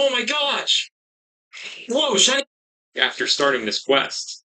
Oh my gosh! Whoa, shiny! After starting this quest.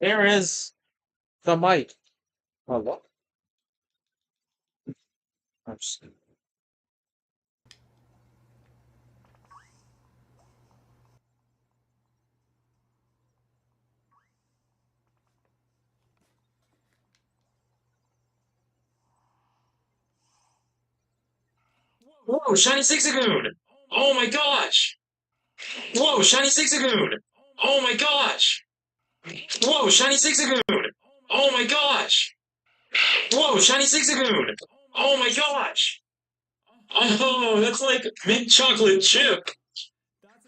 There is the mic. Oh, look. I'm just... Whoa, shiny Zigzagoon! Oh my gosh! Whoa, shiny Zigzagoon! Oh my gosh! Whoa, shiny Zigzagoon! Oh my gosh! Whoa, shiny Zigzagoon! Oh my gosh! Oh, that's like mint chocolate chip.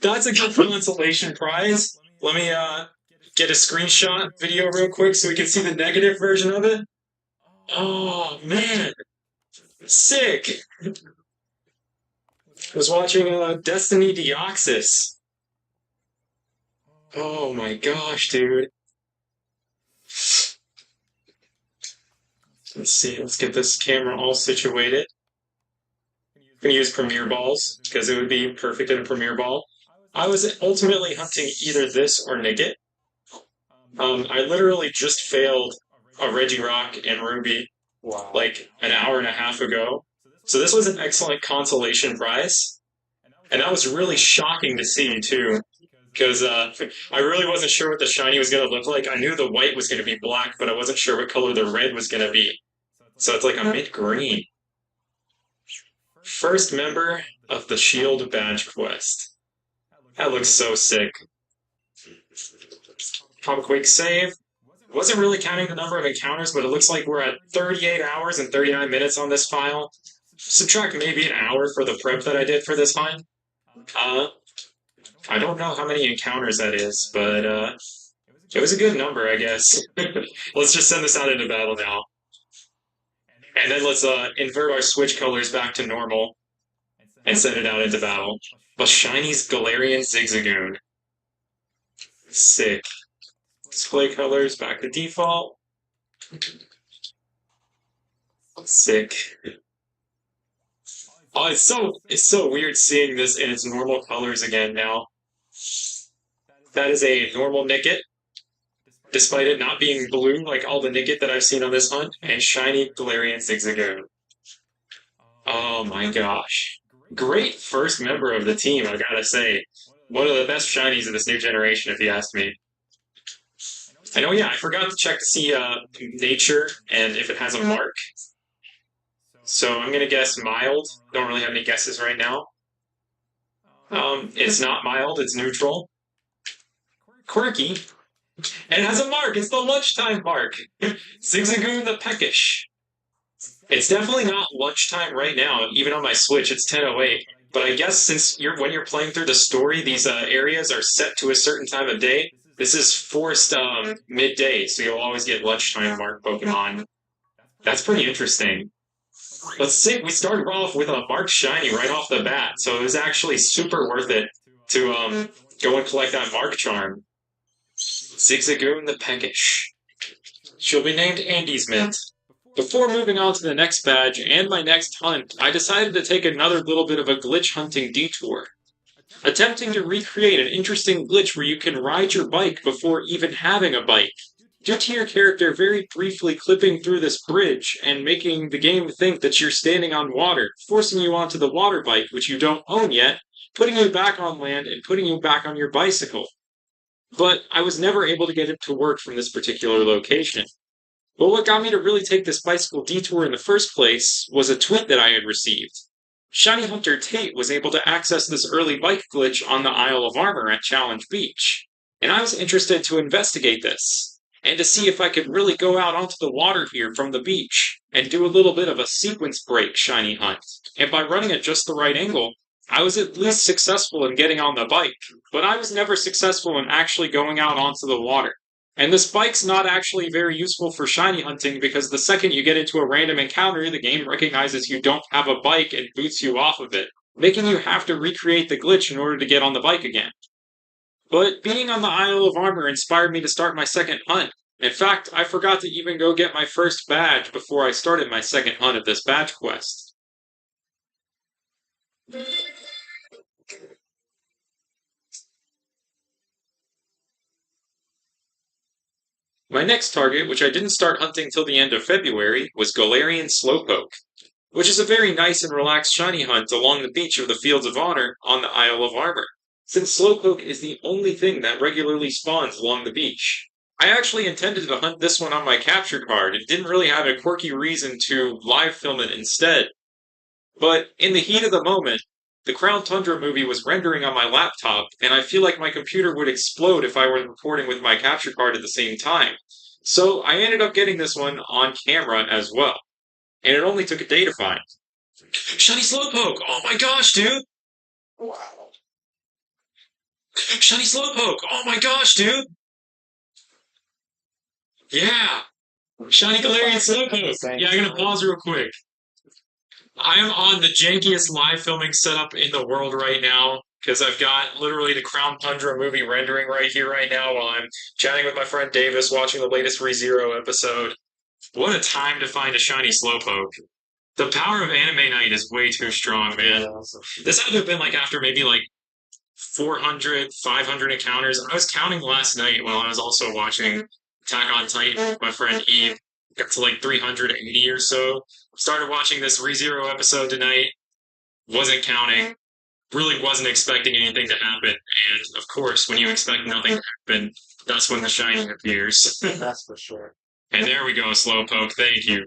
That's a good consolation prize. Let me get a screenshot video real quick so we can see the negative version of it. Oh man, sick! I was watching Destiny Deoxys. Oh my gosh, dude. Let's see, let's get this camera all situated. I'm gonna use Premiere Balls because it would be perfect in a Premiere Ball. I was ultimately hunting either this or Nigget. I literally just failed a Regirock and Ruby like an hour and a half ago. So this was an excellent consolation prize. And that was really shocking to see too. Because I really wasn't sure what the shiny was going to look like. I knew the white was going to be black, but I wasn't sure what color the red was going to be. So it's like a mint green. First member of the Shield Badge Quest. That looks so sick. Pop a quick save. Wasn't really counting the number of encounters, but it looks like we're at 38 hours and 39 minutes on this file. Subtract maybe an hour for the prep that I did for this hunt. I don't know how many encounters that is, but it was a good number, I guess. Let's just send this out into battle now. And then let's invert our switch colors back to normal and send it out into battle. But Shiny's Galarian Zigzagoon. Sick. Display colors back to default. Sick. Oh, it's so weird seeing this in its normal colors again now. That is a normal Nickit, despite it not being blue like all the Nickit that I've seen on this hunt, and shiny Galarian Zigzagoon. Oh my gosh. Great first member of the team, I gotta say. One of the best shinies of this new generation, if you ask me. I know, yeah, I forgot to check to see nature and if it has a mark. So I'm gonna guess mild. Don't really have any guesses right now. It's not mild, it's neutral. Quirky. And it has a mark, it's the lunchtime mark. Zigzagoon the Peckish. It's definitely not lunchtime right now, even on my Switch, it's 10:08. But I guess since when you're playing through the story, these areas are set to a certain time of day. This is forced midday, so you'll always get lunchtime mark Pokemon. That's pretty interesting. Let's see, we started off with a Mark Shiny right off the bat, so it was actually super worth it to go and collect that Mark Charm. Zigzagoon the Peckish. She'll be named Andy's Mint. Before moving on to the next badge and my next hunt, I decided to take another little bit of a glitch hunting detour. Attempting to recreate an interesting glitch where you can ride your bike before even having a bike. Due to your character very briefly clipping through this bridge and making the game think that you're standing on water, forcing you onto the water bike, which you don't own yet, putting you back on land and putting you back on your bicycle. But I was never able to get it to work from this particular location. But what got me to really take this bicycle detour in the first place was a tweet that I had received. Shiny Hunter Tate was able to access this early bike glitch on the Isle of Armor at Challenge Beach. And I was interested to investigate this and to see if I could really go out onto the water here from the beach and do a little bit of a sequence break shiny hunt. And by running at just the right angle, I was at least successful in getting on the bike, but I was never successful in actually going out onto the water. And this bike's not actually very useful for shiny hunting because the second you get into a random encounter, the game recognizes you don't have a bike and boots you off of it, making you have to recreate the glitch in order to get on the bike again. But being on the Isle of Armor inspired me to start my second hunt. In fact, I forgot to even go get my first badge before I started my second hunt of this badge quest. My next target, which I didn't start hunting till the end of February, was Galarian Slowpoke, which is a very nice and relaxed shiny hunt along the beach of the Fields of Honor on the Isle of Armor, since Slowpoke is the only thing that regularly spawns along the beach. I actually intended to hunt this one on my capture card and didn't really have a quirky reason to live film it instead. But in the heat of the moment, the Crown Tundra movie was rendering on my laptop, and I feel like my computer would explode if I were recording with my capture card at the same time. So I ended up getting this one on camera as well. And it only took a day to find. Shiny Slowpoke! Oh my gosh, dude! Wow. Shiny Slowpoke! Oh my gosh, dude! Yeah! Shiny Galarian Slowpoke! Yeah, I'm gonna pause real quick. I am on the jankiest live filming setup in the world right now because I've got literally the Crown Tundra movie rendering right here, right now, while I'm chatting with my friend Davis, watching the latest ReZero episode. What a time to find a shiny Slowpoke. The power of Anime Night is way too strong, man. This had to have been like after maybe like 400, 500 encounters. I was counting last night while I was also watching Attack on Titan with my friend Eve. Got to like 380 or so. Started watching this ReZero episode tonight. Wasn't counting. Really wasn't expecting anything to happen. And of course, when you expect nothing to happen, that's when the shining appears. That's for sure. And there we go, Slowpoke. Thank you.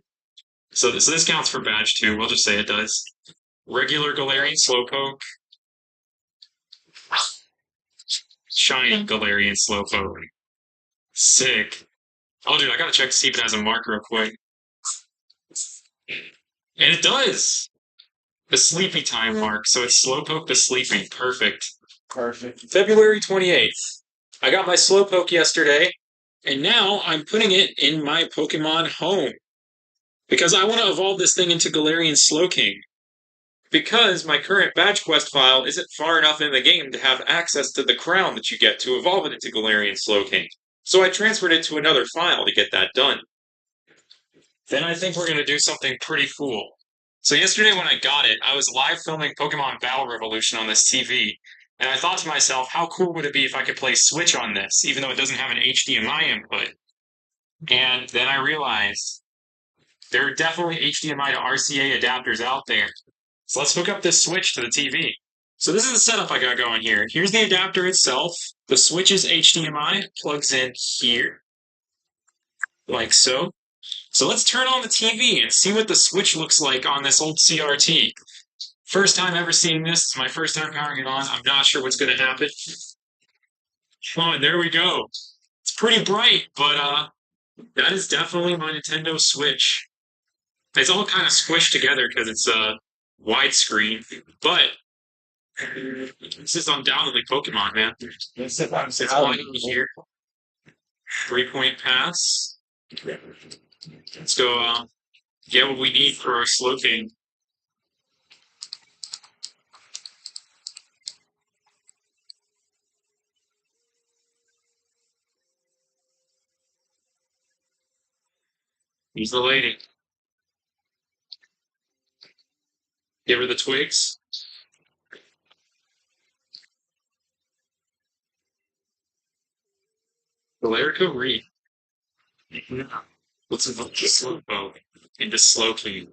So this counts for badge 2. We'll just say it does. Regular Galarian Slowpoke. Shiny Galarian Slowpoke. Sick. Oh, dude, I gotta check to see if it has a mark real quick. And it does! The sleepy time mark, so it's Slowpoke the Sleepy. Perfect. Perfect. February 28th. I got my Slowpoke yesterday, and now I'm putting it in my Pokemon home. Because I want to evolve this thing into Galarian Slowking. Because my current badge quest file isn't far enough in the game to have access to the crown that you get to evolve it into Galarian Slowking. So I transferred it to another file to get that done. Then I think we're going to do something pretty cool. So yesterday when I got it, I was live filming Pokemon Battle Revolution on this TV, and I thought to myself, how cool would it be if I could play Switch on this, even though it doesn't have an HDMI input? And then I realized there are definitely HDMI to RCA adapters out there. So let's hook up this Switch to the TV. So this is the setup I got going here. Here's the adapter itself. The Switch is HDMI, plugs in here, like so. So let's turn on the TV and see what the Switch looks like on this old CRT. First time ever seeing this. It's my first time powering it on. I'm not sure what's going to happen. Oh, and there we go. It's pretty bright, but that is definitely my Nintendo Switch. It's all kind of squished together because it's widescreen, but this is undoubtedly Pokemon, man. It's flying here. 3-point pass. Let's go get what we need for our Slowking. He's the lady. Give her the twigs. Valerica Reed. Let's evoke the Slowpoke into Slowking.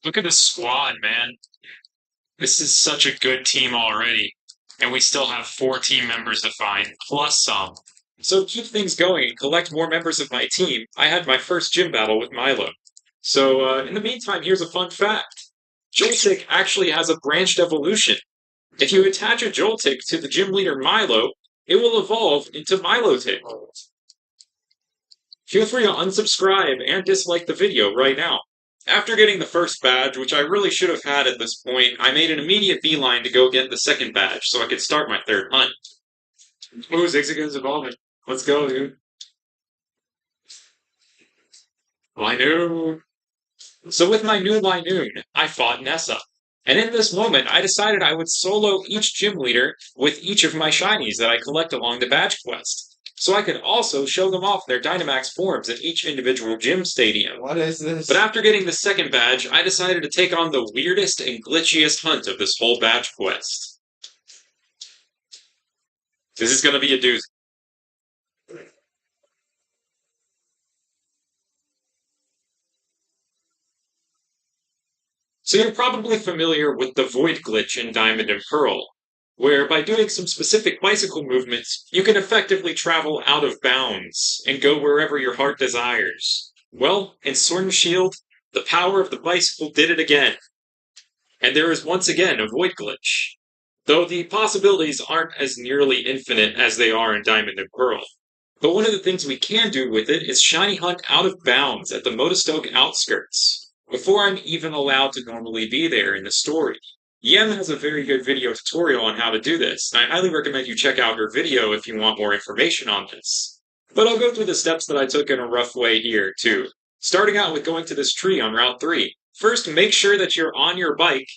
Look at this squad, man. This is such a good team already. And we still have 4 team members to find, plus some. So to keep things going and collect more members of my team, I had my first gym battle with Milo. So in the meantime, here's a fun fact. Joltik actually has a branched evolution. If you attach a Joltik to the gym leader Milo, it will evolve into Milotic. Feel free to unsubscribe and dislike the video right now. After getting the first badge, which I really should have had at this point, I made an immediate beeline to go get the second badge so I could start my third hunt. Ooh, Zigzagoon's evolving. Let's go, dude. Linoon. So with my new Linoon, I fought Nessa. And in this moment, I decided I would solo each gym leader with each of my shinies that I collect along the badge quest. So I could also show them off their Dynamax forms at each individual gym stadium. What is this? But after getting the second badge, I decided to take on the weirdest and glitchiest hunt of this whole badge quest. This is going to be a doozy. So you're probably familiar with the Void glitch in Diamond and Pearl, where by doing some specific bicycle movements, you can effectively travel out of bounds and go wherever your heart desires. Well, in Sword and Shield, the power of the bicycle did it again. And there is once again a Void glitch, though the possibilities aren't as nearly infinite as they are in Diamond and Pearl. But one of the things we can do with it is shiny hunt out of bounds at the Motostoke outskirts, before I'm even allowed to normally be there in the story. Yem has a very good video tutorial on how to do this, and I highly recommend you check out her video if you want more information on this. But I'll go through the steps that I took in a rough way here, too. Starting out with going to this tree on Route 3. First, make sure that you're on your bike,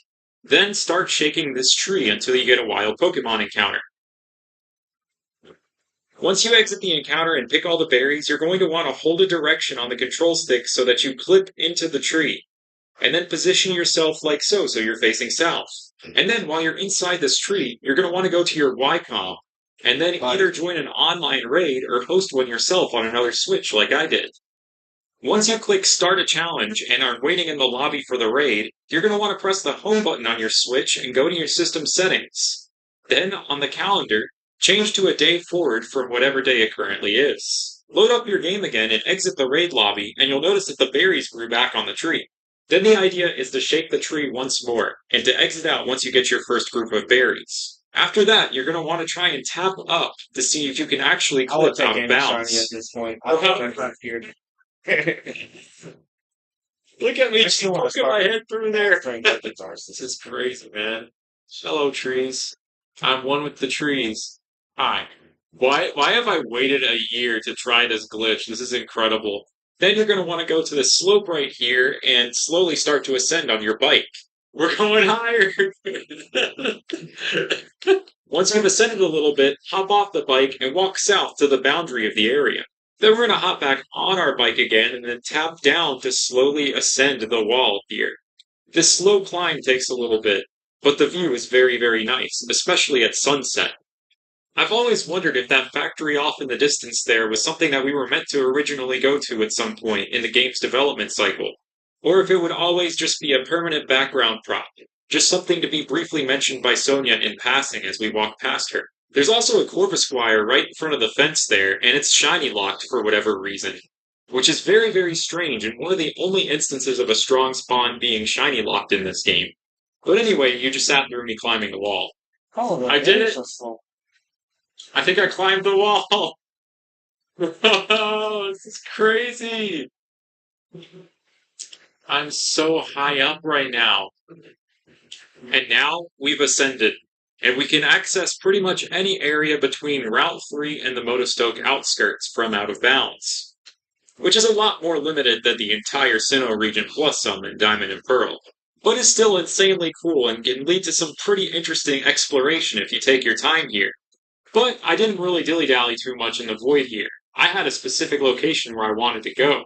then start shaking this tree until you get a wild Pokemon encounter. Once you exit the encounter and pick all the berries, you're going to want to hold a direction on the control stick so that you clip into the tree. And then position yourself like so you're facing south. And then while you're inside this tree, you're going to want to go to your Ycom, and then either join an online raid or host one yourself on another Switch like I did. Once you click Start a Challenge and are waiting in the lobby for the raid, you're going to want to press the Home button on your Switch and go to your system settings. Then, on the calendar, change to a day forward from whatever day it currently is. Load up your game again and exit the raid lobby, and you'll notice that the berries grew back on the tree. Then the idea is to shake the tree once more, and to exit out once you get your first group of berries. After that, you're going to want to try and tap up to see if you can actually clip out of bounds. At this point. I'm here. Look at me poking my head through there. This is crazy, man. Hello, trees. I'm one with the trees. Hi. Why have I waited a year to try this glitch? This is incredible. Then you're going to want to go to the slope right here and slowly start to ascend on your bike. We're going higher! Once you've ascended a little bit, hop off the bike and walk south to the boundary of the area. Then we're going to hop back on our bike again and then tap down to slowly ascend the wall here. This slow climb takes a little bit, but the view is very, very nice, especially at sunset. I've always wondered if that factory off in the distance there was something that we were meant to originally go to at some point in the game's development cycle, or if it would always just be a permanent background prop, just something to be briefly mentioned by Sonia in passing as we walk past her. There's also a Corvisquire right in front of the fence there, and it's shiny locked for whatever reason, which is very, very strange and one of the only instances of a strong spawn being shiny locked in this game. But anyway, you just sat through me climbing the wall. Oh, I did it! I think I climbed the wall! Oh, this is crazy! I'm so high up right now. And now we've ascended, and we can access pretty much any area between Route 3 and the Motostoke outskirts from out of bounds, which is a lot more limited than the entire Sinnoh region plus some in Diamond and Pearl, but is still insanely cool and can lead to some pretty interesting exploration if you take your time here. But I didn't really dilly-dally too much in the void here. I had a specific location where I wanted to go.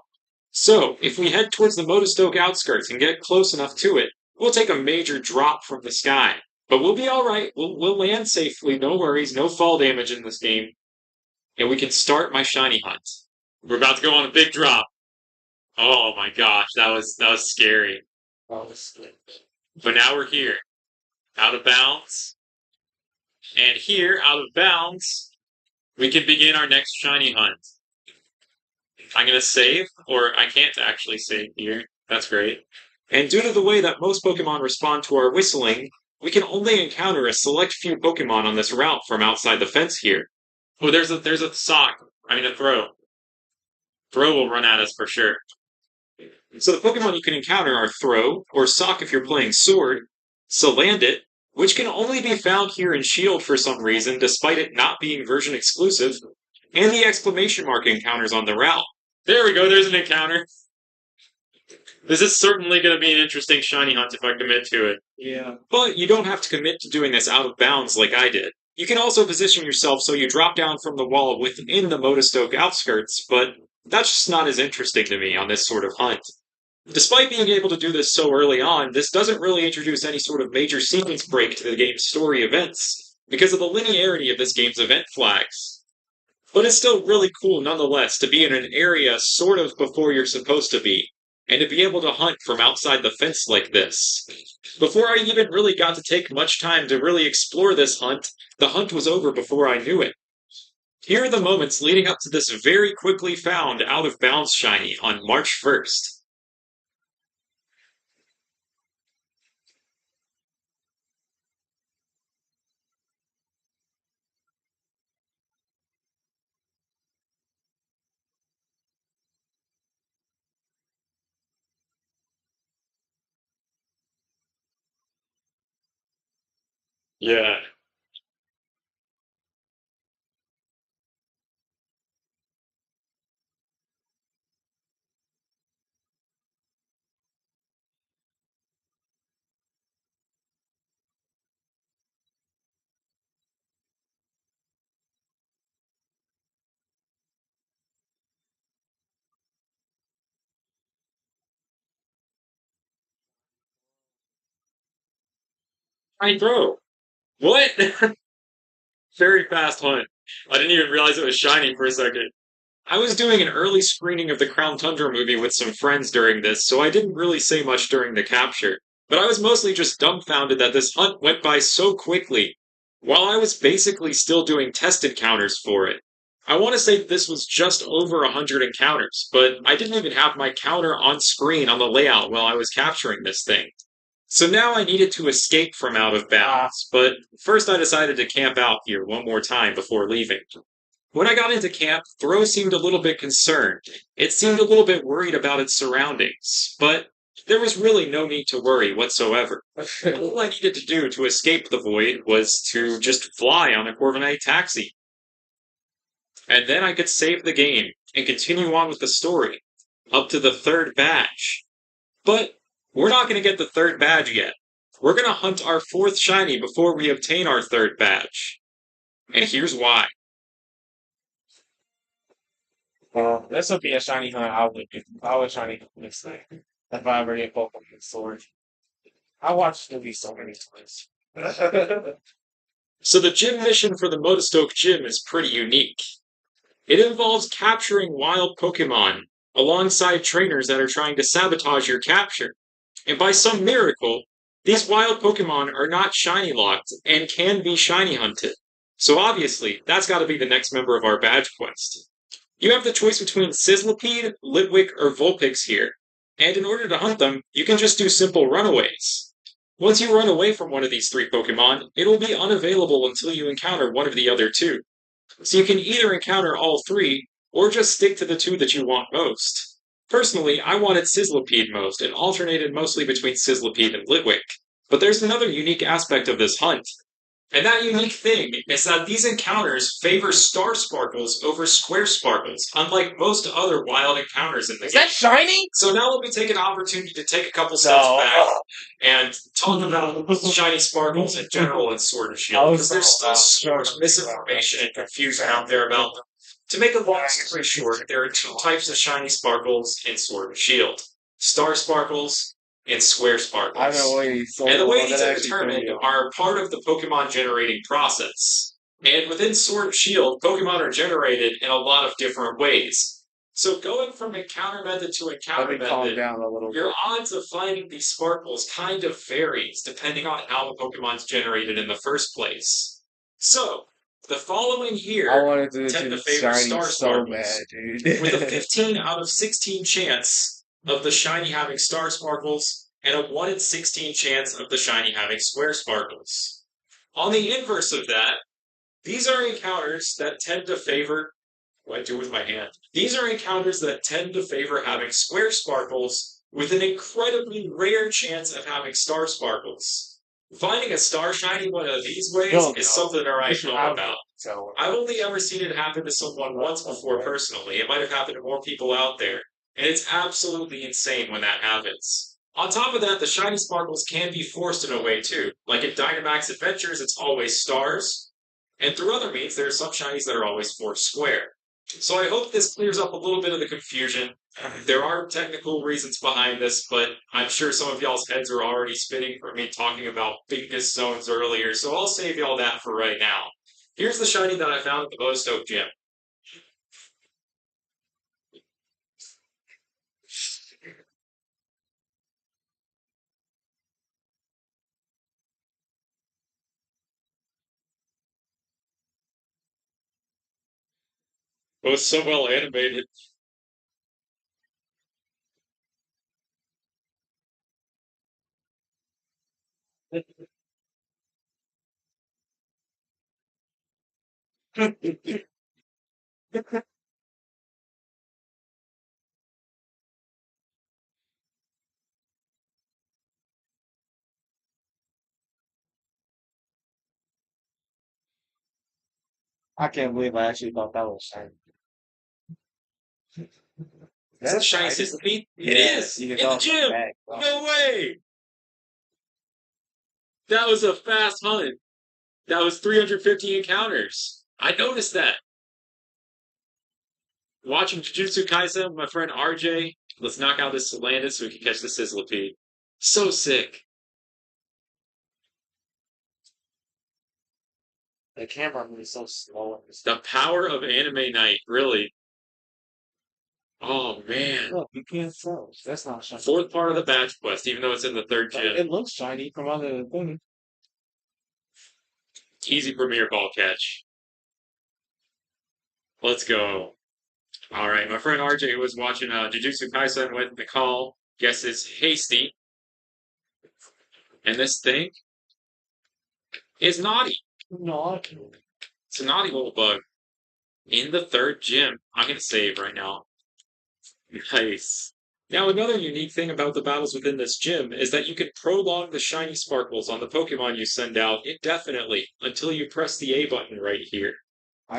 So, if we head towards the Motostoke outskirts and get close enough to it, we'll take a major drop from the sky. But we'll be alright, we'll land safely, no worries, no fall damage in this game. And we can start my shiny hunt. We're about to go on a big drop. Oh my gosh, that was scary. But now we're here. Out of bounds. And here, out of bounds, We can begin our next shiny hunt. I'm gonna save, or I can't actually save here. That's great. And due to the way that most Pokemon respond to our whistling, we can only encounter a select few Pokemon on this route from outside the fence here. Oh, there's a sock. I mean a throw. Throw will run at us for sure. So the Pokemon you can encounter are Throw, or Sock if you're playing Sword, Salandit, which can only be found here in Shield for some reason, despite it not being version exclusive, and the exclamation mark encounters on the route. There we go, there's an encounter. This is certainly going to be an interesting shiny hunt if I commit to it. Yeah. But you don't have to commit to doing this out of bounds like I did. You can also position yourself so you drop down from the wall within the Motostoke outskirts, but that's just not as interesting to me on this sort of hunt. Despite being able to do this so early on, this doesn't really introduce any sort of major sequence break to the game's story events, because of the linearity of this game's event flags. But it's still really cool nonetheless to be in an area sort of before you're supposed to be, and to be able to hunt from outside the fence like this. Before I even really got to take much time to really explore this hunt, the hunt was over before I knew it. Here are the moments leading up to this very quickly found out of bounds shiny on March 1st. Yeah. I throw. What? Very fast hunt. I didn't even realize it was shiny for a second. I was doing an early screening of the Crown Tundra movie with some friends during this, so I didn't really say much during the capture. But I was mostly just dumbfounded that this hunt went by so quickly, while I was basically still doing test encounters for it. I want to say this was just over 100 encounters, but I didn't even have my counter on screen on the layout while I was capturing this thing. So now I needed to escape from out of bounds, but first I decided to camp out here one more time before leaving. When I got into camp, Throw seemed a little bit concerned. It seemed a little bit worried about its surroundings, but there was really no need to worry whatsoever. All I needed to do to escape the void was to just fly on a Corviknight taxi. And then I could save the game and continue on with the story, up to the third badge. But we're not going to get the third badge yet. We're going to hunt our fourth shiny before we obtain our third badge. And here's why. Well, this would be a shiny hunt I would do. I would shiny hunt this thing. If I ever get Pokemon Sword. I watched the movie so many times. So the gym mission for the Motostoke Gym is pretty unique. It involves capturing wild Pokemon alongside trainers that are trying to sabotage your capture. And by some miracle, these wild Pokemon are not shiny locked and can be shiny hunted. So obviously, that's got to be the next member of our badge quest. You have the choice between Sizzlipede, Litwick, or Vulpix here, and in order to hunt them, you can just do simple runaways. Once you run away from one of these three Pokemon, it will be unavailable until you encounter one of the other two. So you can either encounter all three, or just stick to the two that you want most. Personally, I wanted Sizzlipede most, and alternated mostly between Sizzlipede and Litwick. But there's another unique aspect of this hunt. And that unique thing is that these encounters favor Star Sparkles over Square Sparkles, unlike most other wild encounters in the Is game. that shiny? So now let me take an opportunity to take a couple steps back and talk about shiny sparkles in general in Sword and Shield, because there's still so much misinformation and confusion out there about them. To make a long story short, there are two types of shiny sparkles in Sword and Shield: Star Sparkles and Square Sparkles. I know why you sold And the way one these that are actually determined told are part of the Pokemon generating process. And within Sword and Shield, Pokemon are generated in a lot of different ways. So going from encounter method to Let encounter me calm method, down a little your bit. odds of finding these sparkles kind of varies depending on how the Pokemon's generated in the first place. So, The following I here wanted to tend to do favor shiny star so bad, sparkles, with a dude. 15 out of 16 chance of the shiny having star sparkles and a 1 in 16 chance of the shiny having square sparkles. On the inverse of that, these are encounters that tend to favor. What do I do with my hand? These are encounters that tend to favor having square sparkles with an incredibly rare chance of having star sparkles. Finding a star shiny one of these ways Yo, is no. something to write Listen, home about. so I've only ever seen it happen to someone once before personally. It might have happened to more people out there. And it's absolutely insane when that happens. On top of that, the shiny sparkles can be forced in a way too. Like in Dynamax Adventures, it's always stars. And through other means, there are some shinies that are always forced square. So I hope this clears up a little bit of the confusion. There are technical reasons behind this, but I'm sure some of y'all's heads are already spinning from me talking about bigness zones earlier, so I'll save y'all that for right now. Here's the shiny that I found at the Bostoke gym. It was so well animated. I can't believe I actually thought that was shiny. Is that shiny Sizzlepede? It is! You In can the tell gym! back. No way! That was a fast hunt. That was 350 encounters. I noticed that. Watching Jujutsu Kaisen with my friend RJ. Let's knock out this Salandis so we can catch the Sizzlepede. So sick. The camera moves so slow. The power of Anime Night, really. Oh man. Look, you can't tell. That's not shiny. Fourth part of the badge quest, even though it's in the third gym. It looks shiny from other things. Easy premier ball catch. Let's go. All right, my friend RJ was watching Jujutsu Kaisen with Nicole. Guesses Hasty. And this thing is naughty. Not. It's a naughty little bug. In the third gym. I'm going to save right now. Nice. Now, another unique thing about the battles within this gym is that you can prolong the shiny sparkles on the Pokemon you send out indefinitely until you press the A button right here.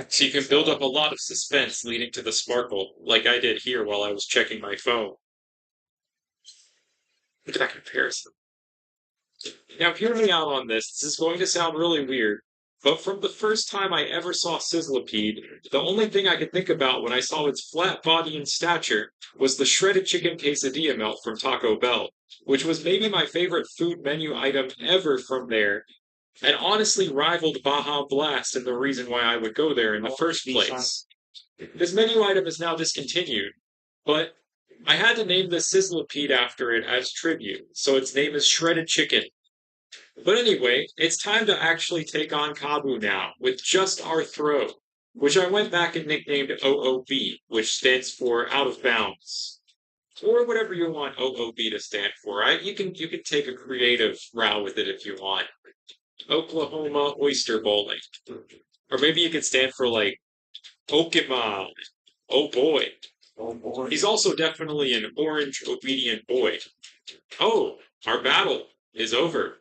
So you can build up a lot of suspense leading to the sparkle, like I did here while I was checking my phone. Look at that comparison. Now, hear me out on this. This is going to sound really weird, but from the first time I ever saw Sizzlepede, the only thing I could think about when I saw its flat body and stature was the shredded chicken quesadilla melt from Taco Bell, which was maybe my favorite food menu item ever from there, and honestly rivaled Baja Blast and the reason why I would go there in the first place. This menu item is now discontinued, but I had to name the Sizzlepede after it as tribute, so its name is Shredded Chicken. But anyway, it's time to actually take on Kabu now, with just our throw, which I went back and nicknamed OOB, which stands for Out of Bounds. Or whatever you want OOB to stand for. Right? You can take a creative route with it if you want. Oklahoma Oyster Bowling. Or maybe you could stand for like Pokemon. Oh boy. Oh boy. He's also definitely an orange obedient boy. Oh, our battle is over.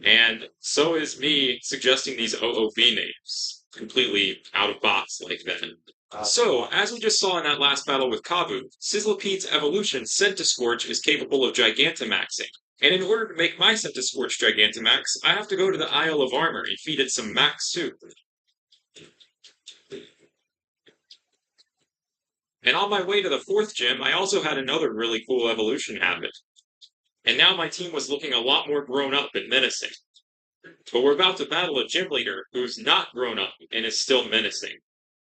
And so is me suggesting these OOB names. Completely out of box like that. So, as we just saw in that last battle with Kabu, Sizzlepede's evolution Centiskorch is capable of Gigantamaxing. And in order to make my Centiskorch Gigantamax, I have to go to the Isle of Armor and feed it some max soup. And on my way to the fourth gym, I also had another really cool evolution happen. And now my team was looking a lot more grown up and menacing. But we're about to battle a gym leader who's not grown up and is still menacing.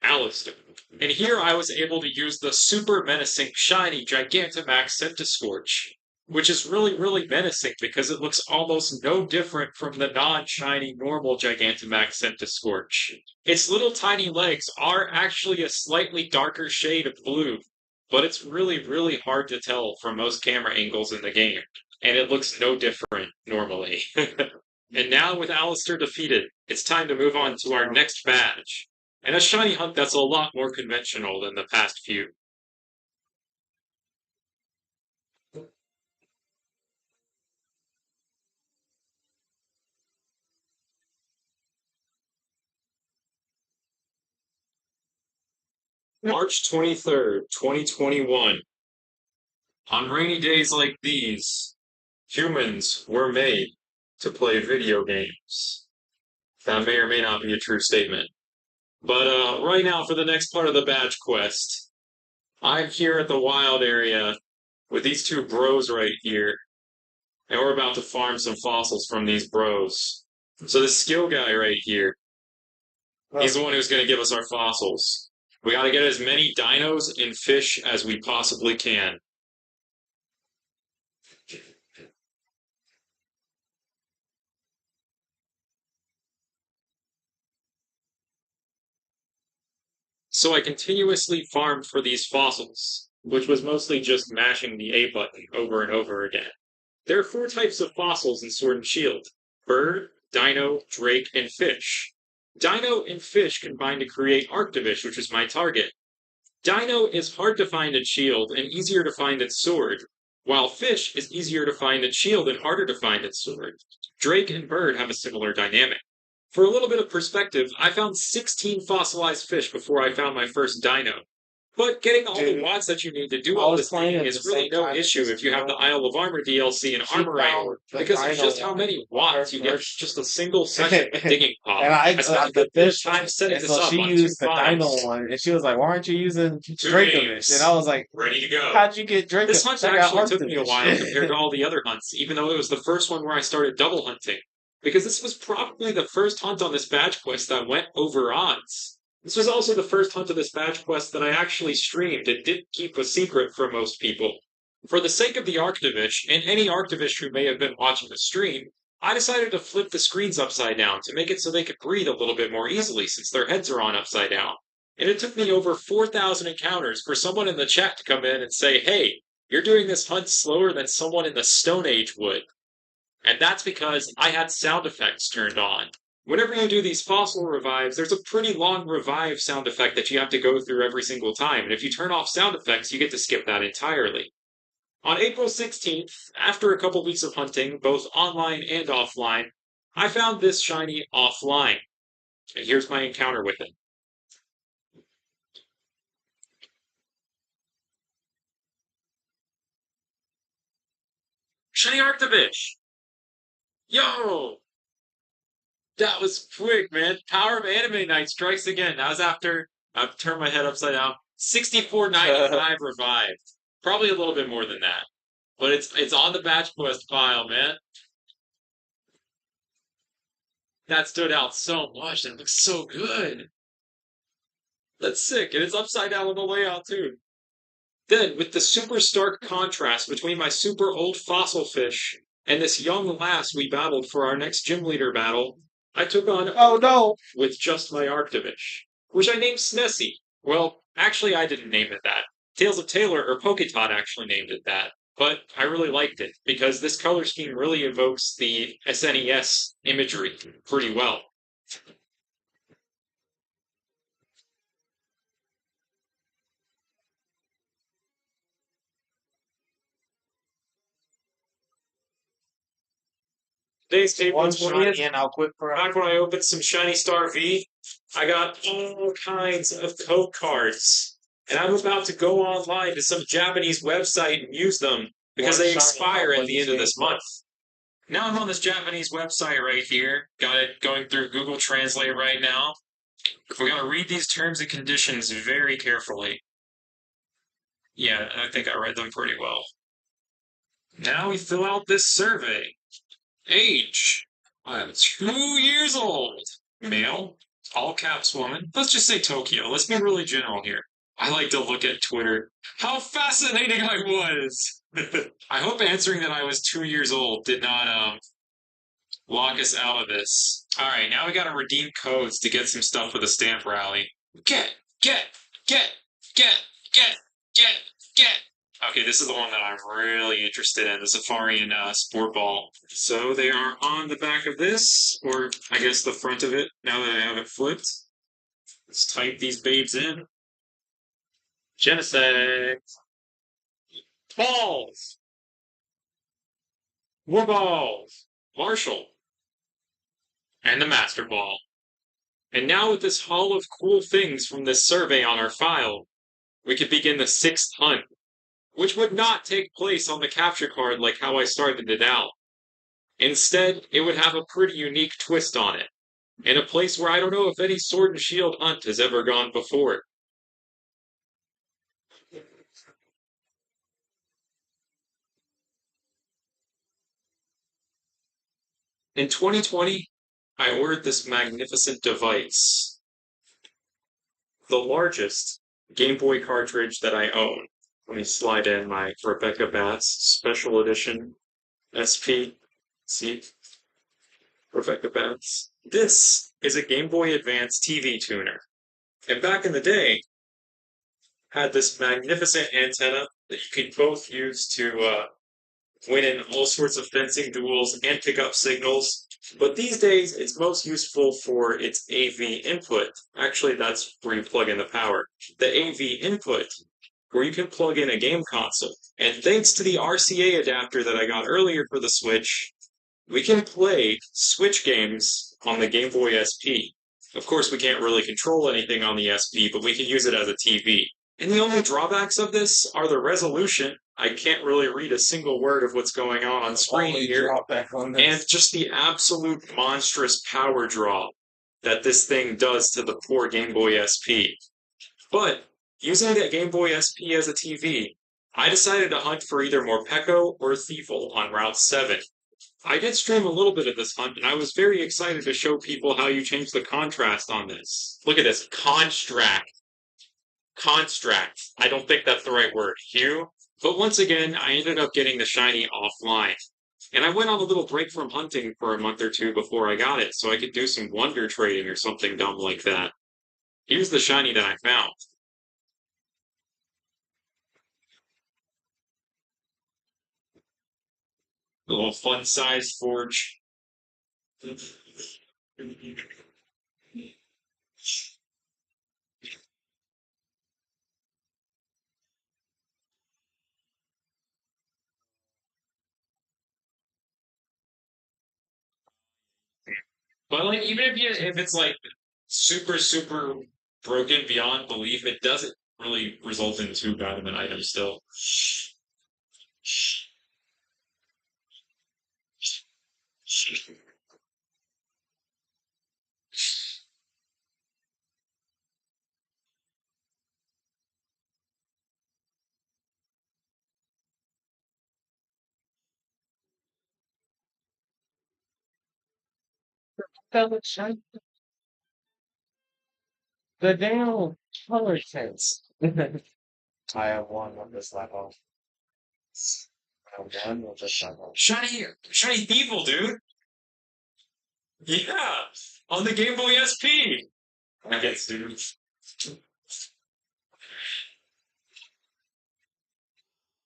Alistair. And here I was able to use the super menacing, shiny Gigantamax Centiskorch. which is really, really menacing because it looks almost no different from the non-shiny normal Gigantamax Centiscorch. Its little tiny legs are actually a slightly darker shade of blue, but it's really, really hard to tell from most camera angles in the game, and it looks no different normally. And now, with Alistair defeated, it's time to move on to our next badge, and a shiny hunt that's a lot more conventional than the past few. March 23rd, 2021. On rainy days like these, humans were made to play video games. That may or may not be a true statement. But right now, for the next part of the badge quest, I'm here at the wild area with these two bros right here, and we're about to farm some fossils from these bros. So this skill guy right here, he's the one who's going to give us our fossils. We got to get as many dinos and fish as we possibly can. So I continuously farmed for these fossils, which was mostly just mashing the A button over and over again. There are four types of fossils in Sword and Shield: bird, dino, drake, and fish. Dino and fish combine to create Arctivish, which is my target. Dino is hard to find in Shield and easier to find in Sword, while fish is easier to find in Shield and harder to find in Sword. Drake and bird have a similar dynamic. For a little bit of perspective, I found 16 fossilized fish before I found my first dino. But getting all the watts that you need to do all this thing is really no issue if you have the Isle of Armor DLC and Armor Iron, because of just how many watts you get just a single second of digging pop. And I spent the fish time setting and this so up she on used two the dino files. one, and she was like, "Why aren't you using Two Dracovish?" games. And I was like, Ready to go. "How'd you get Dracovish?" This hunt I got actually took me a while Arctivish. compared to all the other hunts, even though it was the first one where I started double hunting. Because this was probably the first hunt on this badge quest that went over odds. This was also the first hunt of this badge quest that I actually streamed and didn't keep a secret from most people. For the sake of the Arctivish, and any Arctivish who may have been watching the stream, I decided to flip the screens upside down to make it so they could breathe a little bit more easily since their heads are on upside down. And it took me over 4,000 encounters for someone in the chat to come in and say, "Hey, you're doing this hunt slower than someone in the Stone Age would." And that's because I had sound effects turned on. Whenever you do these fossil revives, there's a pretty long revive sound effect that you have to go through every single time. And if you turn off sound effects, you get to skip that entirely. On April 16th, after a couple weeks of hunting, both online and offline, I found this shiny offline. And here's my encounter with it. Shiny Arctivish! Yo! That was quick, man. Power of Anime Night strikes again. That was after I've turned my head upside down. 64.95 revived. Probably a little bit more than that. But it's on the batch quest file, man. That stood out so much. It looks so good. That's sick. And it's upside down on the layout, too. Then, with the super stark contrast between my super old fossil fish and this young lass we battled for our next gym leader battle, I took on Oh no! with just my Arctivish, which I named Snessie. Well, actually, I didn't name it that. Tales of Taylor or Poketod actually named it that. But I really liked it because this color scheme really evokes the SNES imagery pretty well. Today's April One 20th. shiny and I'll quit for Back when I opened some Shiny Star V, I got all kinds of code cards. And I'm about to go online to some Japanese website and use them because they expire at the end of this month. Now I'm on this Japanese website right here. Got it going through Google Translate right now. We're going to read these terms and conditions very carefully. Yeah, I think I read them pretty well. Now we fill out this survey. Age. I'm 2 years old. Male. All caps woman. Let's just say Tokyo. Let's be really general here. I like to look at Twitter. How fascinating I was! I hope answering that I was 2 years old did not lock us out of this. Alright, now we gotta redeem codes to get some stuff for the stamp rally. Get, get, get, get, get, get, get. Okay, this is the one that I'm really interested in, the Safari and Sport Ball. So they are on the back of this, or I guess the front of it, now that I have it flipped. Let's type these babes in. Genesect. Balls. War balls. Marshall. And the Master Ball. And now with this haul of cool things from this survey on our file, we could begin the sixth hunt, which would not take place on the capture card like how I started it out. Instead, it would have a pretty unique twist on it, in a place where I don't know if any Sword and Shield hunt has ever gone before. In 2020, I ordered this magnificent device, the largest Game Boy cartridge that I own. Let me slide in my Rebecca Bass Special Edition SP. See? Rebecca Bass. This is a Game Boy Advance TV tuner. And back in the day, had this magnificent antenna that you could both use to win in all sorts of fencing duels and pick up signals. But these days, it's most useful for its AV input. Actually, that's where you plug in the power. The AV input, where you can plug in a game console. And thanks to the RCA adapter that I got earlier for the Switch, we can play Switch games on the Game Boy SP. Of course, we can't really control anything on the SP, but we can use it as a TV. And the only drawbacks of this are the resolution. I can't really read a single word of what's going on screen here. And just the absolute monstrous power draw that this thing does to the poor Game Boy SP. But using that Game Boy SP as a TV, I decided to hunt for either Morpeko or Thievul on Route 7. I did stream a little bit of this hunt, and I was very excited to show people how you change the contrast on this. Look at this. Construct. I don't think that's the right word. Hue. But once again, I ended up getting the shiny offline. And I went on a little break from hunting for a month or two before I got it, so I could do some wonder trading or something dumb like that. Here's the shiny that I found. A little fun-sized forge. But like, even if it's like super broken beyond belief, it doesn't really result in too bad of an item still. The damn color sense. I have one on this level. I have one on this level. Shiny people, dude. Yeah, on the Game Boy SP. I guess, dude.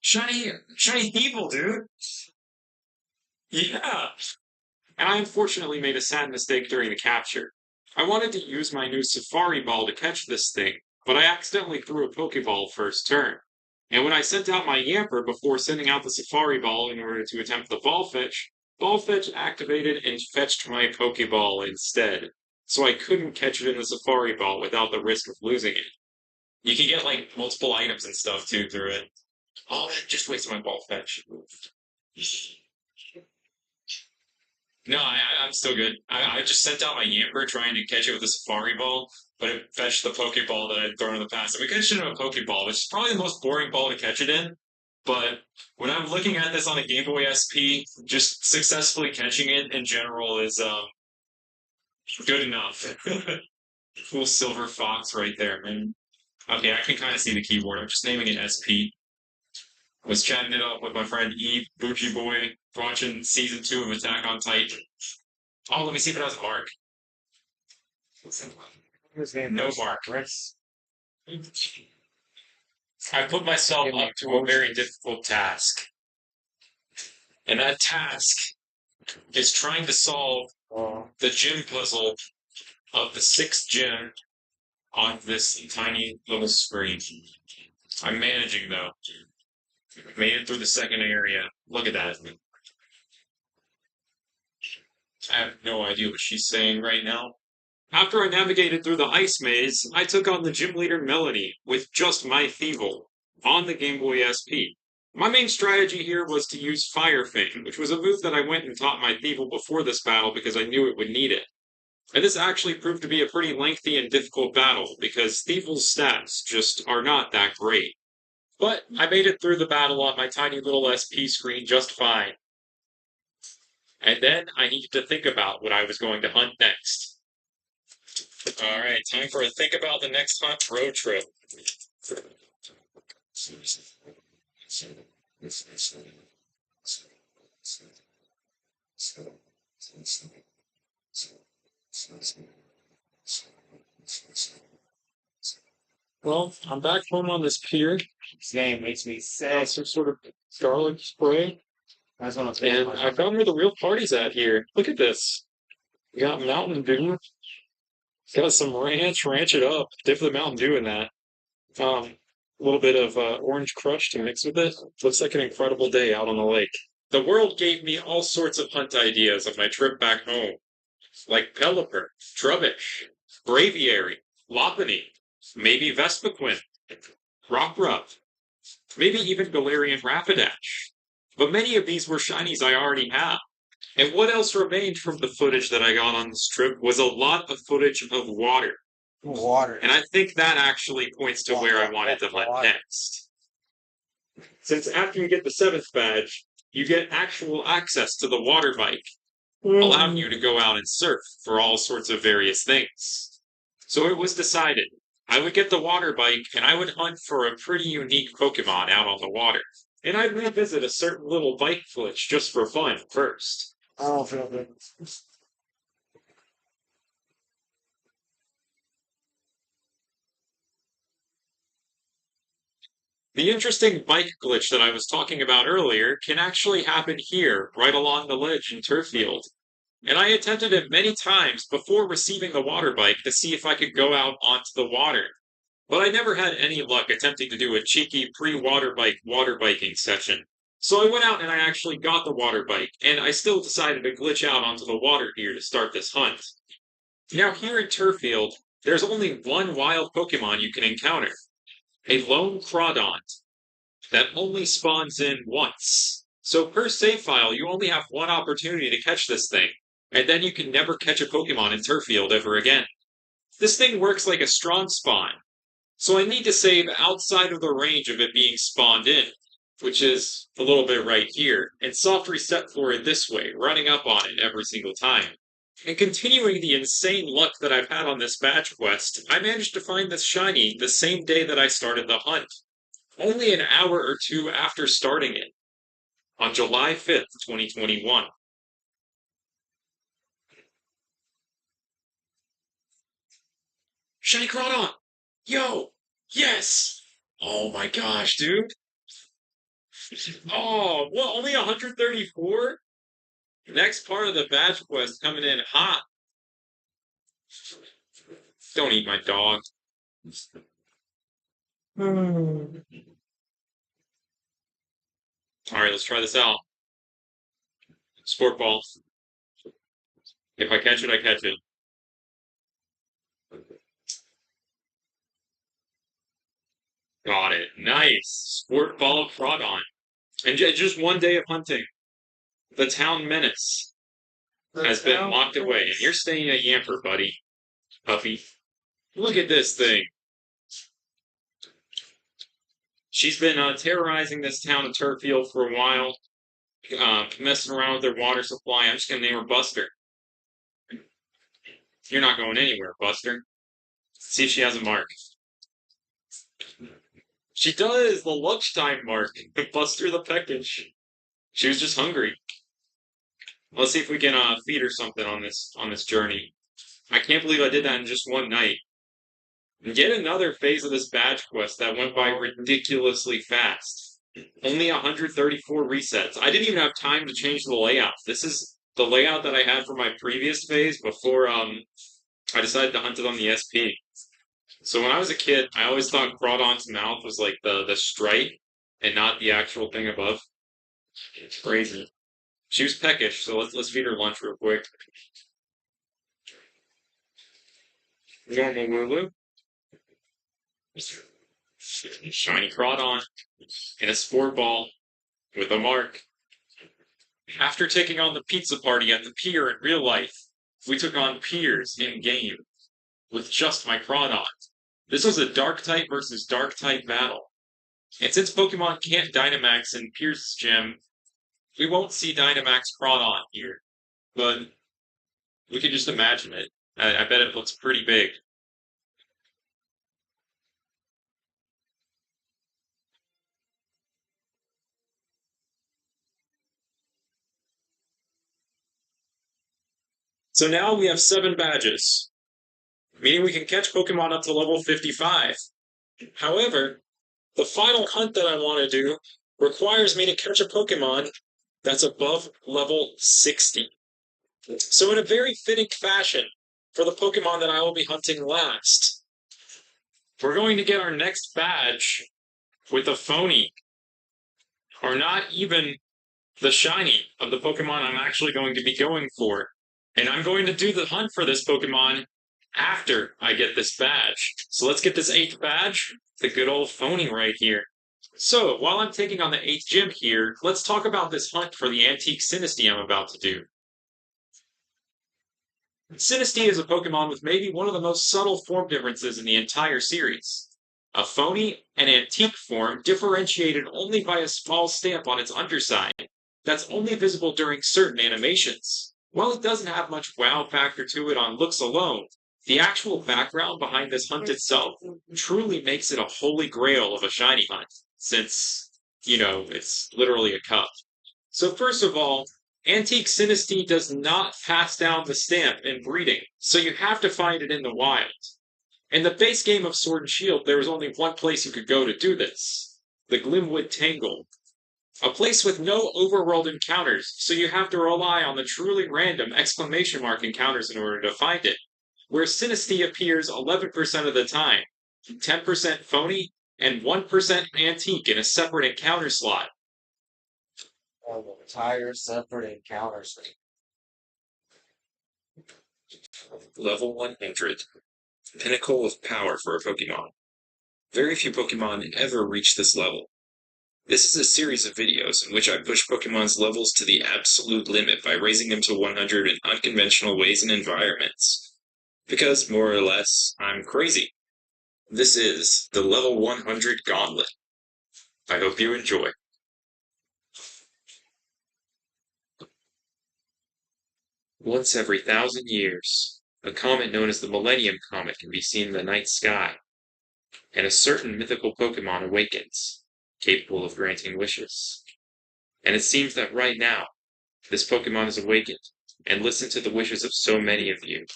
Shiny people, dude. Yeah. And I unfortunately made a sad mistake during the capture. I wanted to use my new Safari Ball to catch this thing, but I accidentally threw a Pokeball first turn. And when I sent out my Yamper before sending out the Safari Ball in order to attempt the Ball Fetch activated and fetched my Pokeball instead. So I couldn't catch it in the Safari Ball without the risk of losing it. You can get like multiple items and stuff too through it. Oh, that just wasted my Ball Fetch. No, I'm still good. I just sent out my Yamper trying to catch it with a Safari Ball, but it fetched the Pokeball that I'd thrown in the past. And we catch it in a Pokeball, which is probably the most boring ball to catch it in. But when I'm looking at this on a Game Boy SP, just successfully catching it in general is good enough. Cool silver fox right there, man. Okay, I can kind of see the keyboard. I'm just naming it SP. Was chatting it up with my friend Eve, Bougie Boy, watching season 2 of Attack on Titan. Oh, let me see if it has a mark. His name No was mark. Chris. I put myself up to a very difficult task. And that task is trying to solve Oh, the gym puzzle of the sixth gym on this tiny little screen. I'm managing though. Made it through the second area. Look at that. I have no idea what she's saying right now. After I navigated through the ice maze, I took on the gym leader Melanie with just my Feeble on the Game Boy SP. My main strategy here was to use Fire Fang, which was a move that I went and taught my Feeble before this battle because I knew it would need it. And this actually proved to be a pretty lengthy and difficult battle because Thieful's stats just are not that great. But I made it through the battle on my tiny little SP screen just fine. And then I needed to think about what I was going to hunt next. Alright, time for a think about the next hunt road trip. Well, I'm back home on this pier. his name makes me Got sick. some sort of garlic spray. That's one of And I found where the real party's at here. Look at this. We got Mountain Dew. Got some ranch it up. Dip the Mountain Dew in that. A little bit of orange crush to mix with it. Looks like an incredible day out on the lake. The world gave me all sorts of hunt ideas on my trip back home, like Pelipper, Trubbish, Braviary, Lopunny, maybe Vespiquen, Rockruff, maybe even Galarian Rapidash. But many of these were shinies I already have. And what else remained from the footage that I got on this trip was a lot of footage of water. water. And I think that actually points to where I wanted to hunt next. Since after you get the 7th badge, you get actual access to the water bike, allowing you to go out and surf for all sorts of various things. So it was decided I would get the water bike and I would hunt for a pretty unique Pokemon out on the water. And I'd revisit a certain little bike glitch just for fun first. I don't feel good. The interesting bike glitch that I was talking about earlier can actually happen here, right along the ledge in Turffield. And I attempted it many times before receiving the water bike to see if I could go out onto the water. But I never had any luck attempting to do a cheeky pre-water bike water biking session. So I went out and I actually got the water bike, and I still decided to glitch out onto the water here to start this hunt. Now here in Turffield, there's only one wild Pokemon you can encounter. A lone Crawdont that only spawns in once. So per save file, you only have one opportunity to catch this thing, and then you can never catch a Pokemon in Turffield ever again. This thing works like a strong spawn, so I need to save outside of the range of it being spawned in, which is a little bit right here, and soft reset for it this way, running up on it every single time. And continuing the insane luck that I've had on this badge quest, I managed to find this shiny the same day that I started the hunt, only an hour or two after starting it, on July 5th, 2021. Shiny Crawdon! Yo! Yes! Oh my gosh, dude! Oh, what? Only 134? Next part of the badge quest coming in hot. Don't eat my dog. Alright, let's try this out. Sport ball. If I catch it, I catch it. Got it. Nice. Sport ball Crawdon. And just one day of hunting. The town menace has been locked away, and you're staying at Yamper, buddy. Puffy. Look at this thing. She's been terrorizing this town of Turffield for a while, messing around with their water supply. I'm just gonna name her Buster. You're not going anywhere, Buster. See if she has a mark. She does! The lunchtime mark. Buster the Peckish. She was just hungry. Let's see if we can feed her something on this journey. I can't believe I did that in just one night. And yet another phase of this badge quest that went by ridiculously fast. Only 134 resets. I didn't even have time to change the layout. This is the layout that I had for my previous phase before I decided to hunt it on the SP. So when I was a kid, I always thought Crawdon's mouth was like the stripe and not the actual thing above. It's crazy. She was peckish, so let's feed her lunch real quick. Normal Lulu. Shiny Crawdon in a sport ball with a mark. After taking on the pizza party at the pier in real life, we took on piers in game with just my Crawdon. This was a dark type versus dark type battle. And since Pokemon can't Dynamax in Pierce Gym, we won't see Dynamax Crawdon here. But we can just imagine it. I bet it looks pretty big. So now we have 7 badges, meaning we can catch Pokemon up to level 55. However, the final hunt that I want to do requires me to catch a Pokemon that's above level 60. So in a very fitting fashion for the Pokemon that I will be hunting last, we're going to get our next badge with a phony, or not even the shiny of the Pokemon I'm actually going to be going for. And I'm going to do the hunt for this Pokemon after I get this badge. So let's get this 8th badge, the good old phony right here. So, while I'm taking on the 8th gym here, let's talk about this hunt for the Antique Sinistea I'm about to do. Sinistea is a Pokemon with maybe one of the most subtle form differences in the entire series. A phony and antique form differentiated only by a small stamp on its underside that's only visible during certain animations. While it doesn't have much wow factor to it on looks alone, the actual background behind this hunt itself truly makes it a holy grail of a shiny hunt, since, it's literally a cup. So first of all, Antique Sinistea does not pass down the stamp in breeding, so you have to find it in the wild. In the base game of Sword and Shield, there was only one place you could go to do this, the Glimwood Tangle. A place with no overworld encounters, so you have to rely on the truly random exclamation mark encounters in order to find it, where Sinistea appears 11% of the time, 10% phony, and 1% antique in a separate encounter slot. An entire separate encounter screen. Level 100. Pinnacle of power for a Pokemon. Very few Pokemon ever reach this level. This is a series of videos in which I push Pokemon's levels to the absolute limit by raising them to 100 in unconventional ways and environments. Because, more or less, I'm crazy. This is the Level 100 Gauntlet. I hope you enjoy. Once every 1,000 years, a comet known as the Millennium Comet can be seen in the night sky, and a certain mythical Pokemon awakens, capable of granting wishes. And it seems that right now, this Pokemon is awakened and listened to the wishes of so many of you.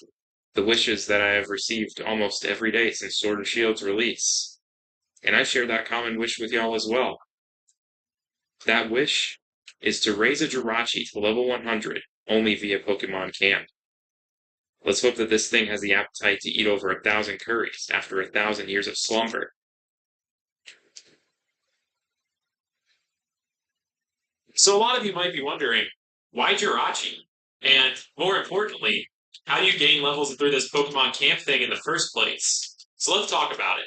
The wishes that I have received almost every day since Sword and Shield's release. And I share that common wish with y'all as well. That wish is to raise a Jirachi to level 100 only via Pokemon Camp. Let's hope that this thing has the appetite to eat over 1,000 curries after 1,000 years of slumber. So a lot of you might be wondering, why Jirachi? And more importantly, how do you gain levels through this Pokemon Camp thing in the first place? So let's talk about it.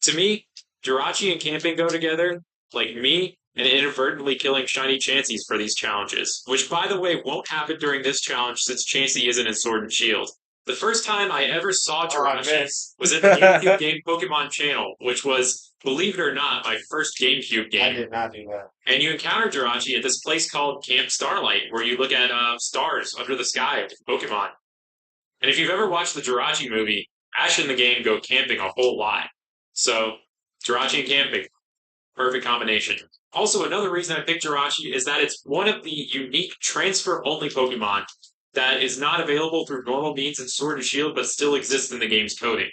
To me, Jirachi and camping go together, like me, and inadvertently killing shiny Chanseys for these challenges, which by the way won't happen during this challenge since Chansey isn't in Sword and Shield. The first time I ever saw Jirachi was at the GameCube game Pokemon Channel, which was, believe it or not, my first GameCube game. I did not do that. And you encounter Jirachi at this place called Camp Starlight, where you look at stars under the sky of Pokemon. And if you've ever watched the Jirachi movie, Ash and the game go camping a whole lot. So, Jirachi and camping, perfect combination. Also, another reason I picked Jirachi is that it's one of the unique transfer only Pokemon that is not available through normal means in Sword and Shield, but still exists in the game's coding.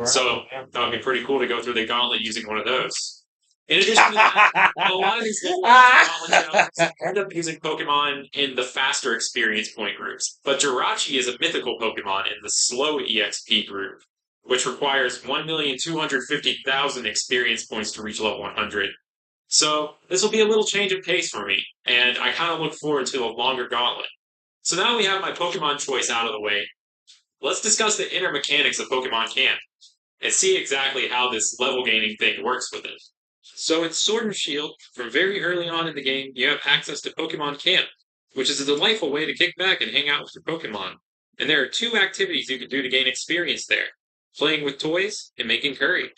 So that would be pretty cool to go through the gauntlet using one of those. In addition to that, a lot of these gauntlet end up using Pokemon in the faster experience point groups. But Jirachi is a mythical Pokemon in the slow EXP group, which requires 1,250,000 experience points to reach level 100. So this will be a little change of pace for me, and I kind of look forward to a longer gauntlet. So now we have my Pokemon choice out of the way. Let's discuss the inner mechanics of Pokemon Camp and see exactly how this level gaining thing works with it. So in Sword and Shield, from very early on in the game, you have access to Pokemon Camp, which is a delightful way to kick back and hang out with your Pokemon. And there are two activities you can do to gain experience there: playing with toys and making curry.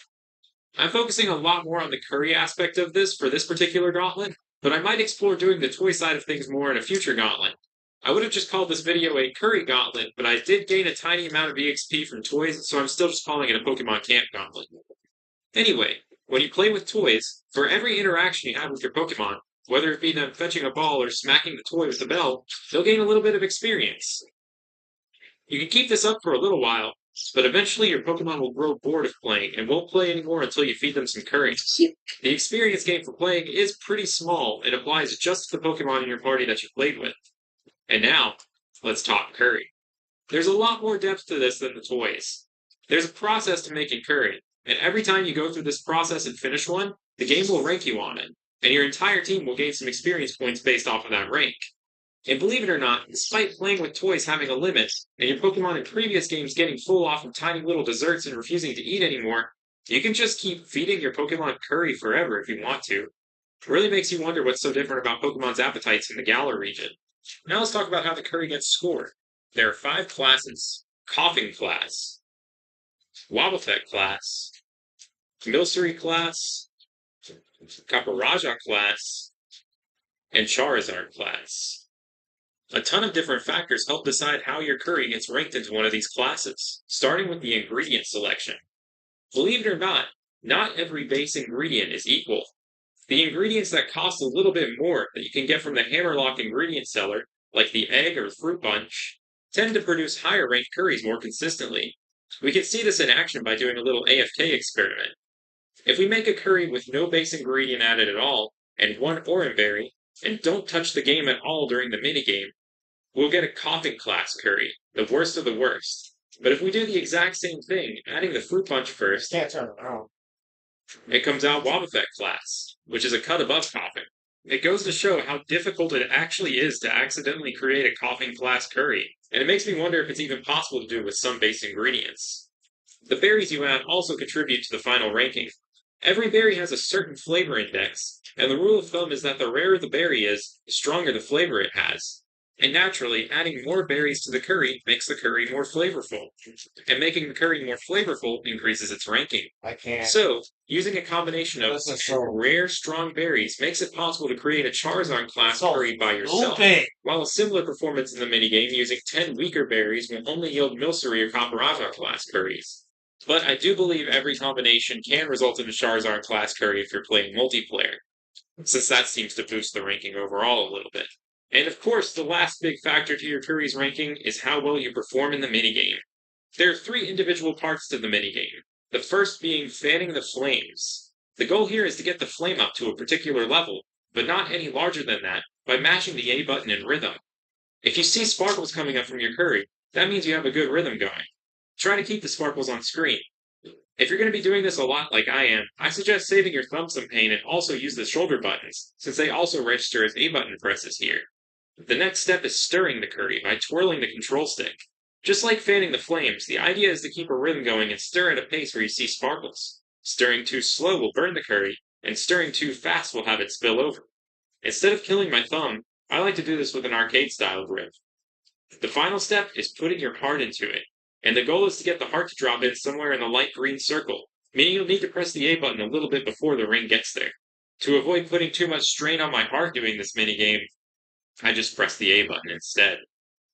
I'm focusing a lot more on the curry aspect of this for this particular gauntlet, but I might explore doing the toy side of things more in a future gauntlet. I would have just called this video a curry gauntlet, but I did gain a tiny amount of EXP from toys, so I'm still just calling it a Pokemon Camp gauntlet. Anyway, when you play with toys, for every interaction you have with your Pokemon, whether it be them fetching a ball or smacking the toy with the bell, they'll gain a little bit of experience. You can keep this up for a little while, but eventually your Pokemon will grow bored of playing and won't play anymore until you feed them some curry. The experience gain for playing is pretty small and applies just to the Pokemon in your party that you played with. And now, let's talk curry. There's a lot more depth to this than the toys. There's a process to making curry, and every time you go through this process and finish one, the game will rank you on it, and your entire team will gain some experience points based off of that rank. And believe it or not, despite playing with toys having a limit, and your Pokemon in previous games getting full off of tiny little desserts and refusing to eat anymore, you can just keep feeding your Pokemon curry forever if you want to. It really makes you wonder what's so different about Pokemon's appetites in the Galar region. Now let's talk about how the curry gets scored. There are 5 classes: Coughing class, Wobbuffet class, Milcery class, Caparaja class, and Charizard class. A ton of different factors help decide how your curry gets ranked into one of these classes, starting with the ingredient selection. Believe it or not every base ingredient is equal. The ingredients that cost a little bit more that you can get from the Hammerlock ingredient seller, like the egg or fruit bunch, tend to produce higher ranked curries more consistently. We can see this in action by doing a little AFK experiment. If we make a curry with no base ingredient added at all, and 1 orange berry, and don't touch the game at all during the minigame, we'll get a coughing class curry, the worst of the worst. But if we do the exact same thing, adding the fruit punch first, Can't turn around. it comes out Wobbuffet class, which is a cut above coughing. It goes to show how difficult it actually is to accidentally create a coughing class curry, and it makes me wonder if it's even possible to do with some base ingredients. The berries you add also contribute to the final ranking. Every berry has a certain flavor index, and the rule of thumb is that the rarer the berry is, the stronger the flavor it has. And naturally, adding more berries to the curry makes the curry more flavorful. And making the curry more flavorful increases its ranking. I can't. So, using a combination of This is so rare, strong berries makes it possible to create a Charizard class So curry by yourself. stupid. While a similar performance in the minigame using 10 weaker berries will only yield Milcery or Caparaja class curries. But I do believe every combination can result in a Charizard class curry if you're playing multiplayer, since that seems to boost the ranking overall a little bit. And of course, the last big factor to your curry's ranking is how well you perform in the minigame. There are 3 individual parts to the minigame, the first being fanning the flames. The goal here is to get the flame up to a particular level, but not any larger than that, by mashing the A button in rhythm. If you see sparkles coming up from your curry, that means you have a good rhythm going. Try to keep the sparkles on screen. If you're going to be doing this a lot like I am, I suggest saving your thumb some pain and also use the shoulder buttons, since they also register as A button presses here. The next step is stirring the curry by twirling the control stick. Just like fanning the flames, the idea is to keep a rhythm going and stir at a pace where you see sparkles. Stirring too slow will burn the curry, and stirring too fast will have it spill over. Instead of killing my thumb, I like to do this with an arcade-style grip. The final step is putting your heart into it, and the goal is to get the heart to drop in somewhere in the light green circle, meaning you'll need to press the A button a little bit before the ring gets there. To avoid putting too much strain on my heart doing this minigame, I just press the A button instead.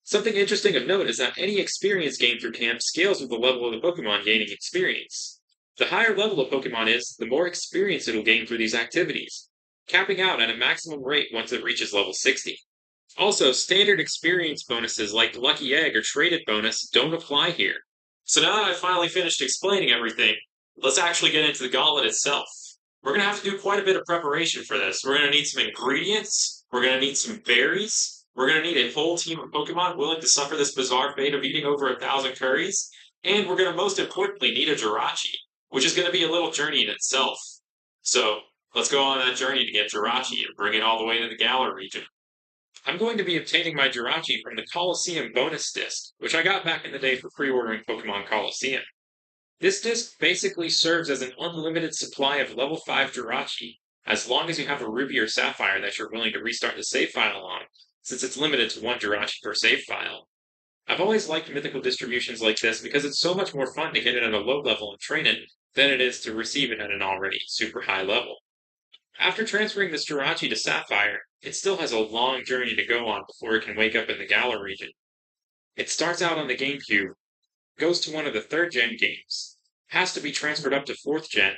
Something interesting of note is that any experience gained through camp scales with the level of the Pokemon gaining experience. The higher level a Pokemon is, the more experience it'll gain through these activities, capping out at a maximum rate once it reaches level 60. Also, standard experience bonuses like Lucky Egg or Traded bonus don't apply here. So now that I've finally finished explaining everything, let's actually get into the gauntlet itself. We're going to have to do quite a bit of preparation for this. We're going to need some ingredients, we're going to need some berries, we're going to need a whole team of Pokemon willing to suffer this bizarre fate of eating over 1,000 curries, and we're going to most importantly need a Jirachi, which is going to be a little journey in itself. So, let's go on that journey to get Jirachi and bring it all the way to the Galar region. I'm going to be obtaining my Jirachi from the Colosseum bonus disc, which I got back in the day for pre-ordering Pokemon Colosseum. This disc basically serves as an unlimited supply of level 5 Jirachi, as long as you have a Ruby or Sapphire that you're willing to restart the save file on, since it's limited to one Jirachi per save file. I've always liked mythical distributions like this because it's so much more fun to hit it at a low level and train it than it is to receive it at an already super high level. After transferring this Jirachi to Sapphire, it still has a long journey to go on before it can wake up in the Galar region. It starts out on the GameCube, goes to one of the 3rd gen games, has to be transferred up to 4th gen,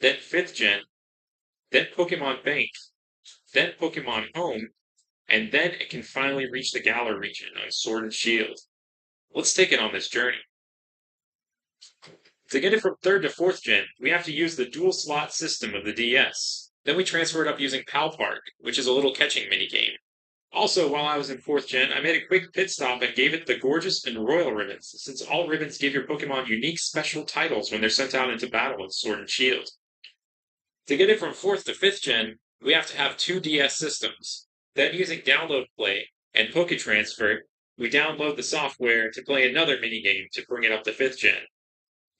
then 5th gen, then Pokemon Bank, then Pokemon Home, and then it can finally reach the Galar region on Sword and Shield. Let's take it on this journey. To get it from 3rd to 4th gen, we have to use the dual slot system of the DS. Then we transfer it up using Pal Park, which is a little catching minigame. Also, while I was in 4th gen, I made a quick pit stop and gave it the gorgeous and royal ribbons, since all ribbons give your Pokemon unique special titles when they're sent out into battle in Sword and Shield. To get it from 4th to 5th gen, we have to have 2 DS systems. Then using Download Play and Poketransfer, we download the software to play another minigame to bring it up to 5th gen.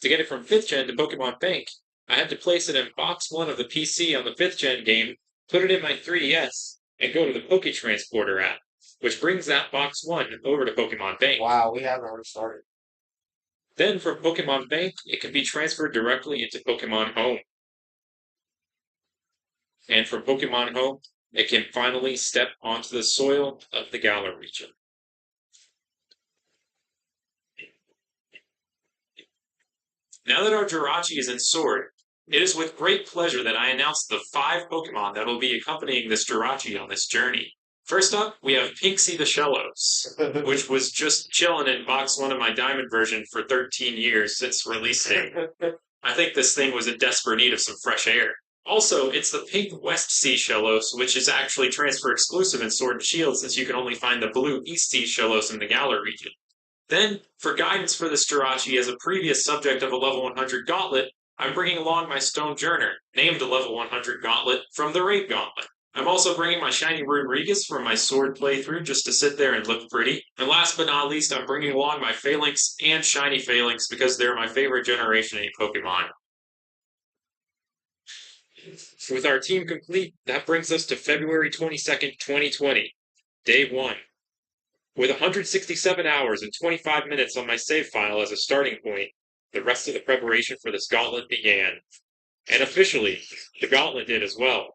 To get it from 5th gen to Pokemon Bank, I had to place it in box 1 of the PC on the 5th gen game, put it in my 3DS, and go to the Poketransporter app, which brings that box 1 over to Pokemon Bank. Wow, we haven't already started. Then from Pokemon Bank, it can be transferred directly into Pokemon Home. And from Pokemon Home, it can finally step onto the soil of the Galar region. Now that our Jirachi is in Sword, it is with great pleasure that I announce the 5 Pokemon that will be accompanying this Jirachi on this journey. First up, we have Pinksy the Shellos, which was just chilling in box 1 of my Diamond version for 13 years since release date. I think this thing was in desperate need of some fresh air. Also, it's the pink West Sea Shellos, which is actually transfer exclusive in Sword and Shield since you can only find the blue East Sea Shellos in the Galar region. Then, for guidance for this Jirachi as a previous subject of a level 100 gauntlet, I'm bringing along my Stone Journer, named a level 100 gauntlet, from the Raid Gauntlet. I'm also bringing my Shiny Runerigus from my Sword playthrough just to sit there and look pretty. And last but not least, I'm bringing along my Phalanx and Shiny Phalanx because they're my favorite Generation 8 Pokemon. With our team complete, that brings us to February 22nd, 2020, Day 1. With 167 hours and 25 minutes on my save file as a starting point, the rest of the preparation for this gauntlet began. And officially, the gauntlet did as well.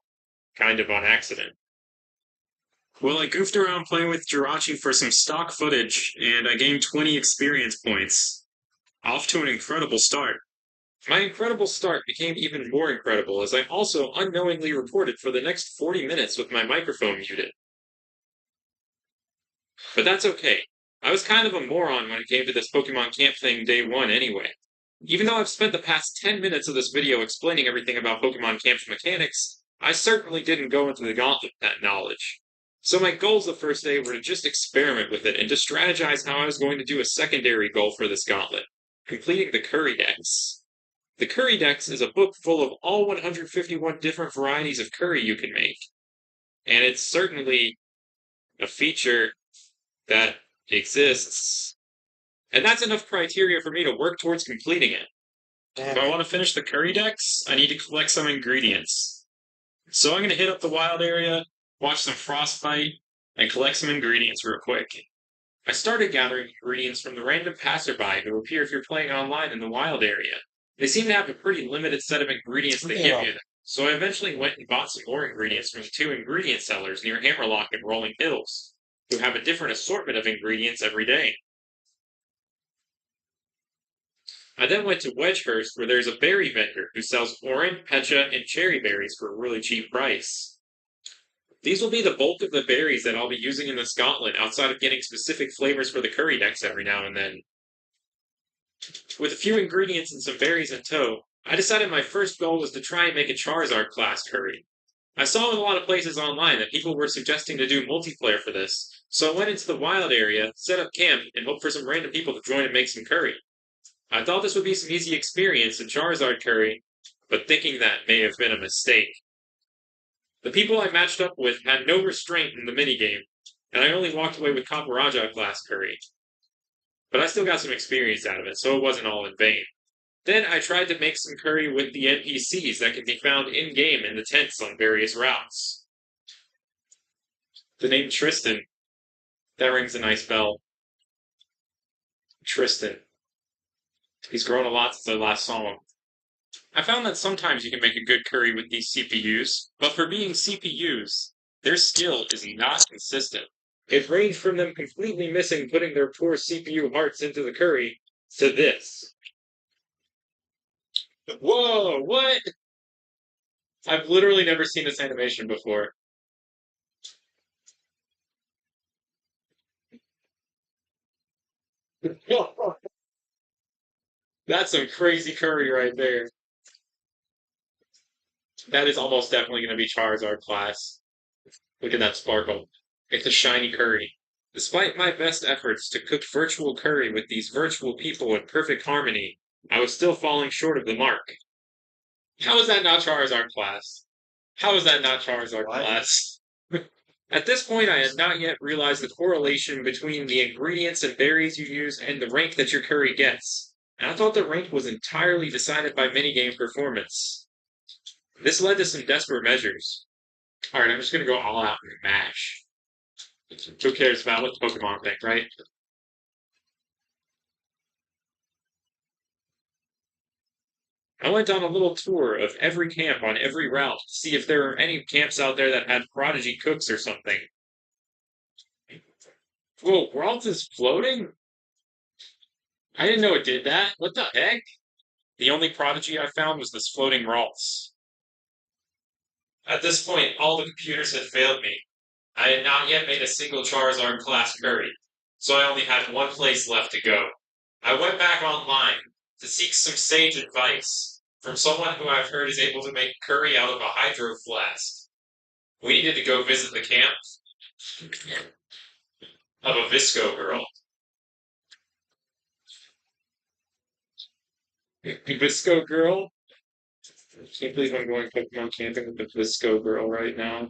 Kind of on accident. Well, I goofed around playing with Jirachi for some stock footage, and I gained 20 experience points. Off to an incredible start. My incredible start became even more incredible as I also unknowingly reported for the next 40 minutes with my microphone muted. But that's okay. I was kind of a moron when it came to this Pokemon Camp thing Day 1 anyway. Even though I've spent the past 10 minutes of this video explaining everything about Pokemon Camp's mechanics, I certainly didn't go into the gauntlet with that knowledge. So my goals the first day were to just experiment with it and to strategize how I was going to do a secondary goal for this gauntlet, completing the Curry Dex. The Curry Dex is a book full of all 151 different varieties of curry you can make. And it's certainly a feature that exists. And that's enough criteria for me to work towards completing it. If I want to finish the Curry Dex, I need to collect some ingredients. So I'm going to hit up the wild area, watch some Frostbite, and collect some ingredients real quick. I started gathering ingredients from the random passerby who appear if you're playing online in the wild area. They seem to have a pretty limited set of ingredients they give you, so I eventually went and bought some more ingredients from 2 ingredient sellers near Hammerlock and Rolling Hills. who have a different assortment of ingredients every day. I then went to Wedgehurst, where there's a berry vendor who sells orange, pecha, and cherry berries for a really cheap price. These will be the bulk of the berries that I'll be using in the Scotland, outside of getting specific flavors for the curry decks every now and then. With a few ingredients and some berries in tow, I decided my first goal was to try and make a Charizard class curry. I saw in a lot of places online that people were suggesting to do multiplayer for this, so I went into the wild area, set up camp, and hoped for some random people to join and make some curry. I thought this would be some easy experience in Charizard curry, but thinking that may have been a mistake. The people I matched up with had no restraint in the minigame, and I only walked away with Kaparaja class curry. But I still got some experience out of it, so it wasn't all in vain. Then I tried to make some curry with the NPCs that can be found in-game in the tents on various routes. The name Tristan, that rings a nice bell. Tristan. He's grown a lot since I last saw him. I found that sometimes you can make a good curry with these CPUs, but for being CPUs, their skill is not consistent. It ranged from them completely missing putting their poor CPU hearts into the curry to this. Whoa, what? I've literally never seen this animation before. That's some crazy curry right there. That is almost definitely going to be Charizard class. Look at that sparkle. It's a shiny curry. Despite my best efforts to cook virtual curry with these virtual people in perfect harmony, I was still falling short of the mark. How is that not Charizard class? How is that not Charizard What? class? At this point, I had not yet realized the correlation between the ingredients and berries you use and the rank that your curry gets. And I thought the rank was entirely decided by minigame performance. This led to some desperate measures. Alright, I'm just gonna go all out and mash. Who cares about what the Pokemon think, right? I went on a little tour of every camp on every route to see if there are any camps out there that had prodigy cooks or something. Whoa, Ralph is floating? I didn't know it did that. What the heck? The only prodigy I found was this floating Ralts. At this point, all the computers had failed me. I had not yet made a single Charizard class curry, so I only had one place left to go. I went back online to seek some sage advice from someone who I've heard is able to make curry out of a hydro flask. We needed to go visit the camp of a Visco girl. Visco girl? I can't believe I'm going Pokemon camping with the Visco girl right now.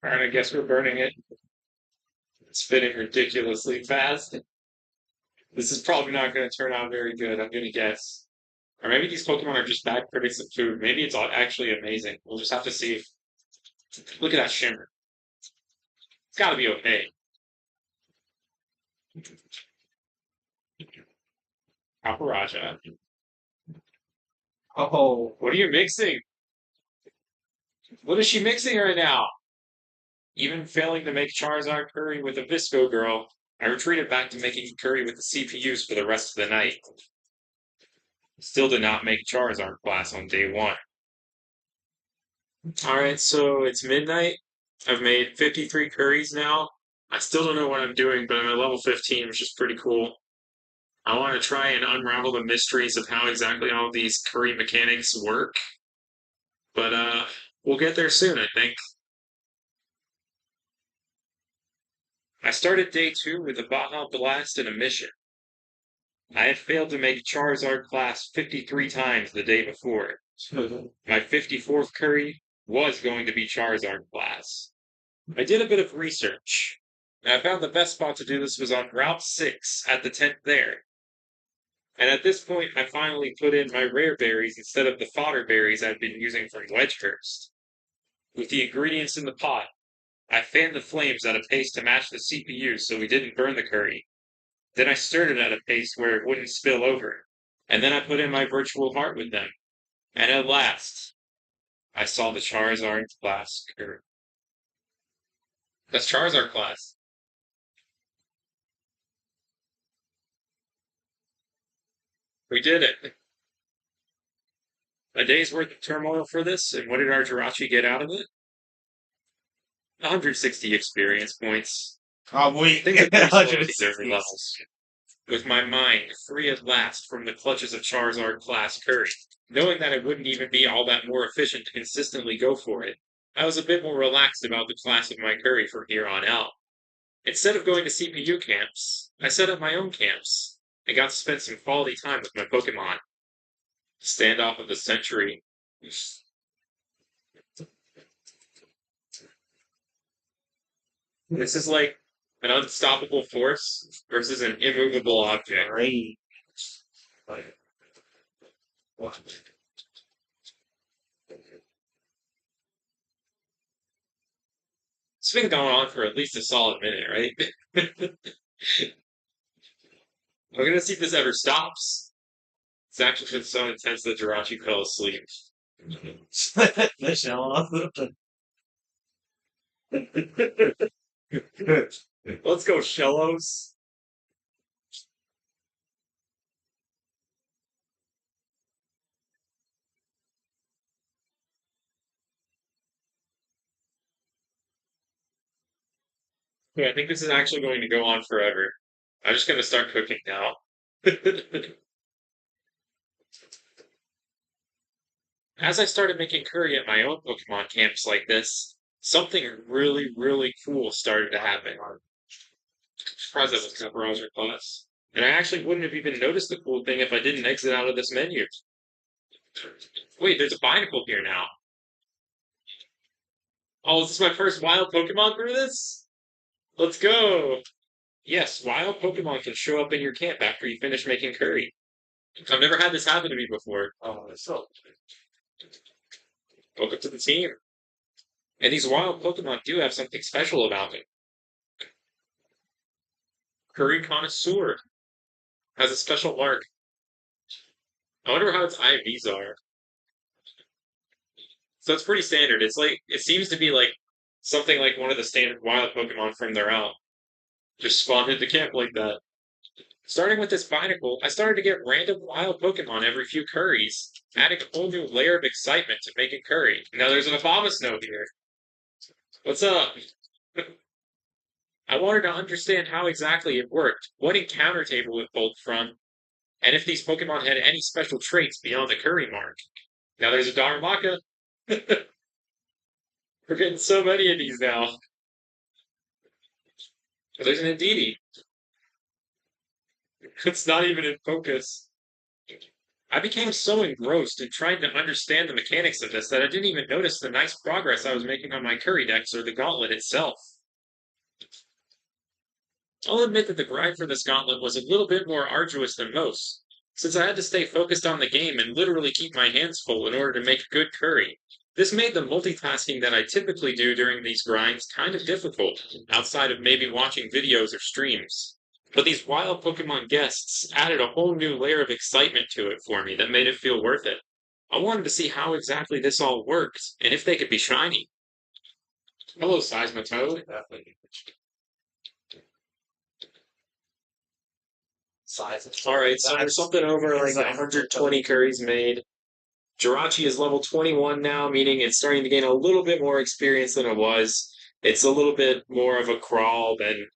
Alright, I guess we're burning it. It's fitting ridiculously fast. This is probably not going to turn out very good, I'm going to guess. Or maybe these Pokemon are just bad critics of food. Maybe it's actually amazing. We'll just have to see. Look at that shimmer. It's got to be okay. Kaparaja. Oh, what are you mixing? What is she mixing right now? Even failing to make Charizard curry with a Visco girl, I retreated back to making curry with the CPUs for the rest of the night. Still did not make Charizard class on day one. Alright, so it's midnight. I've made 53 curries now. I still don't know what I'm doing, but I'm at level 15, which is pretty cool. I want to try and unravel the mysteries of how exactly all of these curry mechanics work. But we'll get there soon, I think. I started day 2 with a Baja Blast and a mission. I had failed to make Charizard class 53 times the day before. My 54th curry was going to be Charizard class. I did a bit of research, and I found the best spot to do this was on Route 6 at the tent there. And at this point, I finally put in my rare berries instead of the fodder berries I'd been using from Wedgehurst. With the ingredients in the pot, I fanned the flames at a pace to match the CPU so we didn't burn the curry. Then I stirred it at a pace where it wouldn't spill over. And then I put in my virtual heart with them. And at last, I saw the Charizard class. That's Charizard class. We did it. A day's worth of turmoil for this, and what did our Jirachi get out of it? 160 experience points. Probably Things are pretty slow at these early 160. levels. With my mind free at last from the clutches of Charizard class Curry, knowing that it wouldn't even be all that more efficient to consistently go for it, I was a bit more relaxed about the class of my Curry from here on out. Instead of going to CPU camps, I set up my own camps and got to spend some quality time with my Pokemon. Standoff of the century. This is like an unstoppable force versus an immovable object. Great. Like, what? It's been going on for at least a solid minute, right? We're gonna see if this ever stops. It's actually been so intense that Jirachi fell asleep. The shell off. Let's go, Shellos. Yeah, I think this is actually going to go on forever. I'm just gonna start cooking now. As I started making curry at my own Pokemon camps like this, something really, really cool started to happen. I'm surprised that was in a browser class. And I actually wouldn't have even noticed the cool thing if I didn't exit out of this menu. Wait, there's a Binacle here now. Oh, is this my first wild Pokemon through this? Let's go! Yes, wild Pokemon can show up in your camp after you finish making curry. I've never had this happen to me before. Oh, it's so. Welcome to the team. And these wild Pokemon do have something special about them. Curry Connoisseur has a special mark. I wonder how its IVs are. So it's pretty standard. It's like it seems to be like something like one of the standard wild Pokemon from their out. Just spawned into camp like that. Starting with this Binacle, I started to get random wild Pokemon every few curries, adding a whole new layer of excitement to making curry. Now there's an Abomasnow here. What's up? I wanted to understand how exactly it worked, what encounter table it pulled from, and if these Pokemon had any special traits beyond the curry mark. Now there's a Darumaka. We're getting so many of these now. There's an Indeedee. It's not even in focus. I became so engrossed in trying to understand the mechanics of this that I didn't even notice the nice progress I was making on my curry decks or the gauntlet itself. I'll admit that the grind for this gauntlet was a little bit more arduous than most, since I had to stay focused on the game and literally keep my hands full in order to make good curry. This made the multitasking that I typically do during these grinds kind of difficult, outside of maybe watching videos or streams. But these wild Pokemon guests added a whole new layer of excitement to it for me that made it feel worth it. I wanted to see how exactly this all worked, and if they could be shiny. Hello, Seismitoad. Alright, so there's something over like 120 curries made. Jirachi is level 21 now, meaning it's starting to gain a little bit more experience than it was. It's a little bit more of a crawl than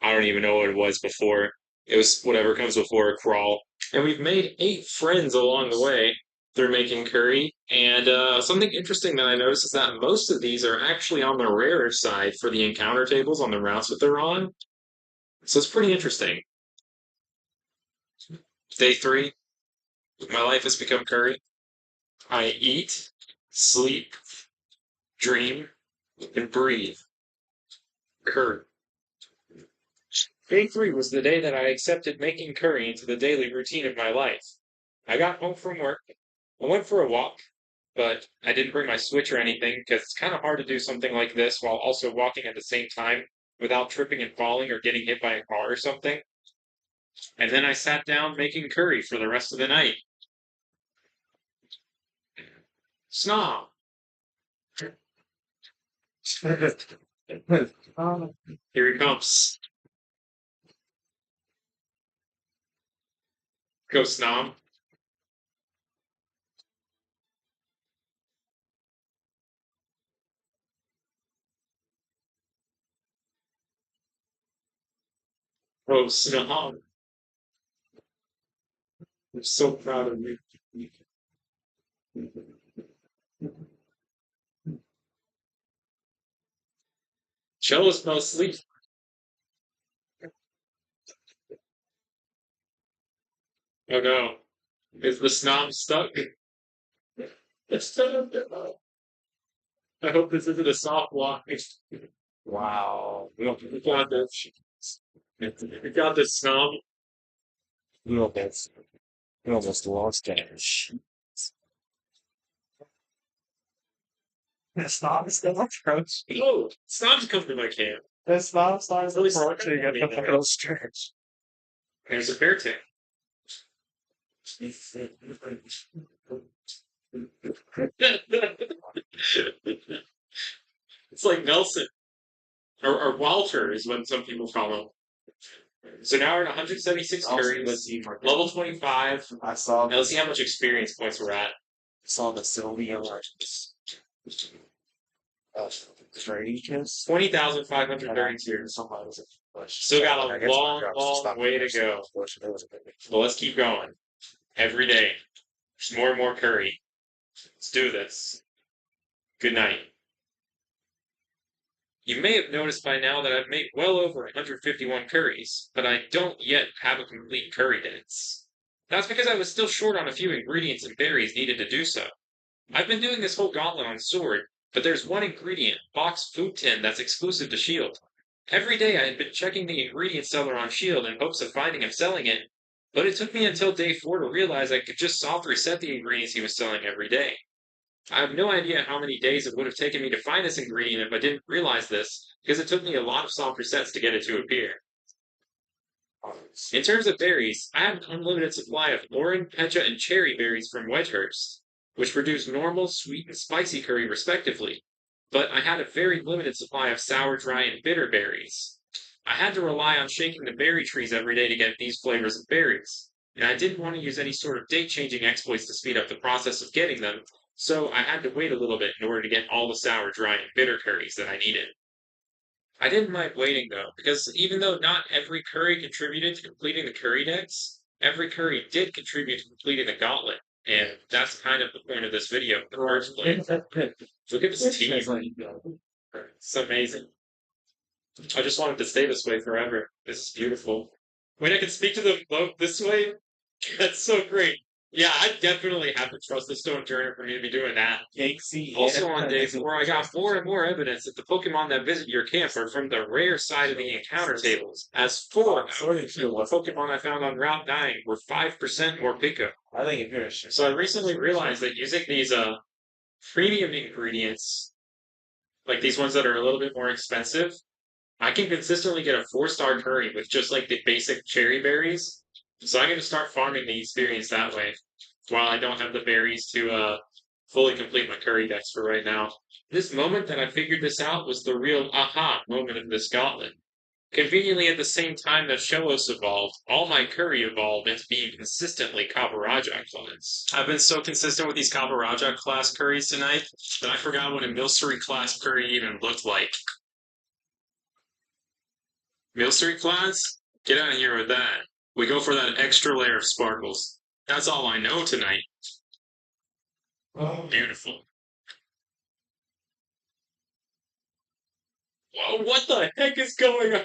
I don't even know what it was before. It was whatever comes before a crawl. And we've made 8 friends along the way through making curry. And something interesting that I noticed is that most of these are actually on the rarer side for the encounter tables on the routes that they're on. So it's pretty interesting. Day 3, my life has become curry. I eat, sleep, dream, and breathe curry. Day 3 was the day that I accepted making curry into the daily routine of my life. I got home from work. I went for a walk, but I didn't bring my Switch or anything because it's kind of hard to do something like this while also walking at the same time without tripping and falling or getting hit by a car or something. And then I sat down making curry for the rest of the night. Snob. Here he comes. Go Snom. Go Snom. I'm so proud of you. Cello's no sleep. Oh no. Is the Snom stuck? I hope this isn't a soft walk. Wow. We got this. We got this Snom. We almost, we almost lost cash. That's not still approach. Oh, Snom's coming to my camp. That's not starting Really approaching at the starting. middle stretch. There's a bear tank. It's like Nelson. Or Walter is what some people call him. So now we're at 176 curry. Let's see. Level 25. I saw. Now let's see how much experience points we're at. Saw the Sylvia Legends. Trading kiss. 20,532. Somebody was a push. Still got a long, long way to go. But let's keep going. Every day. There's more and more curry. Let's do this. Good night. You may have noticed by now that I've made well over 151 curries, but I don't yet have a complete curry dance. That's because I was still short on a few ingredients and berries needed to do so. I've been doing this whole gauntlet on sword, but there's one ingredient, boxed food tin, that's exclusive to Shield. Every day I had been checking the ingredient seller on Shield in hopes of finding him selling it, but it took me until day 4 to realize I could just soft reset the ingredients he was selling every day. I have no idea how many days it would have taken me to find this ingredient if I didn't realize this, because it took me a lot of soft resets to get it to appear. In terms of berries, I have an unlimited supply of orange, pecha, and cherry berries from Wedgehurst, which produce normal, sweet, and spicy curry respectively, but I had a very limited supply of sour, dry, and bitter berries. I had to rely on shaking the berry trees every day to get these flavors of berries, and I didn't want to use any sort of date-changing exploits to speed up the process of getting them, so I had to wait a little bit in order to get all the sour, dry, and bitter curries that I needed. I didn't mind waiting though, because even though not every curry contributed to completing the curry decks, every curry did contribute to completing the gauntlet, and that's kind of the point of this video in the first place. Look at this team. It's amazing. I just wanted to stay this way forever. This is beautiful. Wait, I can speak to the boat this way? That's so great. Yeah, I definitely have to trust the Stone Turner for me to be doing that. Also on day 4, I got more and more evidence that the Pokemon that visit your camp are from the rare side of the encounter tables, as 4 out of the Pokemon I found on Route 9 were 5% more Pika. I think if you're a shit. So I recently realized that using these premium ingredients, like these ones that are a little bit more expensive, I can consistently get a 4-star curry with just like the basic cherry berries. So I'm going to start farming the experience that way, while I don't have the berries to fully complete my curry decks for right now. This moment that I figured this out was the real aha moment of this gauntlet. Conveniently at the same time that Shellos evolved, all my curry evolved into being consistently Kabaraja class. I've been so consistent with these Kabaraja class curries tonight that I forgot what a Milcery class curry even looked like. Milcery class? Get out of here with that. We go for that extra layer of sparkles. That's all I know tonight. Oh, beautiful. Whoa, what the heck is going on?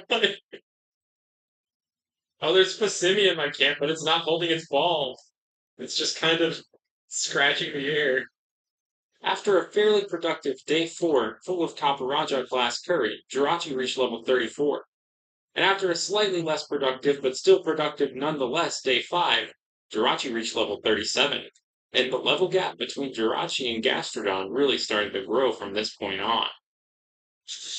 Oh, there's Passimi in my camp, but it's not holding its ball. It's just kind of scratching the air. After a fairly productive day 4, full of Kaparaja class curry, Jirachi reached level 34. And after a slightly less productive, but still productive nonetheless, day 5, Jirachi reached level 37. And the level gap between Jirachi and Gastrodon really started to grow from this point on.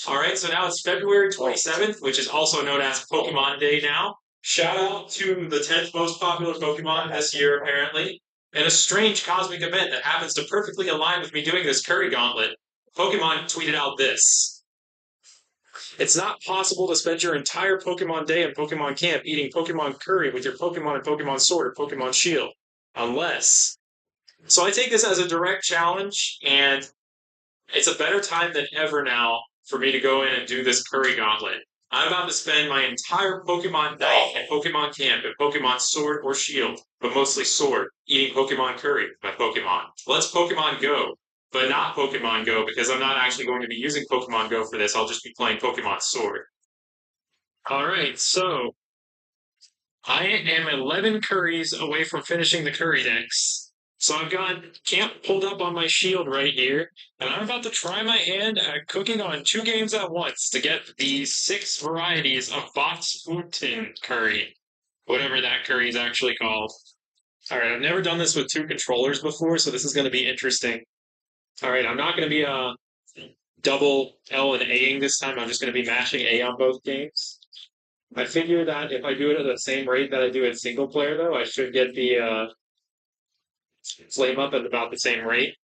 Alright, so now it's February 27th, which is also known as Pokemon Day now. Shout out to the 10th most popular Pokemon this year, apparently. And a strange cosmic event that happens to perfectly align with me doing this curry gauntlet. Pokemon tweeted out this. It's not possible to spend your entire Pokemon day in Pokemon Camp eating Pokemon curry with your Pokemon in Pokemon Sword or Pokemon Shield. Unless. So I take this as a direct challenge, and it's a better time than ever now for me to go in and do this curry gauntlet. I'm about to spend my entire Pokemon night at Pokemon Camp at Pokemon Sword or Shield, but mostly Sword, eating Pokemon curry with my Pokemon. Let's Pokemon Go, but not Pokemon Go because I'm not actually going to be using Pokemon Go for this. I'll just be playing Pokemon Sword. All right, so I am 11 curries away from finishing the curry decks. So I've got camp pulled up on my shield right here, and I'm about to try my hand at cooking on 2 games at once to get the 6 varieties of Box Food Tin curry, whatever that curry is actually called. All right, I've never done this with 2 controllers before, so this is going to be interesting. All right, I'm not going to be double L and Aing this time. I'm just going to be mashing A on both games. I figure that if I do it at the same rate that I do at single player, though, I should get the flame up at about the same rate.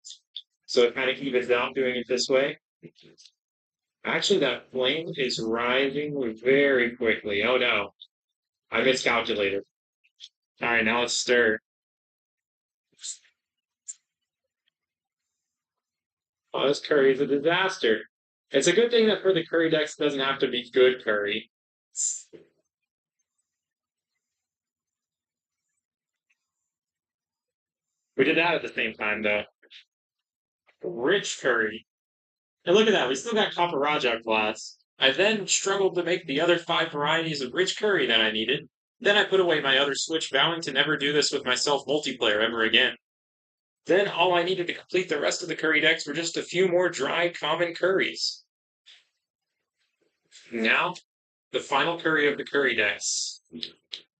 So it kind of evens out doing it this way. Actually, that flame is rising very quickly. Oh no, I miscalculated. All right, now let's stir. Oh, this curry is a disaster. It's a good thing that for the curry decks, it doesn't have to be good curry. We did that at the same time, though. Rich curry. And look at that, we still got Copper Raja class. I then struggled to make the other 5 varieties of rich curry that I needed. Then I put away my other Switch, vowing to never do this with myself multiplayer ever again. Then all I needed to complete the rest of the curry decks were just a few more dry, common curries. Now, the final curry of the curry decks.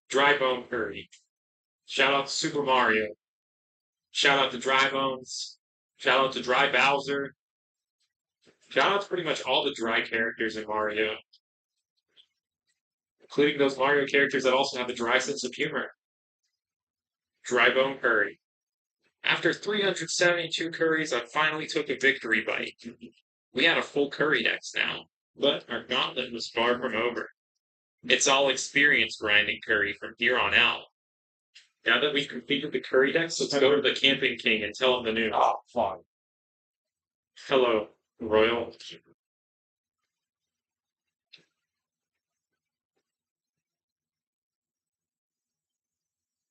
Dry Bone Curry. Shout out to Super Mario. Shout out to Dry Bones. Shout out to Dry Bowser. Shout out to pretty much all the dry characters in Mario, including those Mario characters that also have a dry sense of humor. Dry Bone Curry. After 372 curries, I finally took a victory bite. We had a full curry decks now, but our gauntlet was far from over. It's all experience grinding curry from here on out. Now that we've completed the curry decks, let's go to the Camping King and tell him the news. Oh, fuck. Hello, Royal.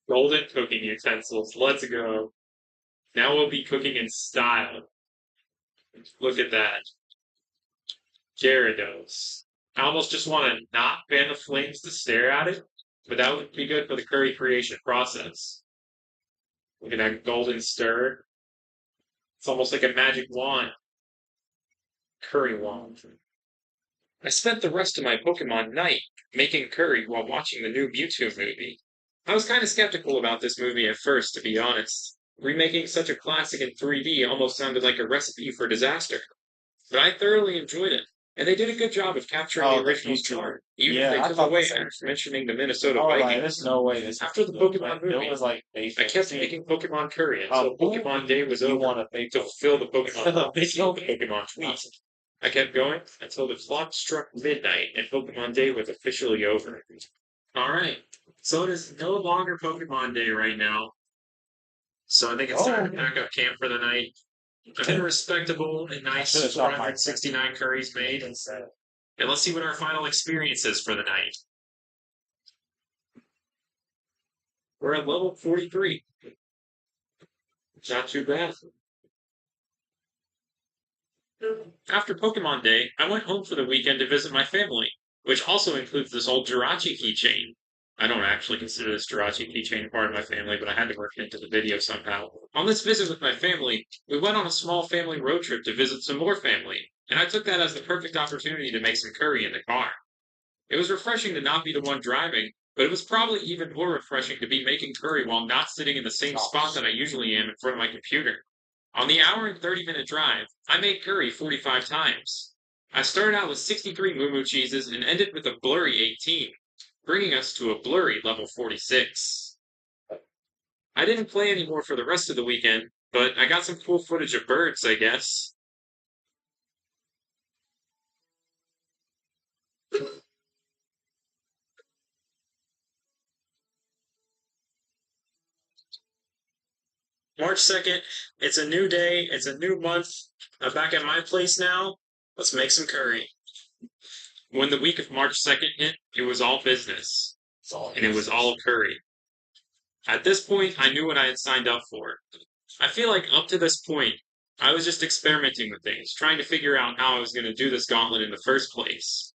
Golden cooking utensils. Let's go. Now we'll be cooking in style. Look at that. Gyarados. I almost just want to not fan the flames to stare at it, but that would be good for the curry creation process. Look at that golden stir. It's almost like a magic wand. Curry wand. I spent the rest of my Pokemon night making curry while watching the new Mewtwo movie. I was kind of skeptical about this movie at first, to be honest. Remaking such a classic in 3D almost sounded like a recipe for disaster. But I thoroughly enjoyed it, and they did a good job of capturing the original charm, even if they took away after mentioning the Minnesota Vikings. There's no way this After the Pokemon movie, it was like I kept making Pokemon curry until Pokemon Day was over to fulfill the Pokemon tweet. I kept going until the clock struck midnight and Pokemon Day was officially over. Alright, so it is no longer Pokemon Day right now. So I think it's time to pack up camp for the night. I've been respectable and nice 469 curries made. And let's see what our final experience is for the night. We're at level 43. Not too bad. After Pokemon Day, I went home for the weekend to visit my family, which also includes this old Jirachi keychain. I don't actually consider this Jirachi keychain part of my family, but I had to work it into the video somehow. On this visit with my family, we went on a small family road trip to visit some more family, and I took that as the perfect opportunity to make some curry in the car. It was refreshing to not be the one driving, but it was probably even more refreshing to be making curry while not sitting in the same spot that I usually am in front of my computer. On the hour and 30-minute drive, I made curry 45 times. I started out with 63 moo cheeses and ended with a blurry 18, bringing us to a blurry level 46. I didn't play anymore for the rest of the weekend, but I got some cool footage of birds, I guess. March 2nd, it's a new day, it's a new month. I'm back at my place now. Let's make some curry. When the week of March 2nd hit, it was all business, and it was all curry. At this point, I knew what I had signed up for. I feel like up to this point, I was just experimenting with things, trying to figure out how I was going to do this gauntlet in the first place.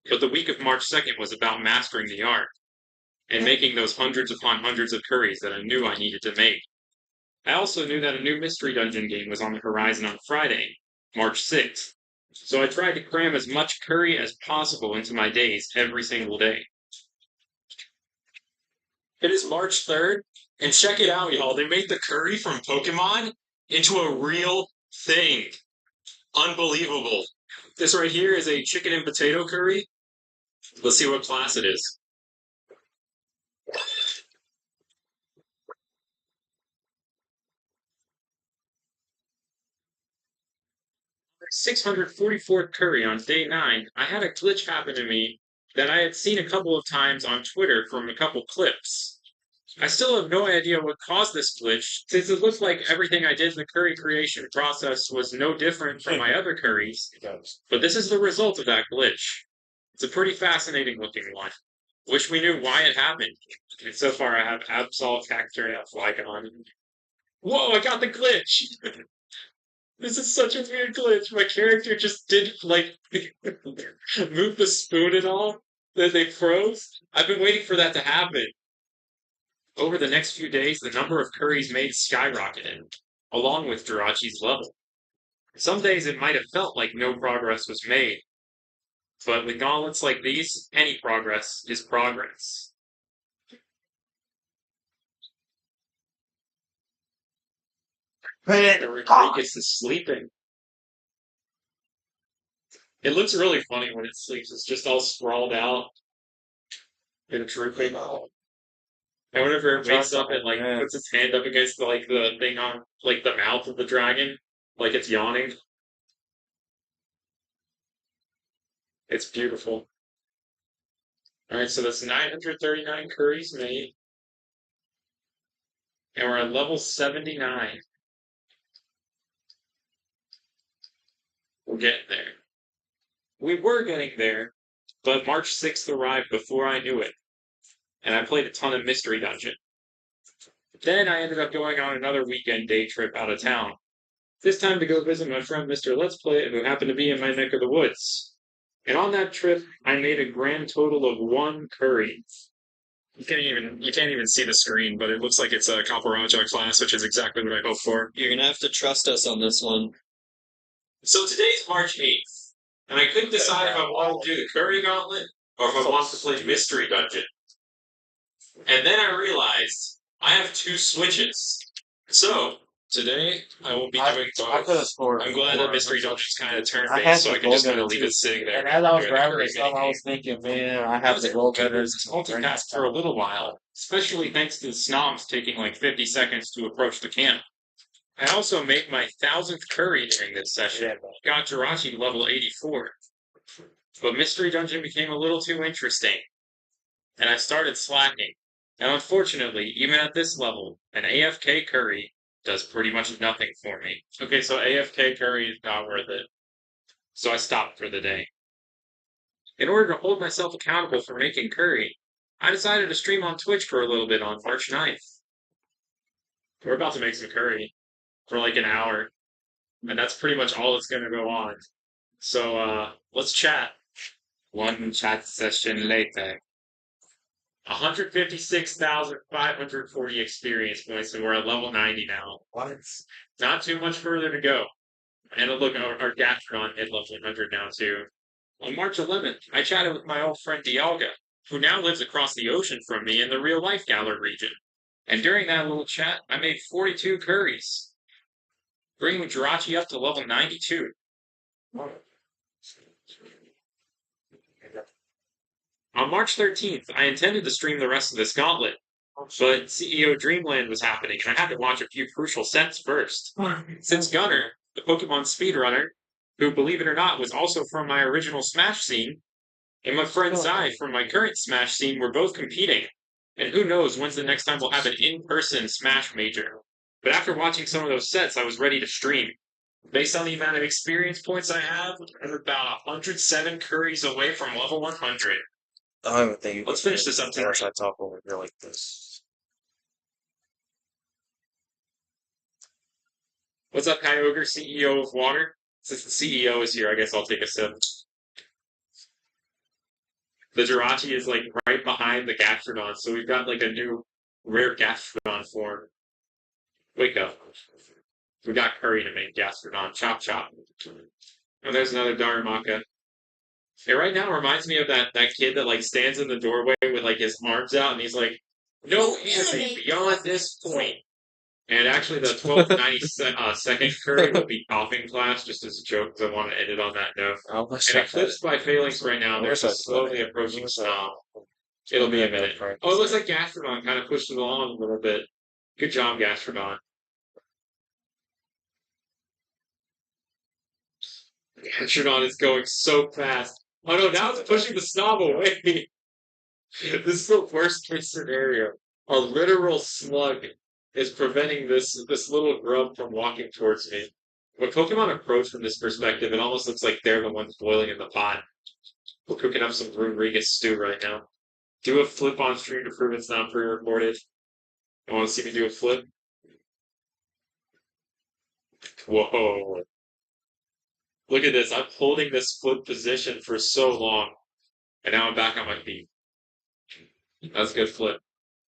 But the week of March 2nd was about mastering the art and making those hundreds upon hundreds of curries that I knew I needed to make. I also knew that a new Mystery Dungeon game was on the horizon on Friday, March 6th, so I tried to cram as much curry as possible into my days every single day. It is March 3rd, and check it out, y'all. They made the curry from Pokemon into a real thing. Unbelievable. This right here is a chicken and potato curry. Let's see what class it is. 644th curry on day 9, I had a glitch happen to me that I had seen a couple of times on Twitter from a couple clips. I still have no idea what caused this glitch, since it looks like everything I did in the curry creation process was no different from my other curries, but this is the result of that glitch. It's a pretty fascinating looking one. Wish we knew why it happened. And so far I have Absol, Cacturne, and Flygon. Whoa, I got the glitch! This is such a weird glitch. My character just didn't like move the spoon at all. Then they froze. I've been waiting for that to happen. Over the next few days, the number of curries made skyrocketed, along with Jirachi's level. Some days it might have felt like no progress was made, but with gauntlets like these, any progress is progress. The Rodriguez is sleeping. It looks really funny when it sleeps. It's just all sprawled out and drooping. And whenever it wakes up, it like puts its hand up against the thing on like the mouth of the dragon, like it's yawning. It's beautiful. All right, so that's 939 curries made, and we're at level 79. We're getting there. We were getting there, but March 6th arrived before I knew it, and I played a ton of Mystery Dungeon. Then I ended up going on another weekend day trip out of town. This time to go visit my friend Mr. Let's Play, who happened to be in my neck of the woods. And on that trip, I made a grand total of 1 curry. You can't even see the screen, but it looks like it's a Kaparaja class, which is exactly what I hoped for. You're gonna have to trust us on this one. So today's March 8th, and I couldn't decide if I wanted to do the curry gauntlet or if I wanted to play Mystery Dungeon. And then I realized I have 2 switches. So today I will be doing I could have both. scored. I'm glad that Mystery Dungeon's kind of turn I had based, so the I can just gold kind of medal, leave too. it sitting there. And as I was doing the grabbing curry this stuff, I mini was thinking, man, I I have was the able gold to do medals. this multitask for a little while, especially thanks to the snobs taking like 50 seconds to approach the camp. I also made my 1000th curry during this session, got Jirachi level 84. But Mystery Dungeon became a little too interesting, and I started slacking. And unfortunately, even at this level, an AFK curry does pretty much nothing for me. Okay, so AFK curry is not worth it. So I stopped for the day. In order to hold myself accountable for making curry, I decided to stream on Twitch for a little bit on March 9th. We're about to make some curry for like an hour, and that's pretty much all that's going to go on. So, let's chat. One chat session later. 156,540 experience points, and we're at level 90 now. What? Not too much further to go. And look, our Gatron hit level 100 now, too. On March 11th, I chatted with my old friend Dialga, who now lives across the ocean from me in the real-life Galar region. And during that little chat, I made 42 curries, bringing Jirachi up to level 92. On March 13th, I intended to stream the rest of this gauntlet, but CEO Dreamland was happening, and I had to watch a few crucial sets first. Since Gunner, the Pokemon speedrunner, who, believe it or not, was also from my original Smash scene, And my friend Zai from my current Smash scene were both competing. And who knows when's the next time we'll have an in-person Smash major. But after watching some of those sets, I was ready to stream. Based on the amount of experience points I have, I'm about 107 curries away from level 100. I don't even think Let's finish this up tonight. I talk over here like this. What's up, Kyogre, CEO of Water? Since the CEO is here, I guess I'll take a sip. The Jirachi is like right behind the Gastrodon, so we've got like a new rare Gastrodon form. Wake up. We got curry to make Gastrodon. Chop chop. Oh, there's another Darumaka. It right now reminds me of that kid that like stands in the doorway with like his arms out and he's like, no anything beyond this point. And actually the 1292nd curry will be coughing class just as a joke because I want to end it on that note. And eclipsed by Phalanx right now, there's a slowly approaching snow. It'll be a minute. Oh, it looks like Gastrodon kind of pushed it along a little bit. Good job, Gastrodon. Gastrodon is going so fast. Oh no, now it's pushing the snob away. This is the worst case scenario. A literal slug is preventing this little grub from walking towards me. When Pokemon approach from this perspective, it almost looks like they're the ones boiling in the pot. We're cooking up some Runerigus stew right now. Do a flip on stream to prove it's not pre-recorded. You want to see me do a flip? Whoa. Look at this. I'm holding this flip position for so long. And now I'm back on my feet. That's a good flip.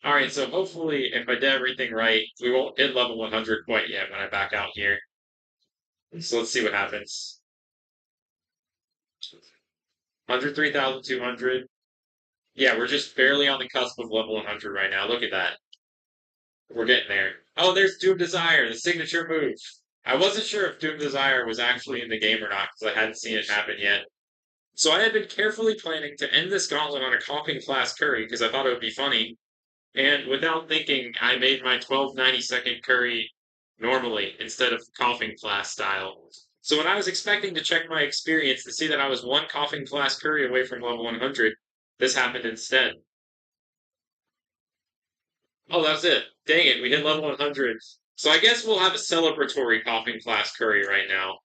Alright, so hopefully if I did everything right, we won't hit level 100 quite yet when I back out here. So let's see what happens. 103,200. Yeah, we're just barely on the cusp of level 100 right now. Look at that. We're getting there. Oh, there's Doom Desire, the signature move. I wasn't sure if Doom Desire was actually in the game or not because I hadn't seen it happen yet. So I had been carefully planning to end this gauntlet on a coughing class curry because I thought it would be funny. And without thinking, I made my 1292nd curry normally instead of coughing class style. So when I was expecting to check my experience to see that I was one coughing class curry away from level 100, this happened instead. Oh, that's it. Dang it, we hit level 100. So I guess we'll have a celebratory coughing class curry right now.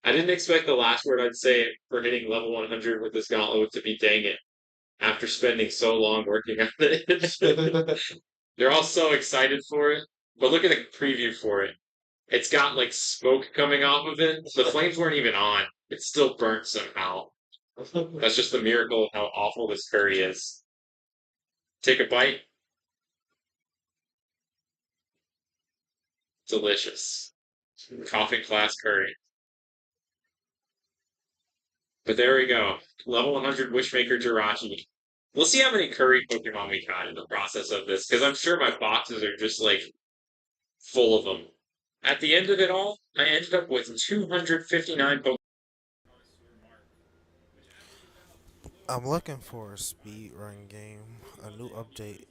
I didn't expect the last word I'd say for hitting level 100 with this gauntlet to be dang it, after spending so long working on it. They're all so excited for it, but look at the preview for it. It's got like smoke coming off of it. The flames weren't even on. It's still burnt somehow. That's just the miracle of how awful this curry is. Take a bite. Delicious. Coughing class curry. But there we go. Level 100 Wishmaker Jirachi. We'll see how many curry Pokemon we got in the process of this, because I'm sure my boxes are just like full of them. At the end of it all, I ended up with 259 Pokemon. I'm looking for a speed run game, a new update.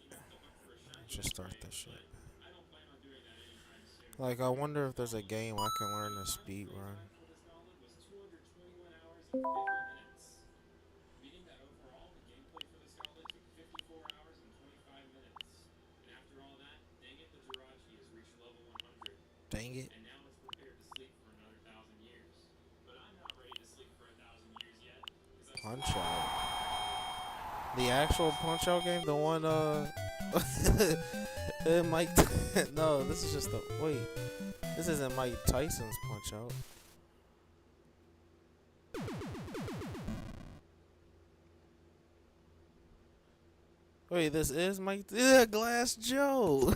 Should start this shit. Like, I wonder if there's a game I can learn to speed run. Dang it. Punch Out. The actual Punch Out game? The one, Mike. No, this is just the. Wait. This isn't Mike Tyson's Punch Out. Wait, this is Mike. Yeah, Glass Joe.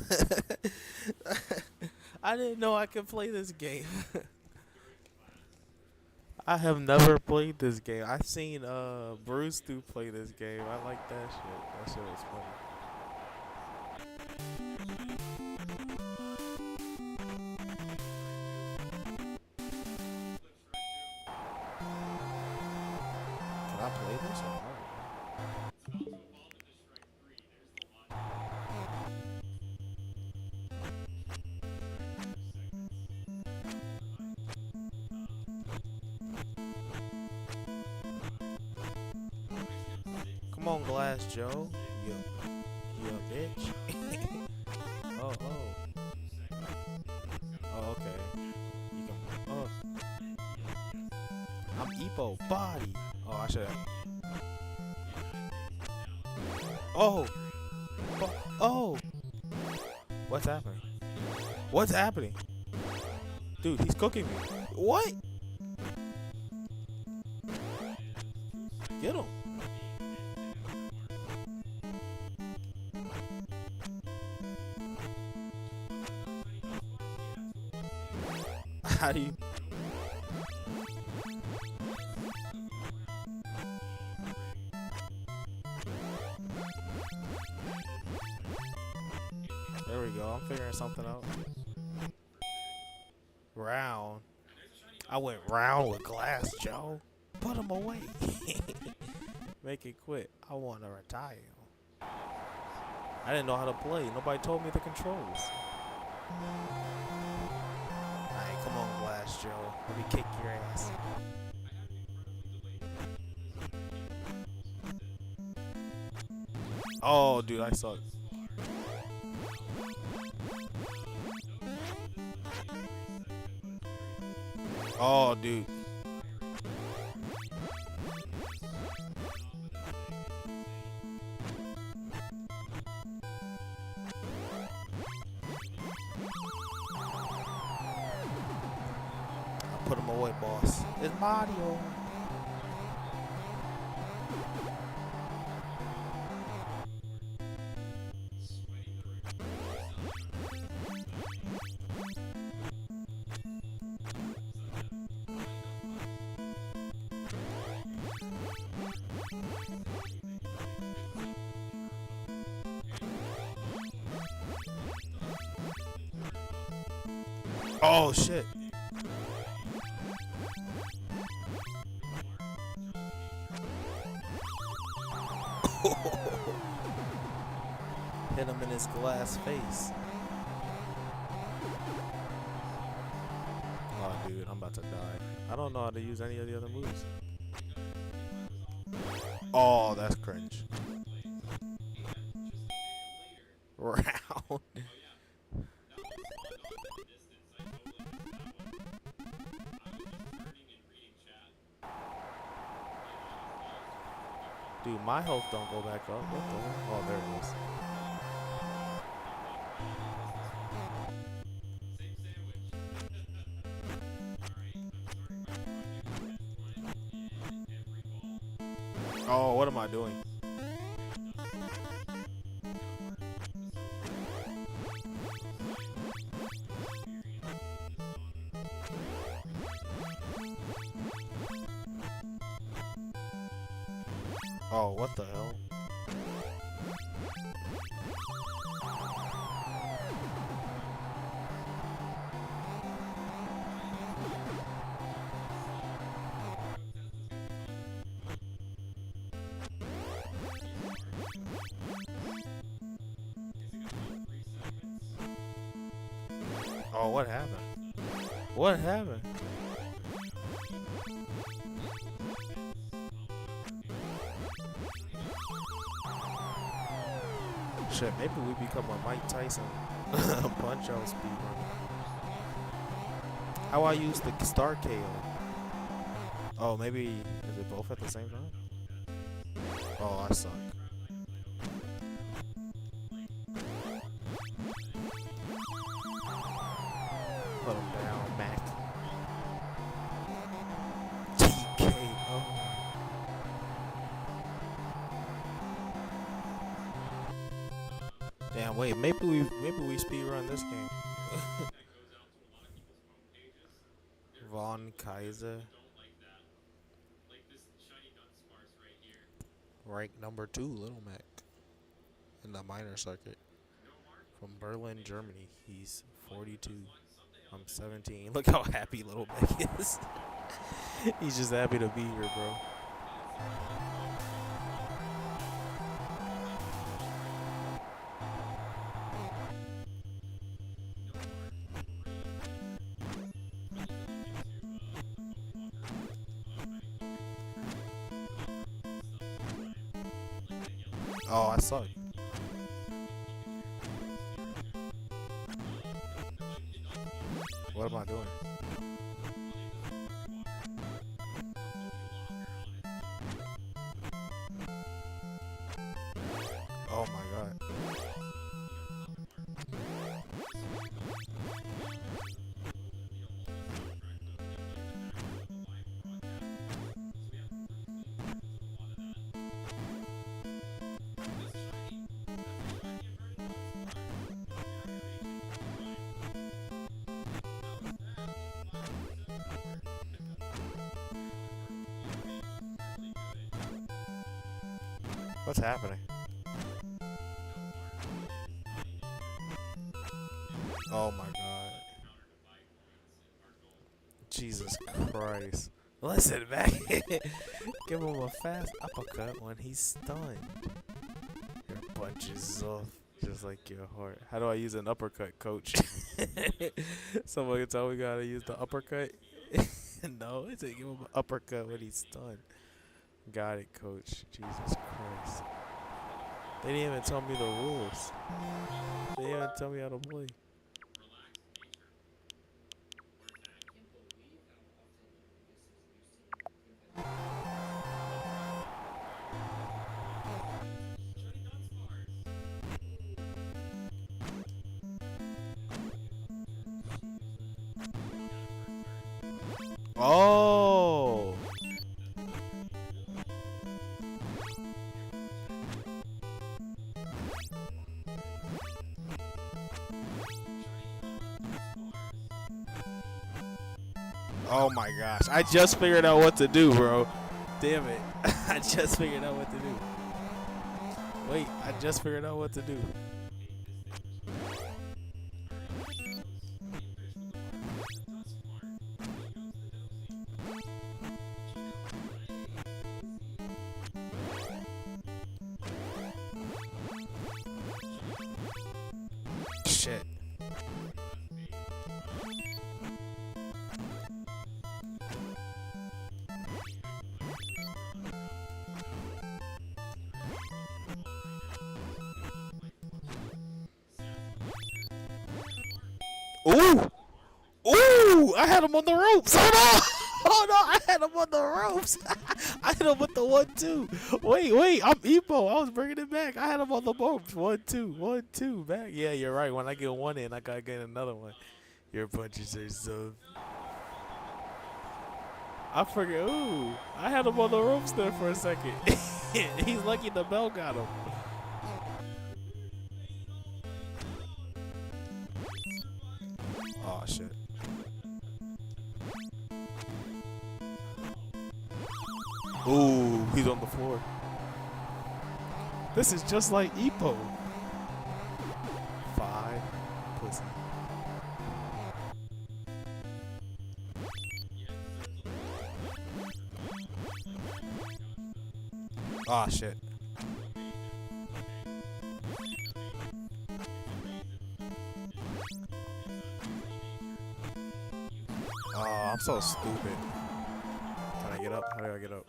I didn't know I could play this game. I have never played this game. I've seen Bruce do play this game. I like that shit. That shit was funny. Can I play this or not? Come on, Glass Joe. You a bitch. Oh, oh. Oh, okay. You can. Oh. I'm Epo. Body. Oh, I should have. Oh. Oh. What's happening? What's happening? Dude, he's cooking me. What? Get him. How do you? There we go. I'm figuring something out. Round. I went round with Glass Joe. Put him away. Make it quit. I want to retire. I didn't know how to play. Nobody told me the controls. Alright, come on, Glass Joe. Let me kick your ass. Oh, dude, I suck. Oh, dude. I'll put him away, boss. It's Mario. Oh, shit. Hit him in his glass face. Oh, dude, I'm about to die. I don't know how to use any of the other moves. Oh, that's cringe. Round. Dude, my health don't go back up. What the hell? Oh, there it is. Oh, what am I doing? Oh, what the hell? Oh, what happened? What happened? Shit, maybe we become a Mike Tyson punch-out speedrun. How I use the Star KO? Oh, maybe is it both at the same time? Oh, I suck. Put him down, Mac. TKO. Damn, wait, maybe we speed run this game. Von Kaiser. Rank number 2, Little Mac. In the minor circuit. From Berlin, Germany. He's 42. I'm 17. Look how happy Little Mac is. He's just happy to be here, bro. Oh, I suck. What am I doing? Oh my god. What's happening? Oh my god. Jesus Christ. Listen, man. Give him a fast uppercut when he's stunned. Your punches off just like your heart. How do I use an uppercut, coach? Somebody tell me how to use the uppercut? No, it's a give him an uppercut when he's stunned. Got it, coach. Jesus Christ. They didn't even tell me the rules. They didn't even tell me how to play. Oh! Oh my gosh. I just figured out what to do, bro. Damn it. I just figured out what to do. Wait, I just figured out what to do. Shit. Ooh! Ooh! I had him on the ropes! Hold on! Hold on! I had him on the ropes! I hit him with the 1-2. Wait, I'm Epo. I was bringing it back. I had him on the ropes. 1-2. 1-2. Back. Yeah, you're right. When I get one in, I gotta get another one. Your punches are so... I forget. Ooh! I had him on the ropes there for a second. He's lucky the bell got him. Oh, shit. Ooh, he's on the floor. This is just like Epo. 5 pussy. Ah, shit. Oh, I'm so stupid. Can I get up? How do I get up?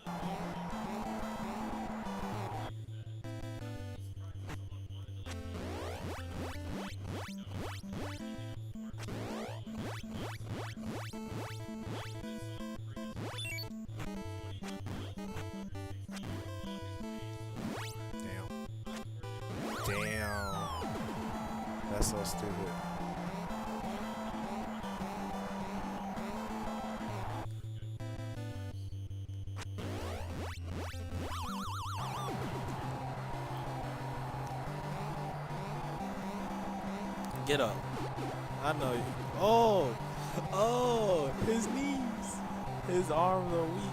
Damn. That's so stupid. Get up. I know you. Oh, his knees. His arms are weak.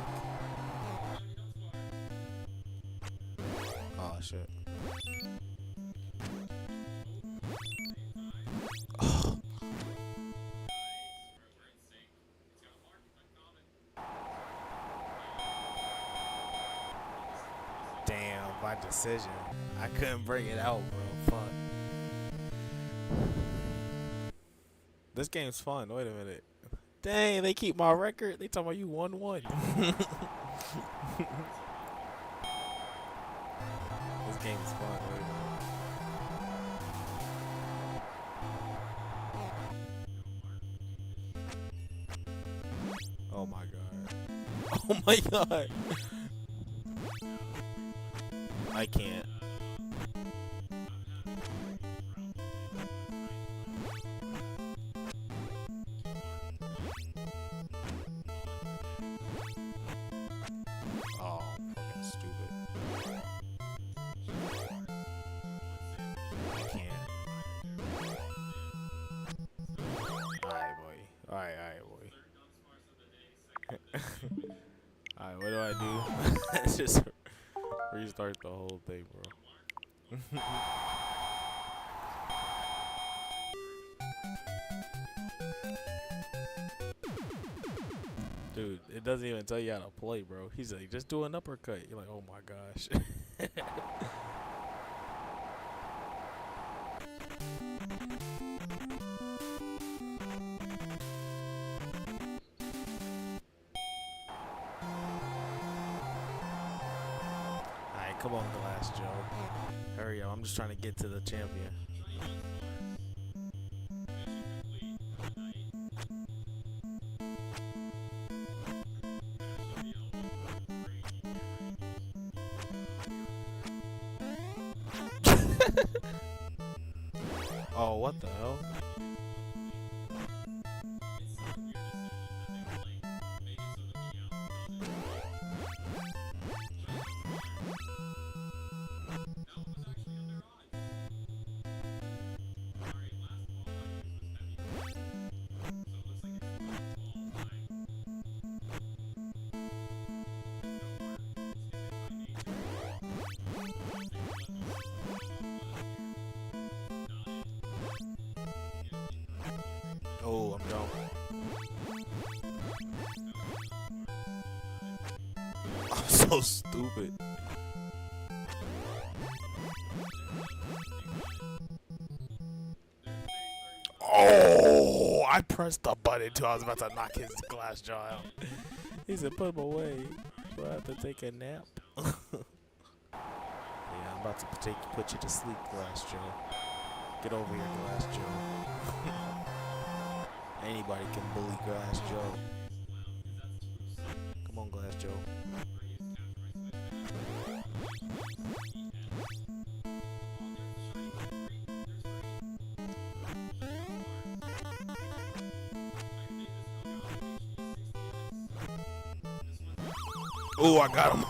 Oh, shit. Oh. Damn, by decision. I couldn't bring it out, bro. Fuck. This game's fun. Wait a minute. Dang, they keep my record. They talking about you 1-1. This game is fun. Right? Oh my god. Oh my god. I can't. Oh, fucking stupid. I can't. Alright, boy. Alright, boy. Alright, what do I do? It's just restart the whole thing, bro. Dude, it doesn't even tell you how to play, bro. He's like, just do an uppercut. You're like, oh my gosh. Alright, come on, Glass Joe. Hurry up, I'm just trying to get to the champion. Oh, what the hell? Oh, I'm dumb. I'm so stupid. Oh, I pressed the button too. I was about to knock his glass jaw out. He said, put him away. Do I have to take a nap? Yeah, I'm about to put you to sleep, Glass Joe. Get over here, Glass Joe. Anybody can bully Glass Joe. Come on, Glass Joe. Oh, I got him.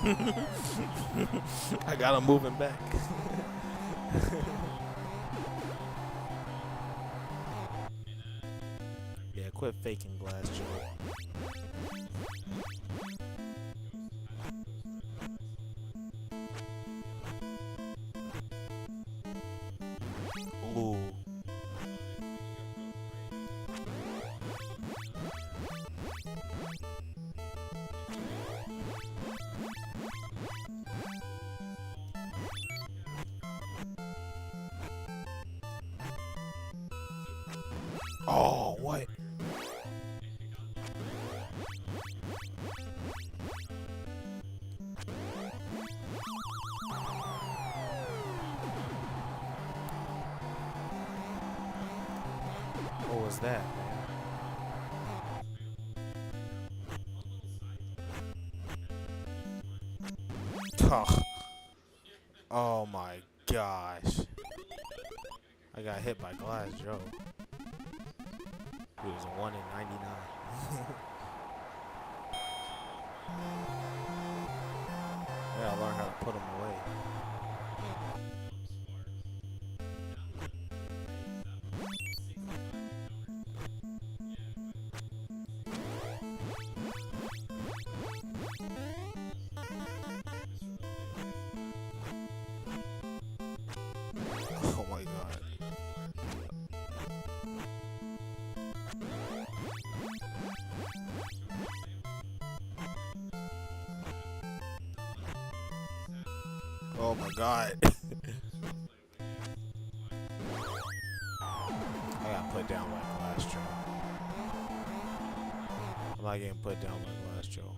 I got him moving back. Yeah, quit faking, Glass Joe. Ooh. Oh, what? What was that, man? Oh, oh my gosh. I got hit by Glass Joe. He was a 1 in 99. I gotta learn how to put him away. Oh my god. Oh my god. I got put down like Glass Joe. I'm not getting put down like Glass Joe.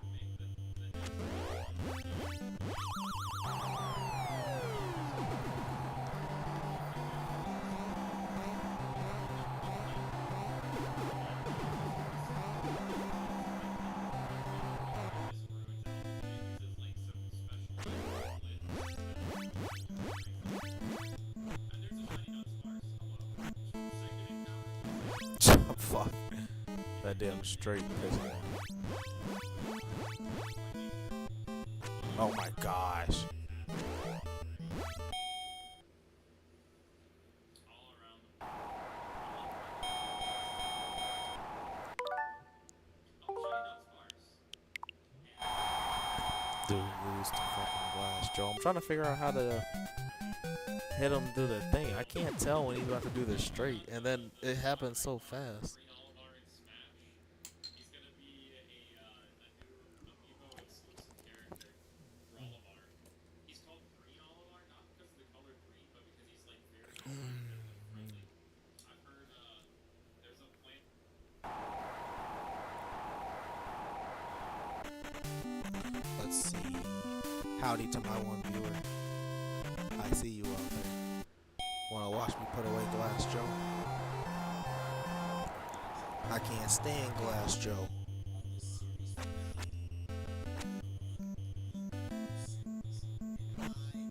Fuck. That damn straight pissed me off. Oh my gosh. Dude, lose to fucking Glass Joe. I'm trying to figure out how to hit him through the thing. I can't tell when he's about to do this straight, and then it happens so fast. Let's see. Howdy to my one viewer. I see you out there. Wanna watch me put away Glass Joe? I can't stand Glass Joe.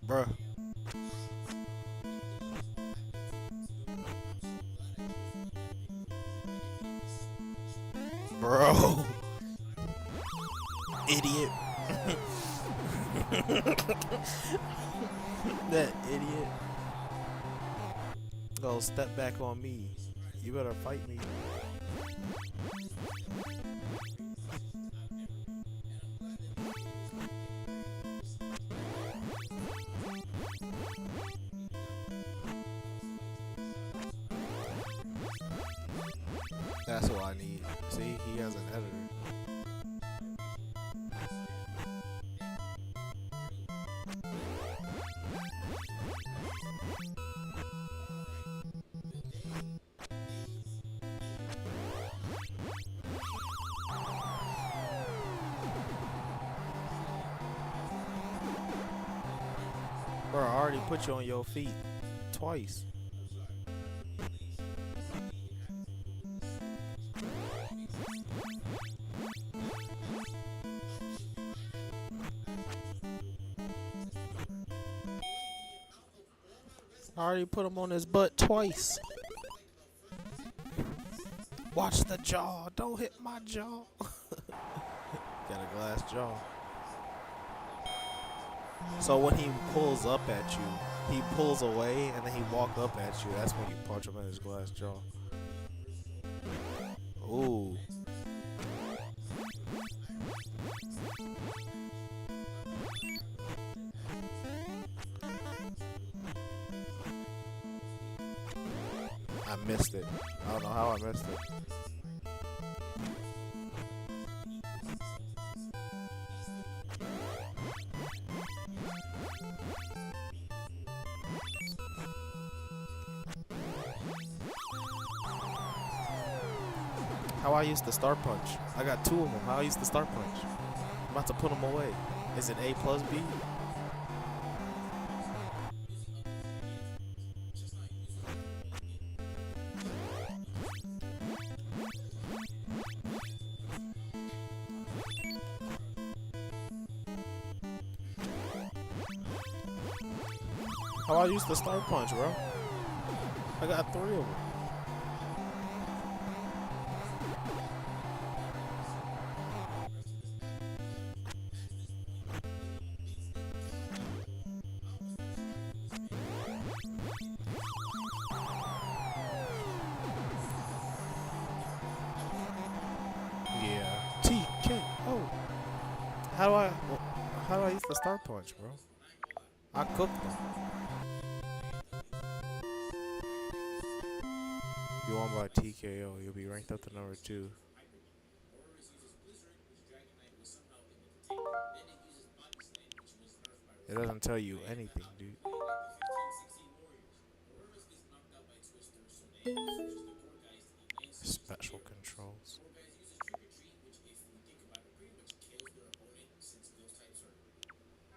Bruh. Bro. Idiot. That idiot. Go step back on me. You better fight me. That's what I need. See, he has an editor. Bro, I already put you on your feet twice. I already put him on his butt twice. Watch the jaw. Don't hit my jaw. Got a glass jaw. So when he pulls up at you, he pulls away and then he walk up at you. That's when you punch him in his glass jaw. Ooh. I missed it. I don't know how I missed it. How I use the star punch? I got two of them. How I use the star punch? I'm about to put them away. Is it A plus B? How I use the star punch, bro? I got three of them. Yeah. TKO. How do I use the star punch, bro? I cooked them. You won by TKO. You'll be ranked up to number 2. It doesn't tell you anything, dude. Special controls.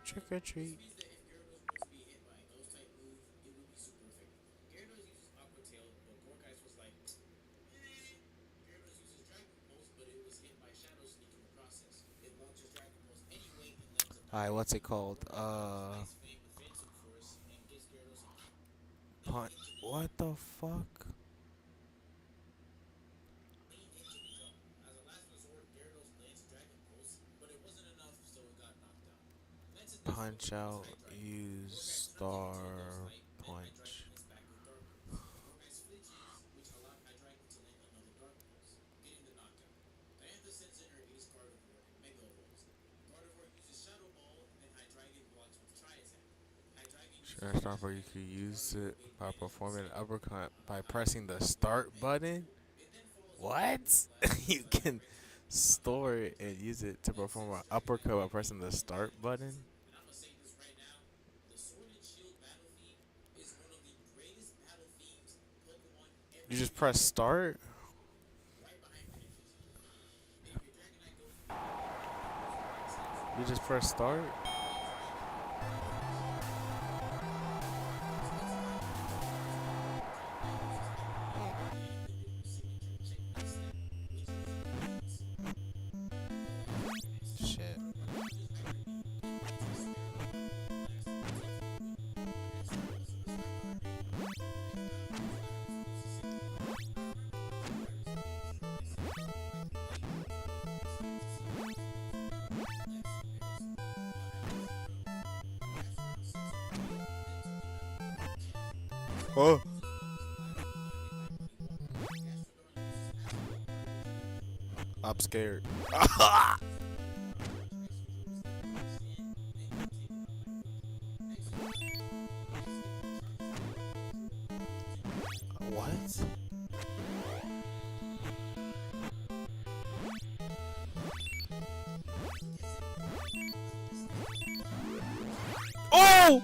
Trick or treat. Alright, what's it called? What the fuck? Punch out, use star punch. Sure, Stomper, you can use it by performing an uppercut by pressing the start button. What? You can store it and use it to perform an uppercut by pressing the start button? You just press start? You just press start? Shit. Oh. I'm scared. What? Oh!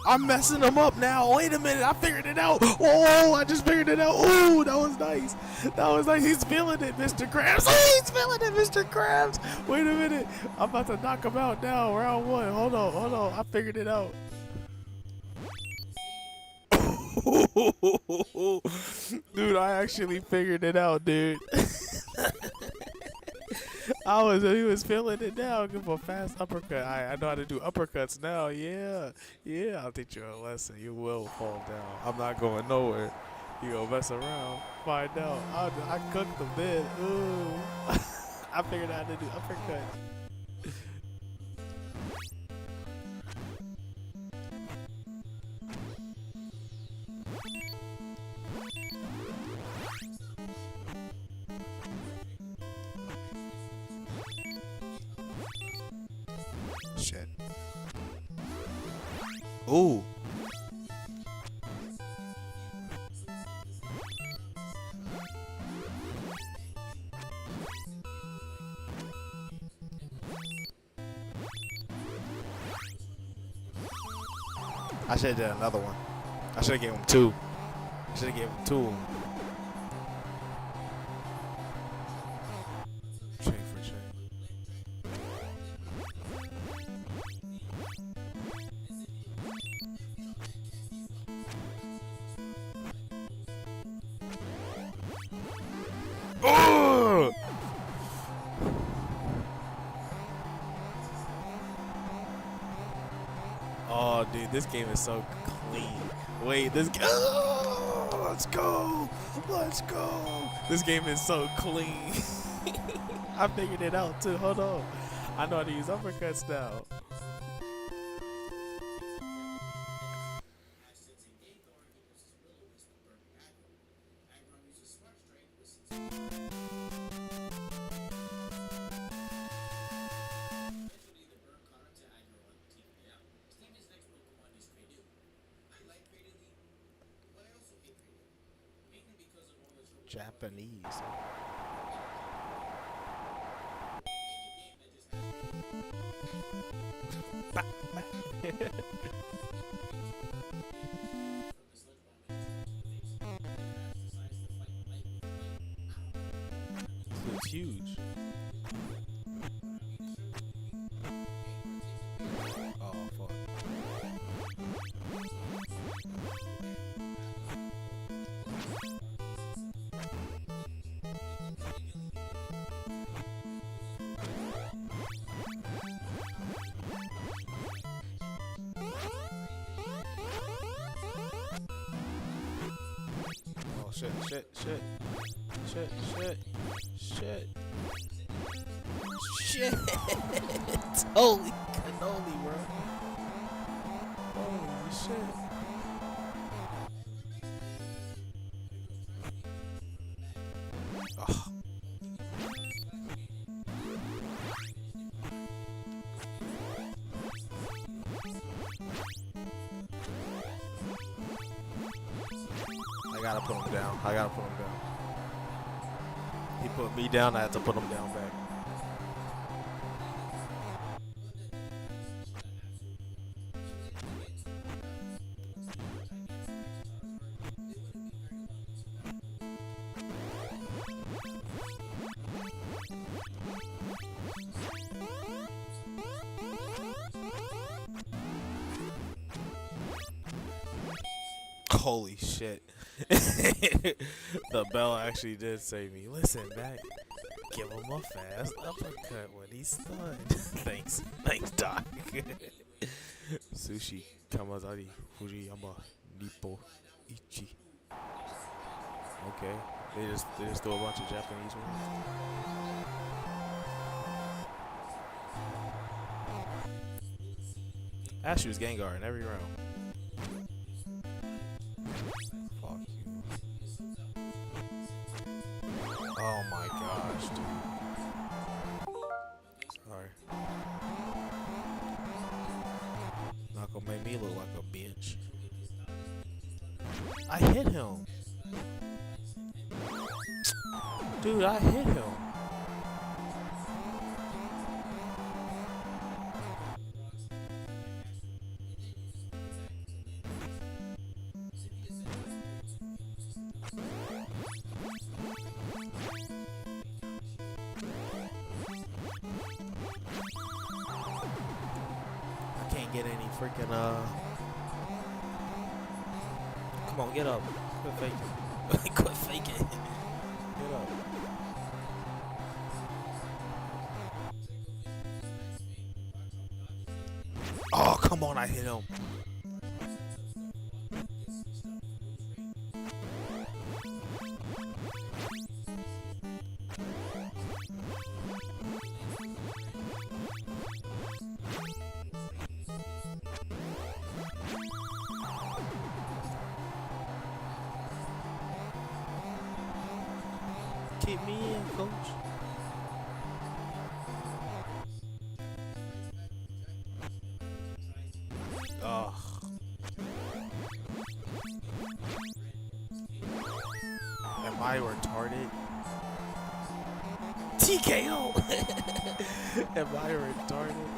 I'm messing him up now. Wait a minute. I figured it out. Oh, I just figured it out. Oh, that was nice. That was nice. He's feeling it, Mr. Krabs. Oh, he's feeling it, Mr. Krabs. Wait a minute. I'm about to knock him out now. Round one. Hold on. Hold on. I figured it out. Dude, I actually figured it out, dude. He was feeling it now. Give a fast uppercut. I know how to do uppercuts now. Yeah, yeah. I'll teach you a lesson. You will fall down. I'm not going nowhere. You gonna mess around. Find out. I cooked them then. Ooh. I figured out how to do uppercut. Shit. Ooh. I should have done another one. I should have gave him two. I should have gave him two. Chain for chain. Oh! Oh, dude, this game is so clean. Wait, this game. Oh, let's go. Let's go. This game is so clean. I figured it out, too. Hold on. I know how to use uppercuts now. Japanese. It's huge. Oh, fuck. Oh, shit, shit, shit. Shit, shit. Shit. Shit. Holy cannoli, bro. Holy shit. Oh. I gotta put him down. I gotta put him down. He put me down, I had to put him down back. Holy shit. The bell actually did save me. Listen back. Give him a fast uppercut when he's stunned. Thanks. Thanks, Doc. Sushi. Kamazari. Fujiyama. Nippo. Ichi. Okay. They just threw a bunch of Japanese ones. Ash was Gengar in every round. Fuck you. Oh my gosh, dude. Sorry. Not gonna make me look like a bitch. I hit him. Dude, I hit him. I can't get any freaking come on, get up. Quit faking. Quit faking. Get up. Oh, come on, I hit him. Keep me in, coach. Ugh. Am I retarded? TKO! Am I retarded?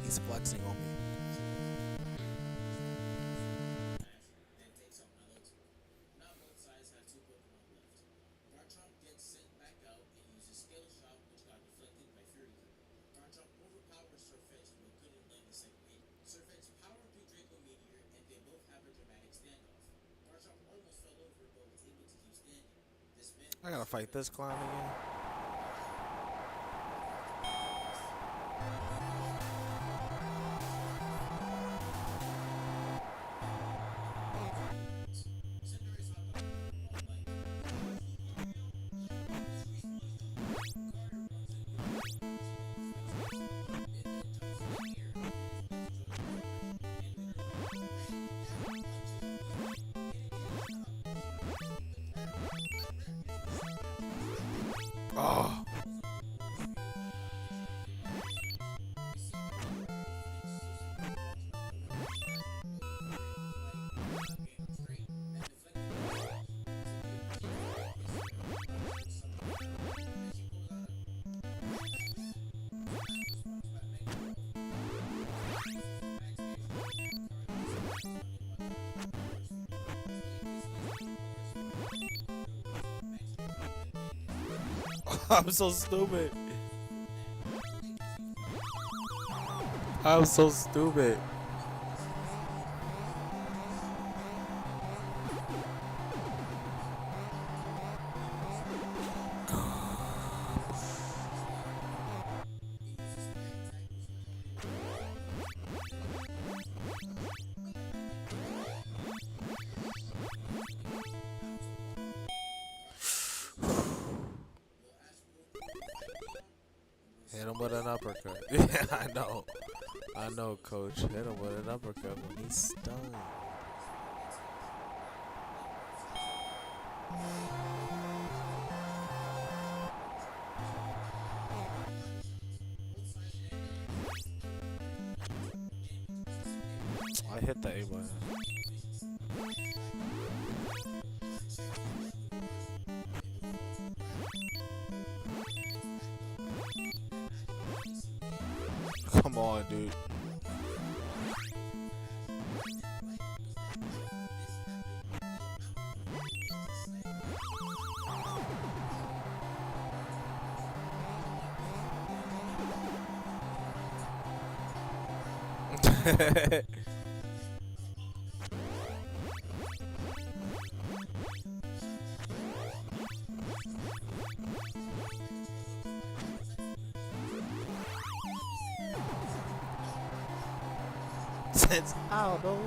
He's flexing on me. I gotta fight this clown again. Oh. I'm so stupid. I'm so stupid. Hit him with an uppercut. Yeah, I know. I know, coach. Hit him with an uppercut when he's stunned. I hit the A button. Come on, dude. Since out the way.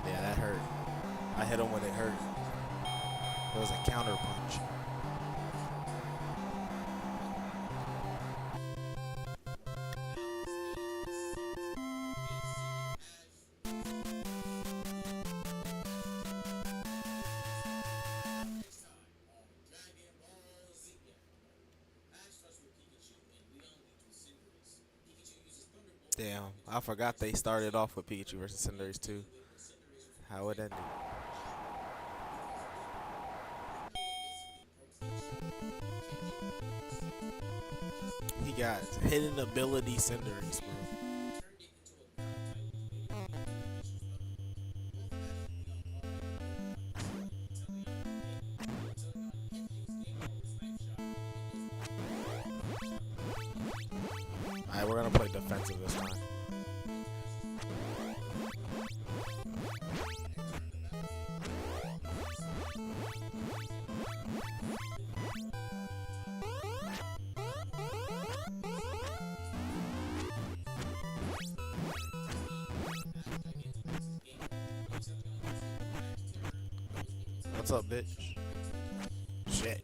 Yeah, that hurt. I hit him when it hurt. It was a counter punch. Damn, I forgot they started off with Pikachu versus Cinderace too. How it ended. He got hidden ability Cinderace, bro. Alright, we're gonna play defensive this time. What's up, bitch? Shit.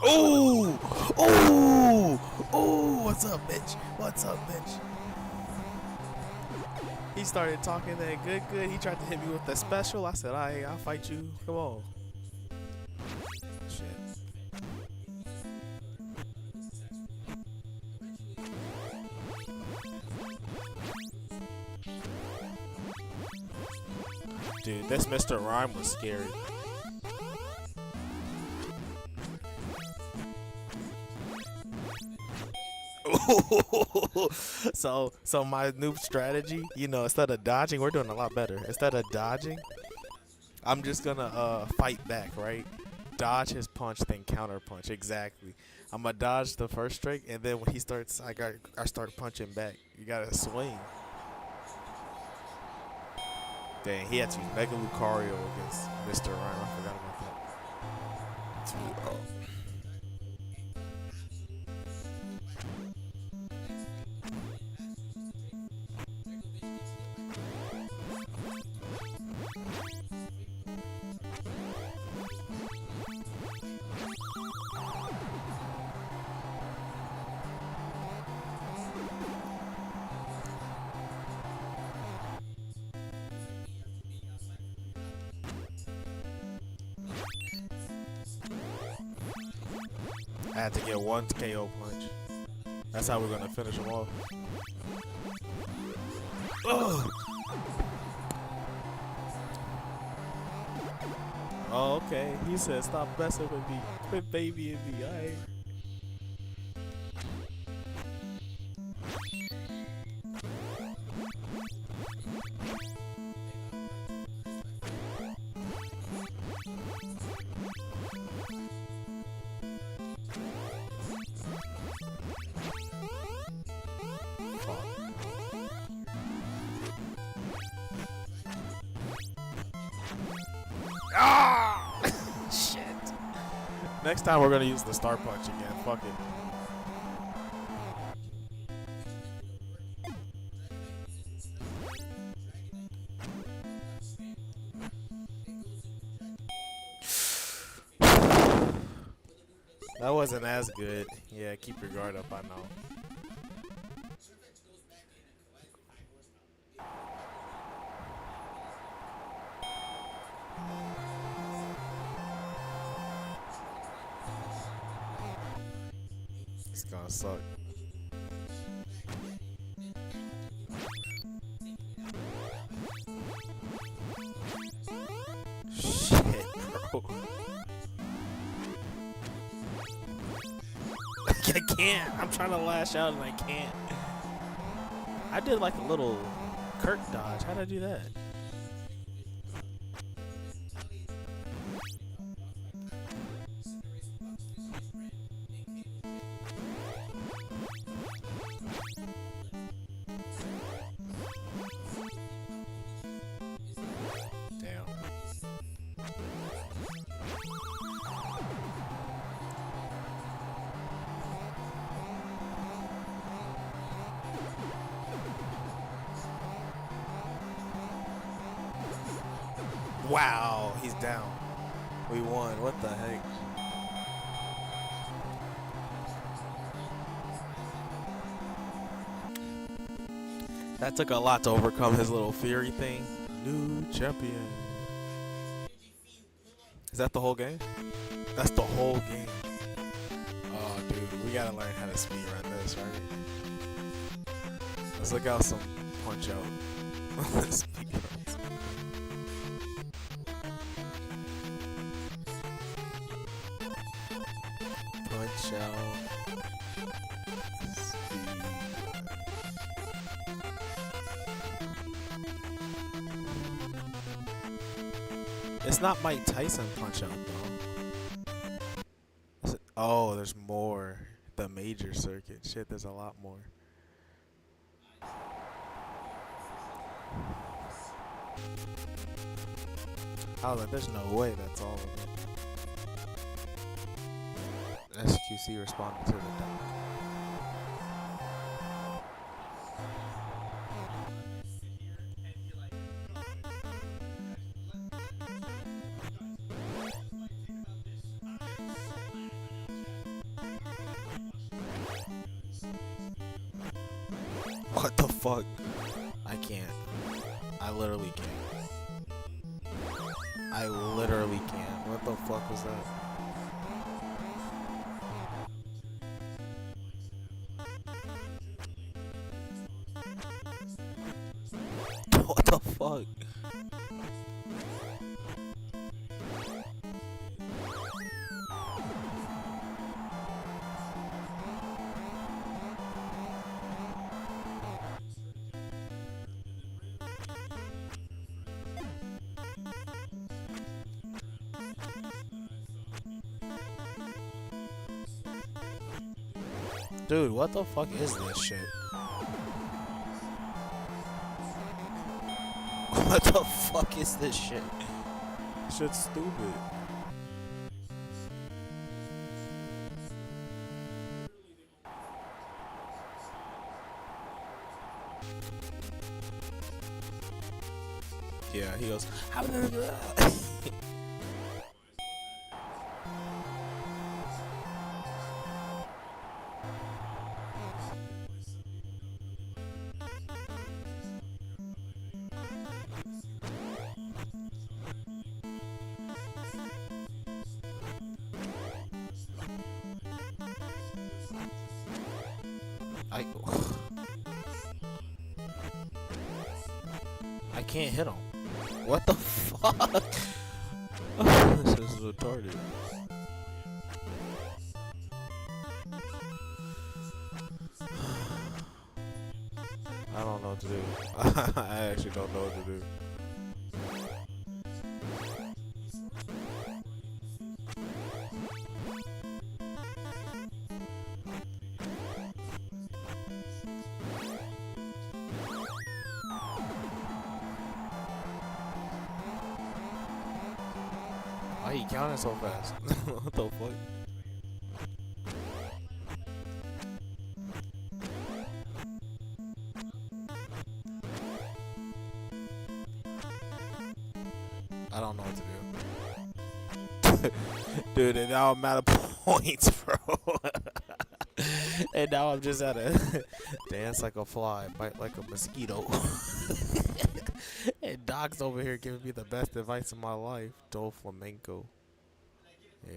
Ooh! Ooh! Ooh! What's up, bitch? What's up, bitch? He started talking that good. He tried to hit me with the special. I said, alright, I'll fight you. Come on. Shit. Dude, this Mr. Rhyme was scary. So my new strategy, you know, instead of dodging, we're doing a lot better. Instead of dodging, I'm just gonna fight back, right? Dodge his punch, then counter punch. Exactly. I'm gonna dodge the first strike, and then when he starts, I start punching back. You gotta swing. Dang, he had to use Mega Lucario against Mr. Rhyme. I forgot about that. Oh. I had to get one KO punch. That's how we're gonna finish him off. Ugh. Oh, okay. He said, "Stop messing with me, quit babying me." Alright. Ah! Shit. Next time we're gonna use the star punch again. Fuck it. That wasn't as good. Yeah, keep your guard up, I know. It's gonna suck. Shit, bro. I can't. I'm trying to lash out and I can't. I did like a little Kirk dodge. How did I do that? Damn. Wow, he's down. We won. What the heck? That took a lot to overcome his little fury thing. New champion. Is that the whole game? That's the whole game. Oh, dude, we gotta learn how to speedrun this, right? Let's look out some punch out speedruns. Punch out. Speed. It's not Mike Tyson punch out though. Oh, there's more. The major circuit. Shit, there's a lot more. I was like, there's no way that's all of it. SQC responded to the doc. What the fuck? I can't. I literally can't. I literally can't. What the fuck was that? What the fuck? Dude, what the fuck is this shit? What the fuck is this shit? Shit's stupid. Yeah, he goes. I can't hit him. What the fuck? This is retarded. I don't know what to do. I actually don't know what to do. Why he counting so fast? What the fuck? I don't know what to do. Dude, it now I'm out of points bro. And now I'm just at a dance like a fly, bite like a mosquito. And Doc's over here giving me the best advice of my life. Do flamenco. Yeah.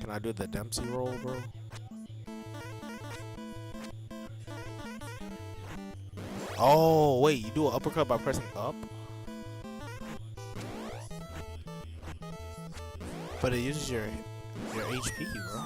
Can I do the Dempsey roll, bro? Oh, wait, you do an uppercut by pressing up? But it uses your HP, bro.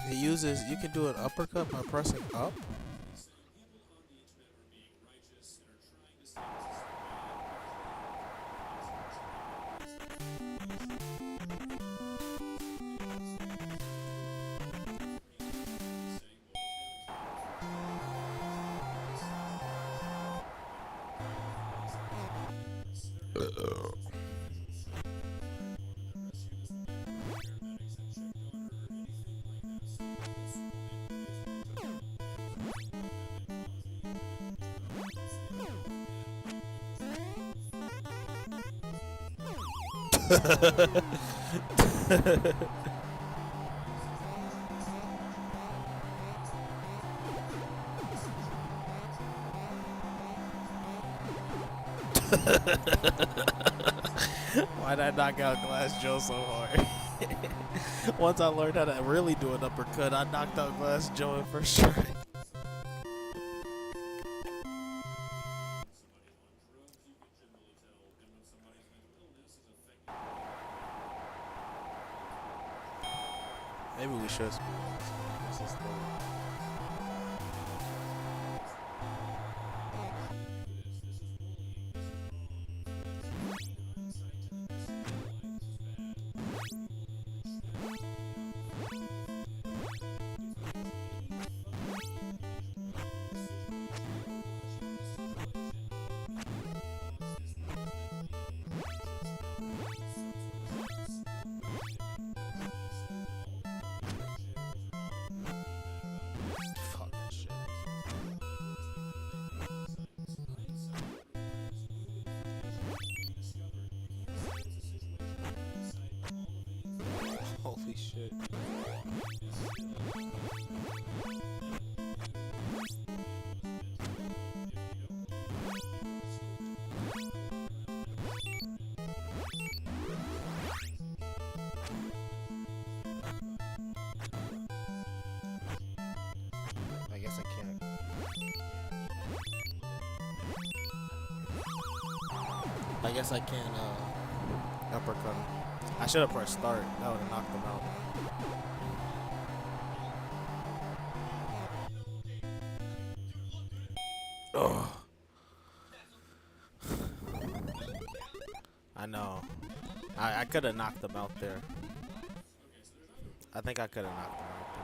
It uses, you can do an uppercut by pressing up? Why'd I knock out Glass Joe so hard? Once I learned how to really do an uppercut, I knocked out Glass Joe in first try. Maybe we should. This is the- Fuck that shit. Holy shit. I guess I can't. I guess I can't uppercut him. I should have pressed start. That would have knocked him out. Ugh. I know. I could have knocked him out there. I think I could have knocked him out there.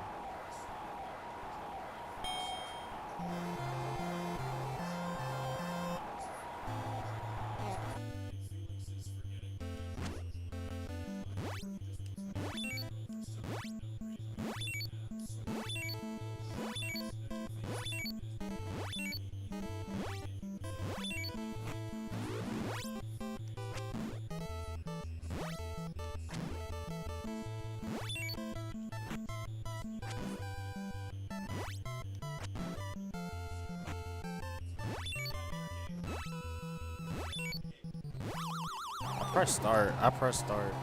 I pressed start. I pressed start.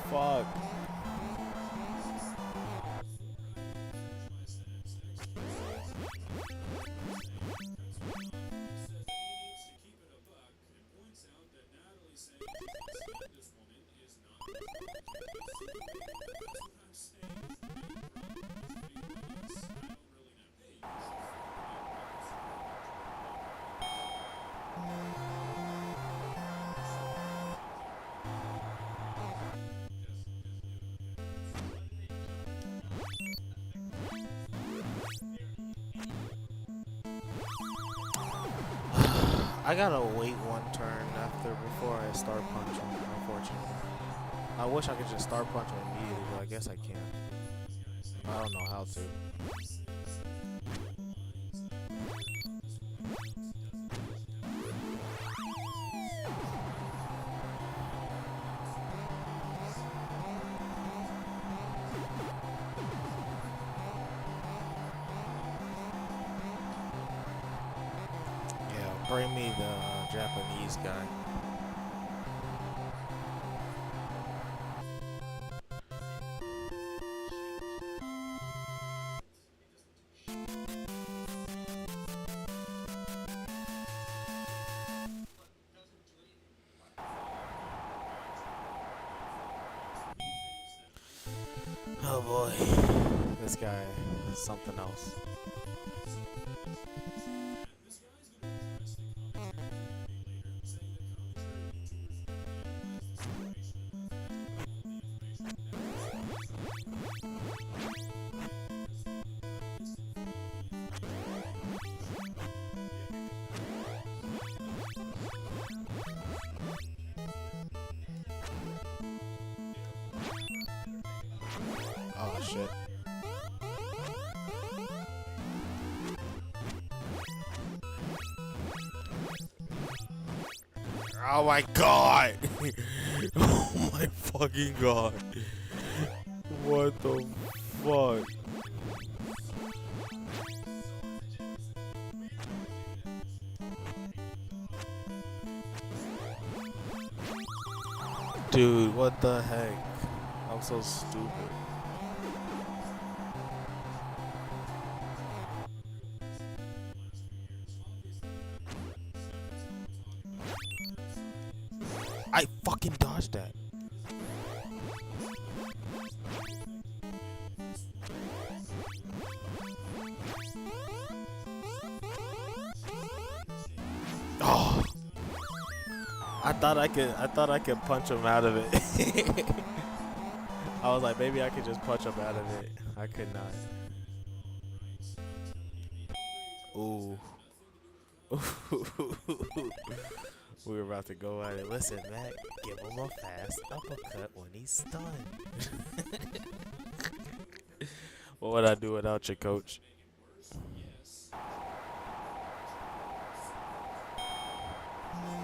Fuck. I gotta wait one turn after before I start punching, unfortunately. I wish I could just start punching immediately, but I guess I can't. I don't know how to. Yeah, bring me the Japanese guy. Oh boy, this guy is something else. Oh shit. Oh my god! Oh my fucking god! What the fuck? Dude, what the heck? I'm so stupid. I fucking dodged that. Oh, I thought I could punch him out of it. I was like, maybe I could just punch him out of it. I could not. Ooh. We were about to go at it. Listen, Mac, give him a fast uppercut when he's stunned. What would I do without you, coach?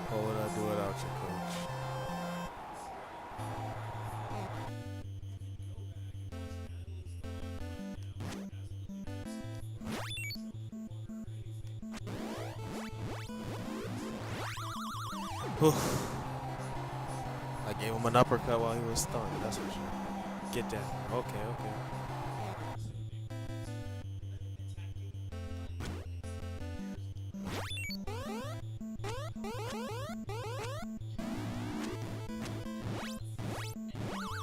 What would I do without you, coach? I gave him an uppercut while he was stunned, that's for sure. Get down. Okay, okay.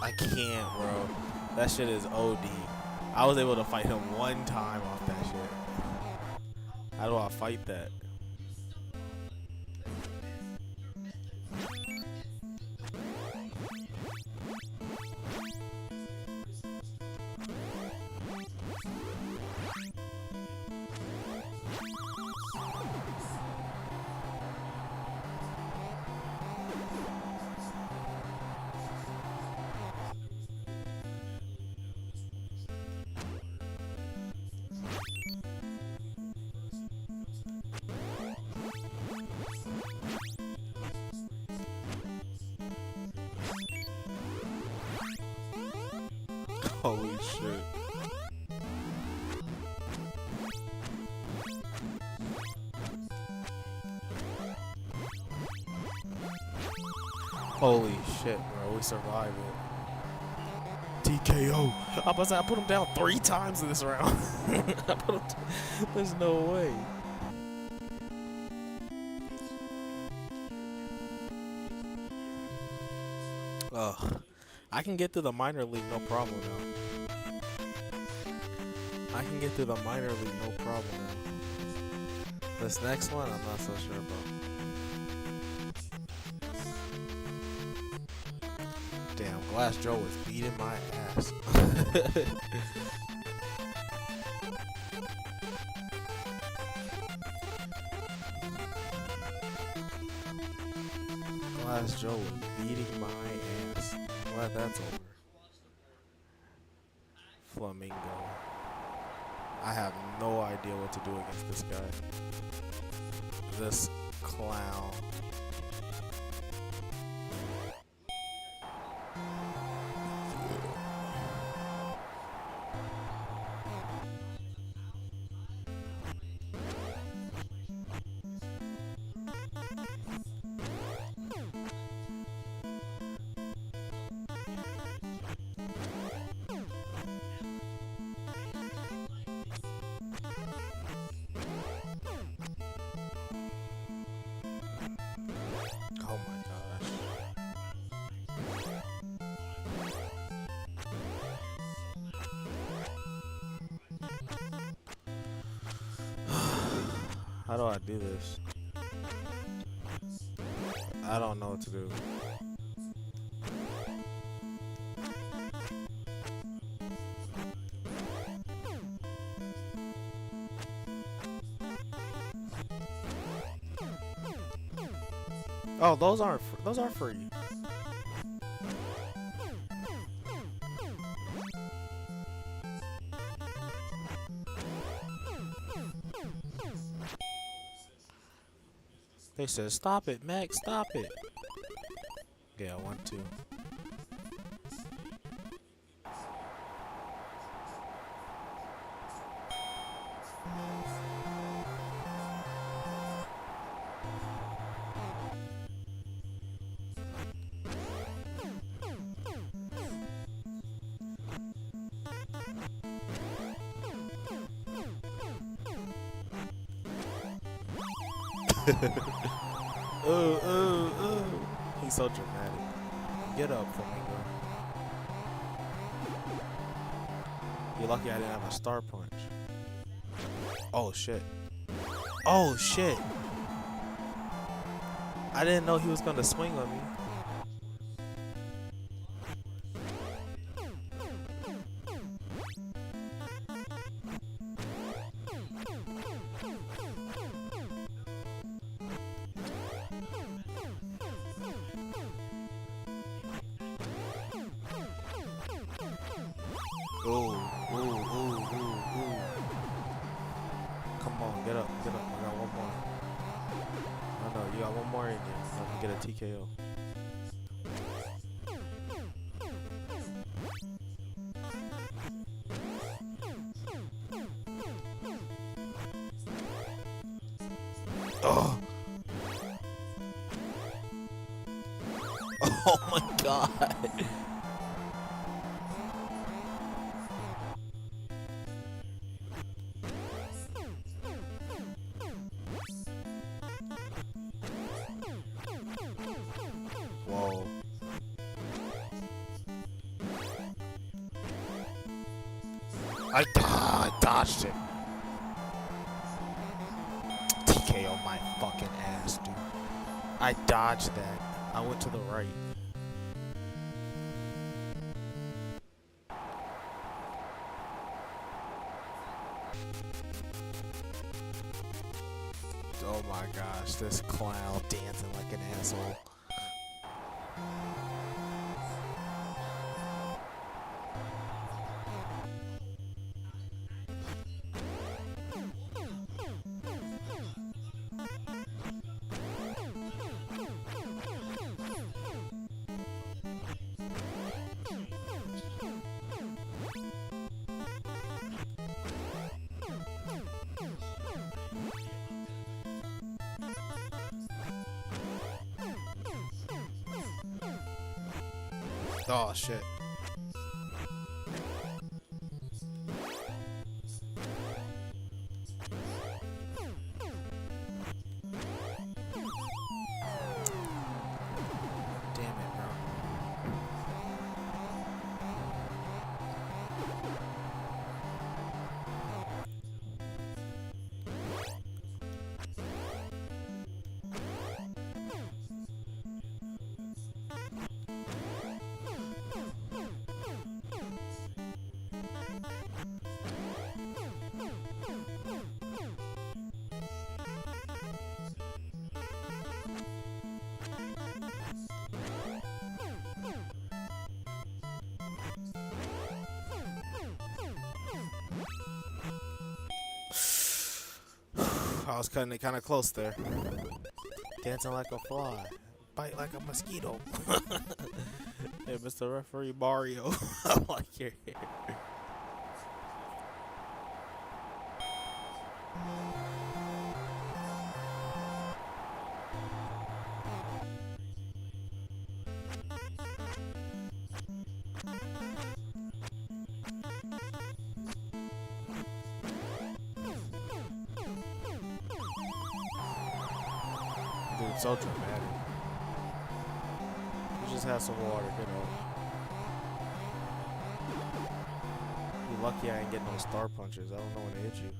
I can't, bro. That shit is OD. I was able to fight him one time off that shit. How do I fight that? Holy shit. Holy shit, bro. We survived it. TKO. I was I put him down 3 times in this round. I put him There's no way. Ugh. I can get through the minor league, no problem now. I can get through the minor league, no problem now. This next one, I'm not so sure about. Damn, Glass Joe was beating my ass. Last Joe was beating my ass. Glad that's over. Flamingo. I have no idea what to do against this guy. This clown. Oh my gosh. How do I do this? I don't know what to do. Oh, those aren't free. They said, "Stop it, Max, stop it." Yeah, I want to. He's so dramatic. Get up, Flamingo. You're lucky I didn't have a star punch. Oh shit. Oh shit. I didn't know he was gonna swing on me. Ooh. Come on, get up. I got one more. Oh no, you got one more in you. So I can get a TKO. Oh! Oh my god! Whoa. I dodged it. TKO my fucking ass, dude. I dodged that. I went to the right. Oh my gosh, this clown dancing like an asshole. Oh shit. Damn it, bro. I was cutting it kind of close there. Dancing like a fly. Bite like a mosquito. Hey, Mr. Referee Mario. I like your hair. Dude, so dramatic. You just have some water, get over. You're lucky I ain't getting no star punches. I don't know when to hit you.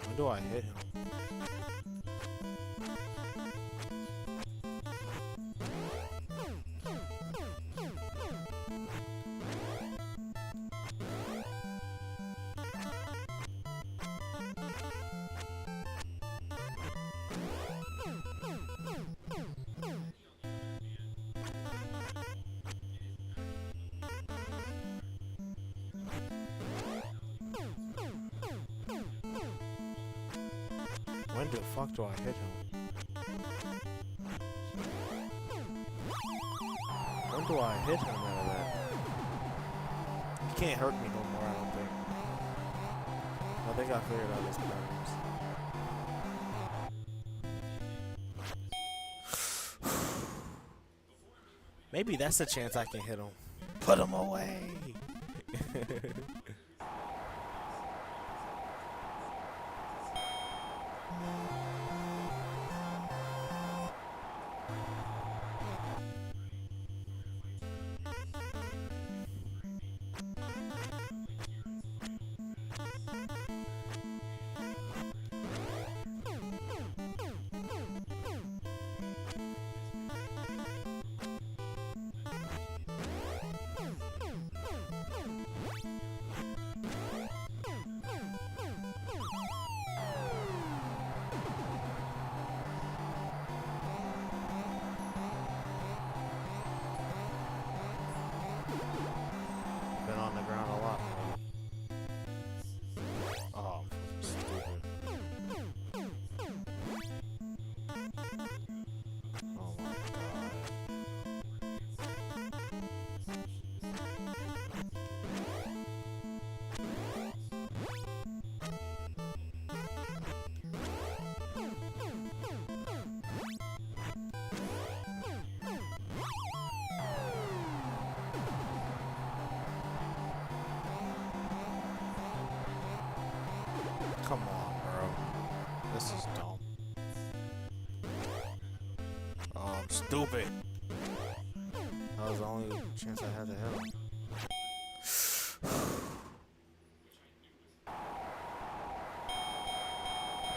When do I hit him? When the fuck do I hit him? When do I hit him out of that? He can't hurt me no more, I don't think. I think I figured out his patterns. Maybe that's a chance I can hit him. Put him away! Been on the ground a lot. Oh, I'm stupid. Oh my god. Come on, bro. This is dumb. Oh, I'm stupid. That was the only chance I had to hit him.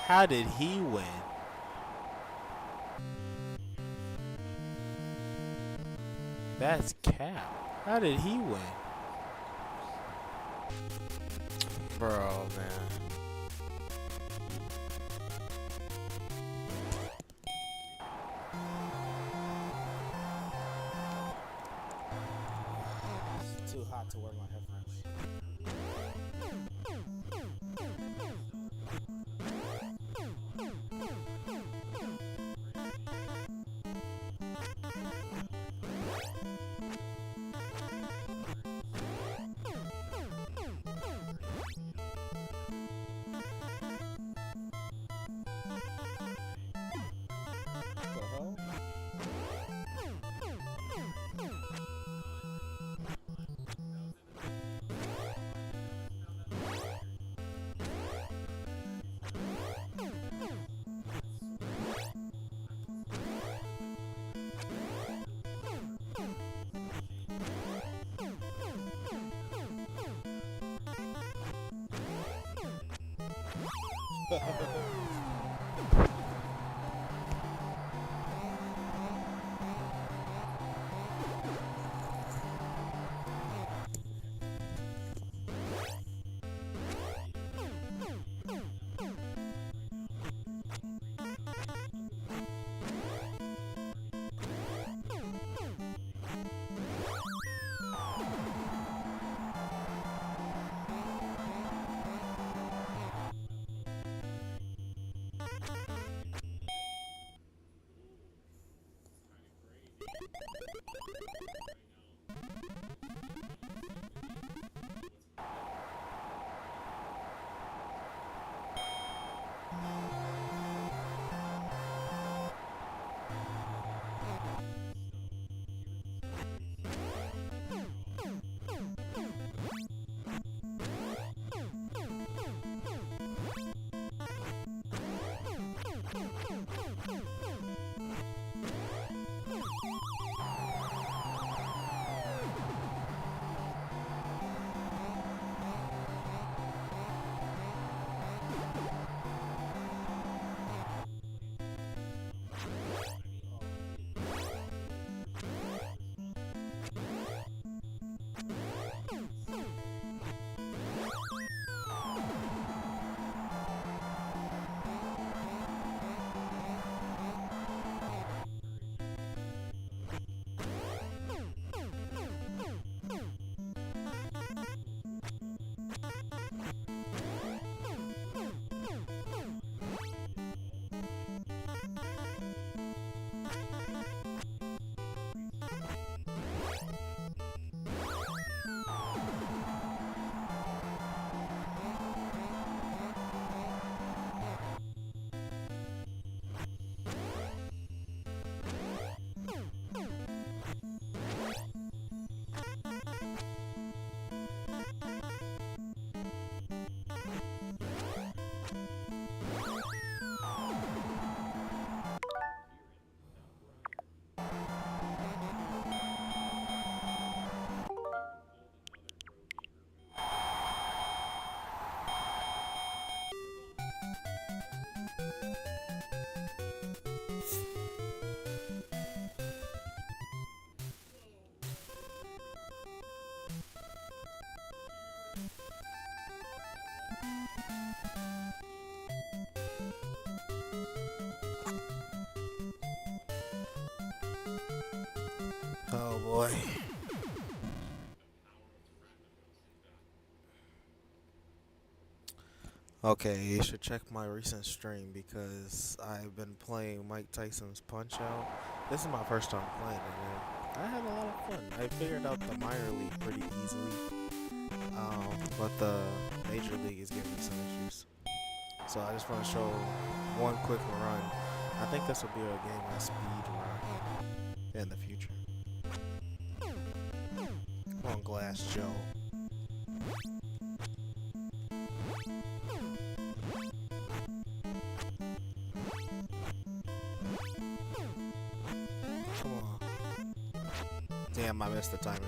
How did he win? That's cap. How did he win? Bro, man. It's too hot to wear my headphones. What the hell? boy. Okay, you should check my recent stream because I've been playing Mike Tyson's Punch Out. This is my first time playing it, and I had a lot of fun. I figured out the minor league pretty easily, but the major league is giving me some issues. So I just want to show one quick run. I think this will be a game I speed run in the future. Come on, Glass Joe. Come on. Damn, I missed the timer.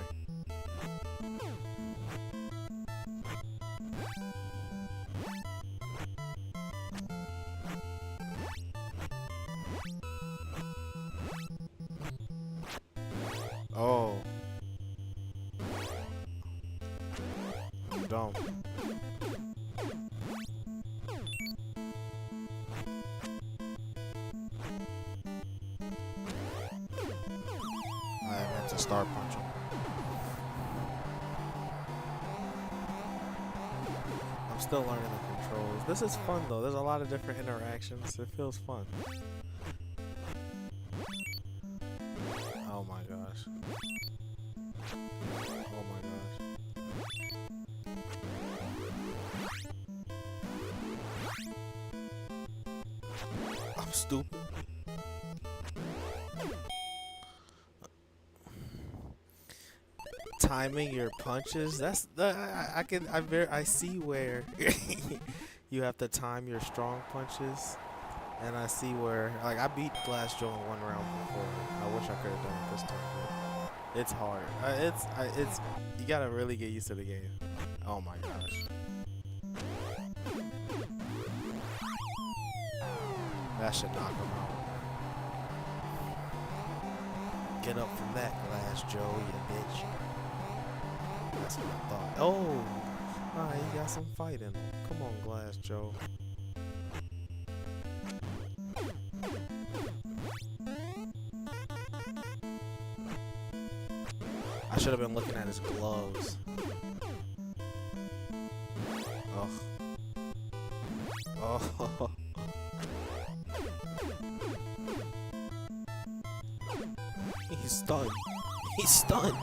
Oh. I'm dumb. I meant to start punching. I'm still learning the controls. This is fun though. There's a lot of different interactions. It feels fun. Oh my gosh. Oh my gosh. I'm stupid. Timing your punches. That's the I see where you have to time your strong punches, and I see where like I beat Glass Joe in one round before. I wish I could have done it this time, but it's hard. It's you gotta really get used to the game. Oh my gosh. That should knock him out. Get up from that, Glass Joe, you bitch. That's what I thought. Oh! Alright, you got some fight in him. Come on, Glass Joe. I should have been looking at his gloves. Ugh. Oh. He's stunned. He's stunned.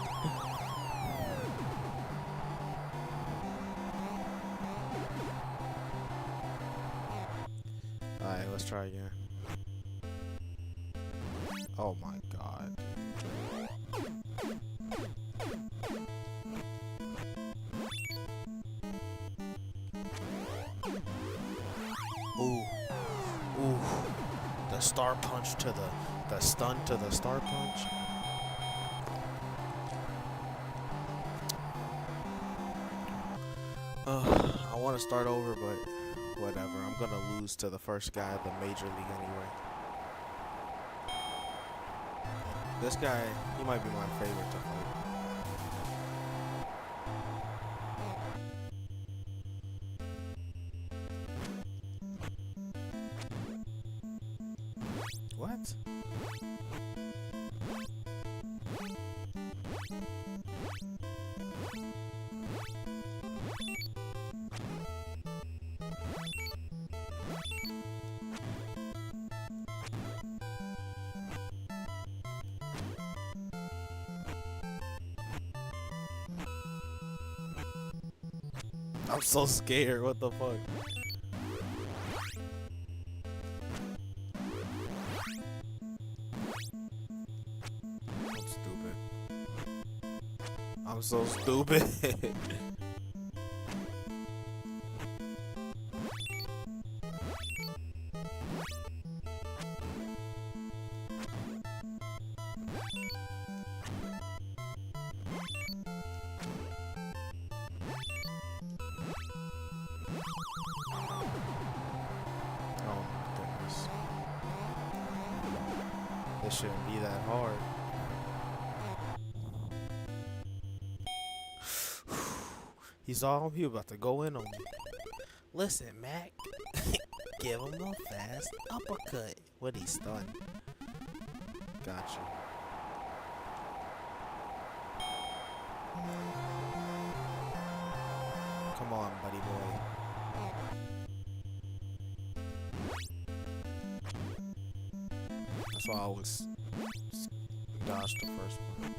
Alright, let's try again. Oh my god. Ooh. Ooh. The star punch to the stun to the star punch. I want to start over, but whatever. I'm gonna lose to the first guy at the major league anyway. This guy, he might be my favorite to fight. What? I'm so scared. What the fuck? I'm stupid. I'm so stupid. This shouldn't be that hard. He about to go in on me. Listen, Mac. Give him a fast uppercut when he's stunned. Gotcha. on, buddy boy. That's why I always dodge the first one.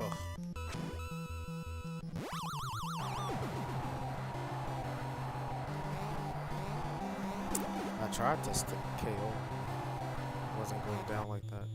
Ugh. I tried to stick KO. It wasn't going down like that.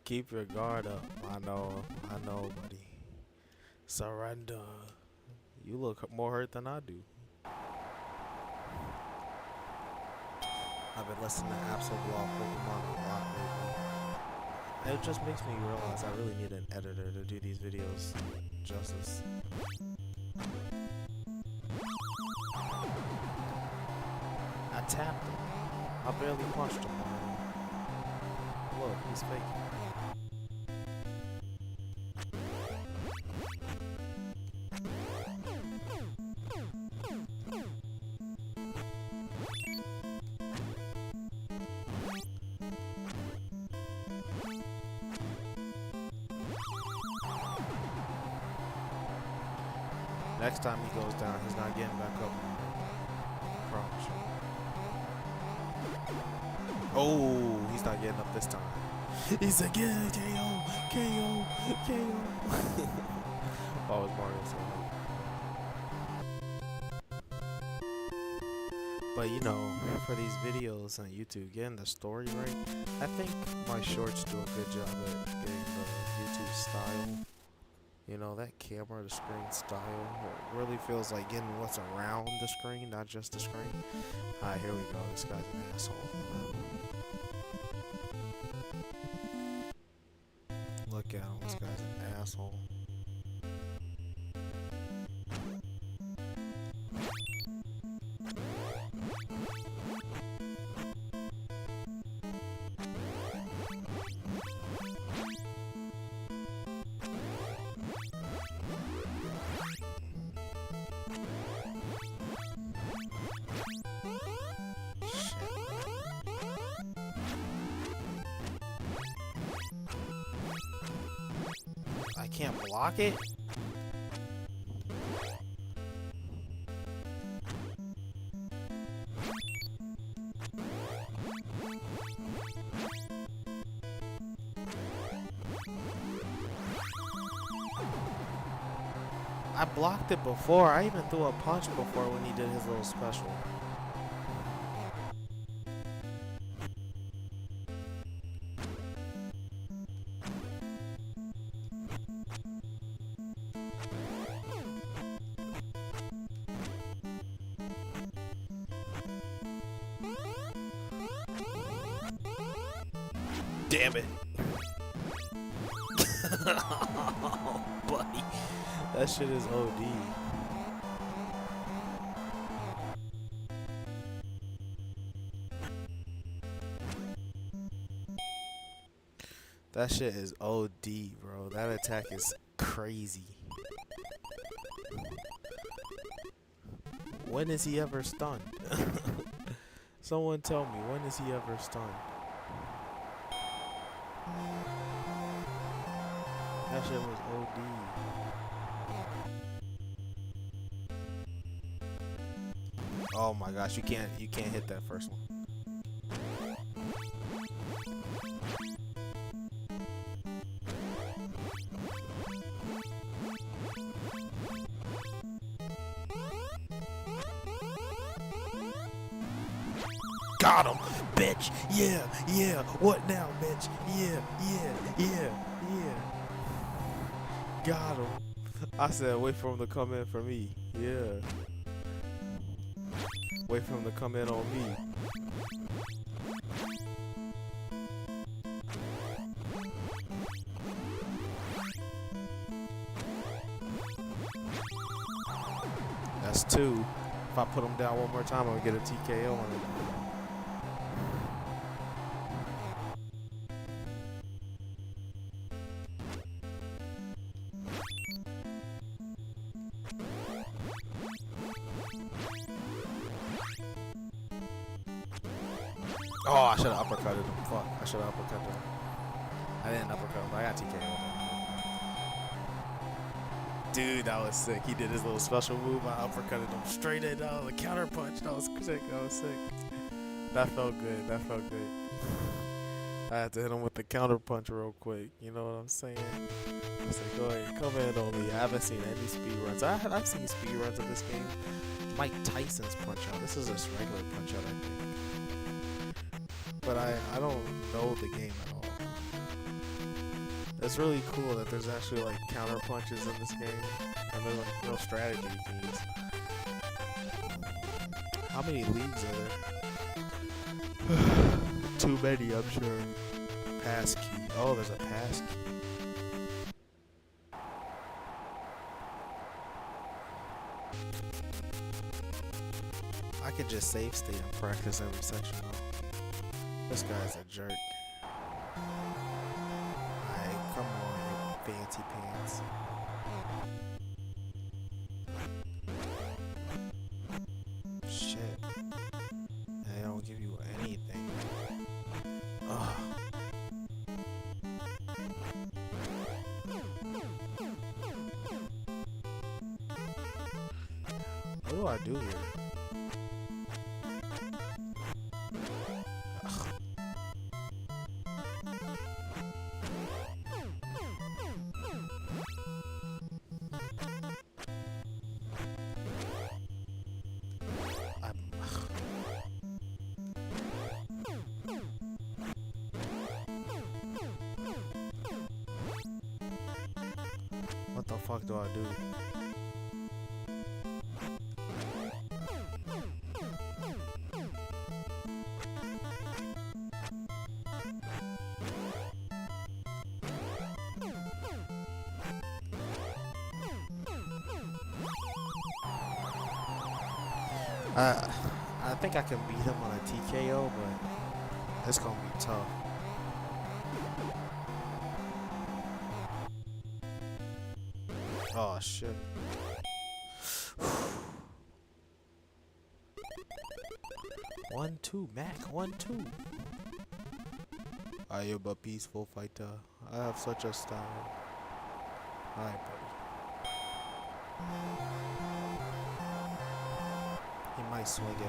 Keep your guard up. I know, buddy. Surrender. You look more hurt than I do. I've been listening to Absolblog Pokemon a lot lately. It just makes me realize I really need an editor to do these videos justice. I tapped him. I barely punched him. Look, he's faking. Next time he goes down, he's not getting back up. Promise you. Oh, he's not getting up this time. He's like, yeah, KO, KO, KO. Oh, it's Mario so late. But you know, for these videos on YouTube, getting the story right, I think my shorts do a good job at getting the YouTube style. You know, that camera, the screen style, it really feels like getting what's around the screen, not just the screen. Alright, here we go. This guy's an asshole. Look at him. This guy's an asshole. I can't block it? I blocked it before. I even threw a punch before when he did his little special. Damn it. Oh, buddy. That shit is OD. That shit is OD, bro. That attack is crazy. When is he ever stunned? Someone tell me, when is he ever stunned? That shit was OD. Oh my gosh, you can't hit that first one. Got him! bitch. Yeah, yeah. What now, bitch? Yeah, yeah. Got him. I said, wait for him to come in for me. Yeah. Wait for him to come in on me. That's two. If I put him down one more time, I'm gonna get a TKO on him. Oh, I should have uppercutted him. Fuck, I should have uppercutted him. I didn't uppercut him, but I got TKO. Dude, that was sick. He did his little special move. I uppercutted him straight in. That was a counter punch. That was sick. That was sick. That felt good. That felt good. I had to hit him with the counter punch real quick. You know what I'm saying? I said, go ahead, come in on me. I haven't seen any speed runs. I've seen speed runs of this game. Mike Tyson's punch out. This is just regular punch out, I think. But I don't know the game at all. It's really cool that there's actually like counter punches in this game, and there's like no strategy you can use. How many leagues are there? Too many, I'm sure. Pass key. Oh, there's a pass key. I could just save state and practice every section though. This guy's a jerk. Alright, come on, you fancy pants. Shit. They don't give you anything. Ugh. What do I do here? What the fuck do I do? I think I can beat him on a TKO, but it's gonna be tough. Oh shit. 1-2, Mac, 1-2. I am a peaceful fighter. I have such a style. Alright, buddy. He might swing at me.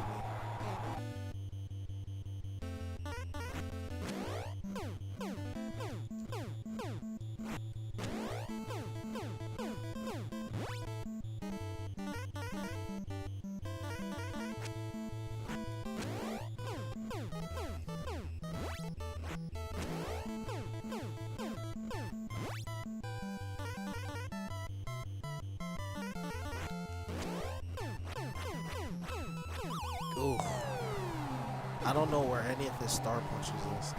Ooh. I don't know where any of his star punches is.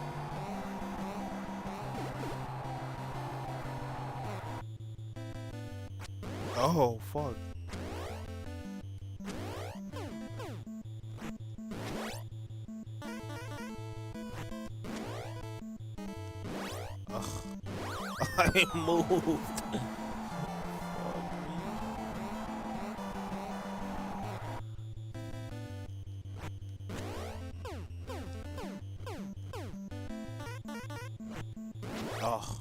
Oh, fuck. Ugh. I moved. Oh.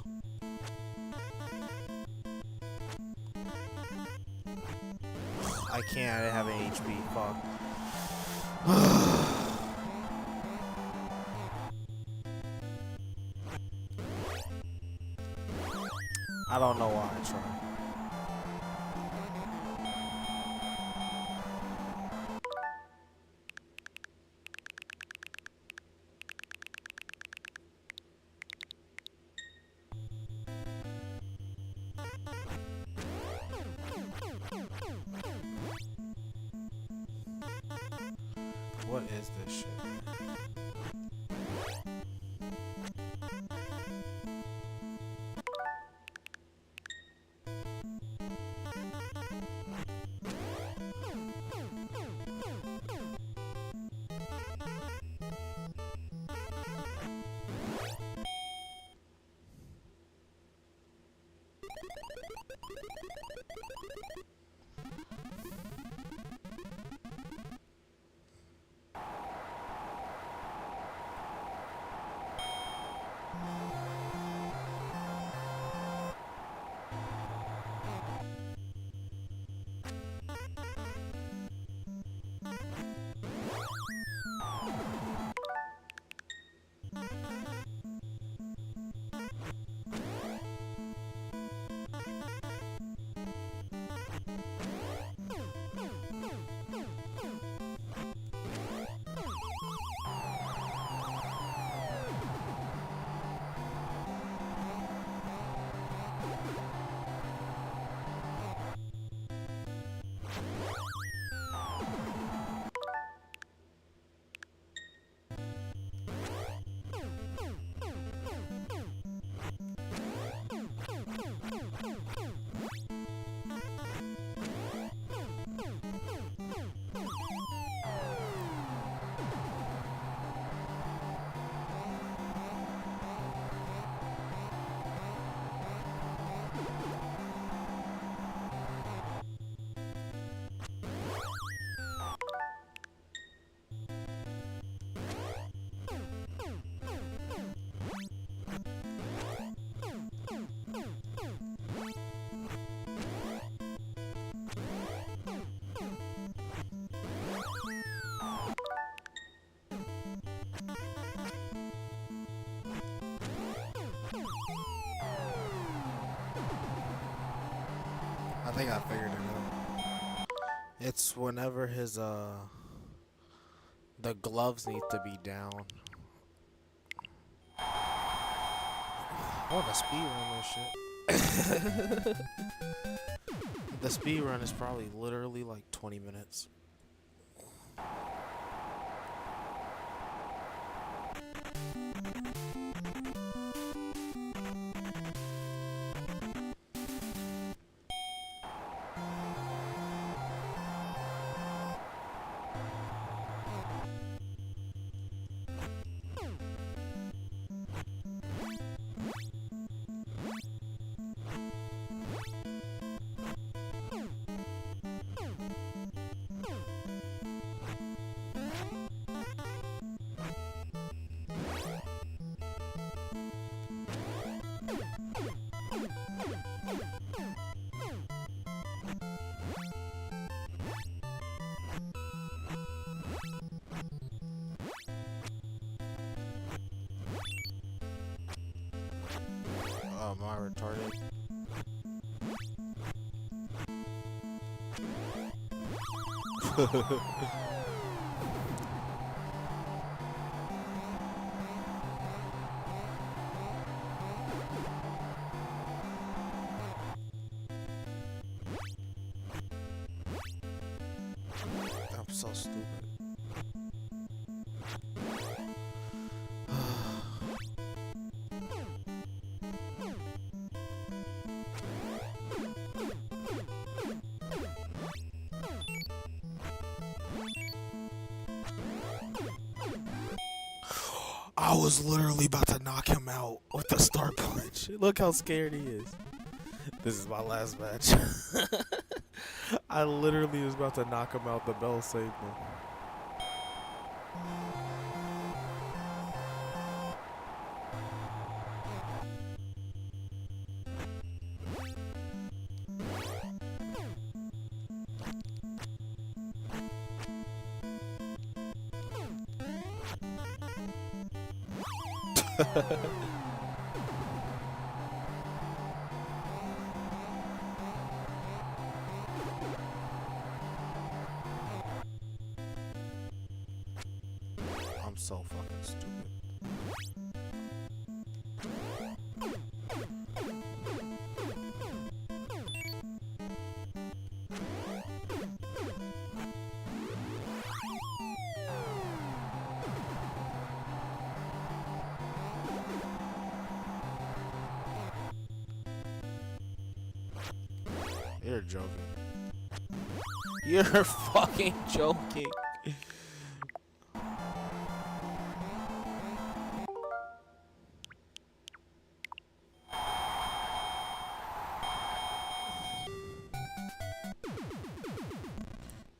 I can't, I didn't have an HP, fuck. I don't know why I tried. What is this shit? I think I figured it out. It's whenever his the gloves need to be down. I want to speed run this shit. The speed run is probably literally like 20 minutes. Am I retarded? I'm so stupid. I was literally about to knock him out with the star punch. Look how scared he is. This is my last match. I literally was about to knock him out. The bell saved me. I'm so fucking stupid. You're joking. You're fucking joking.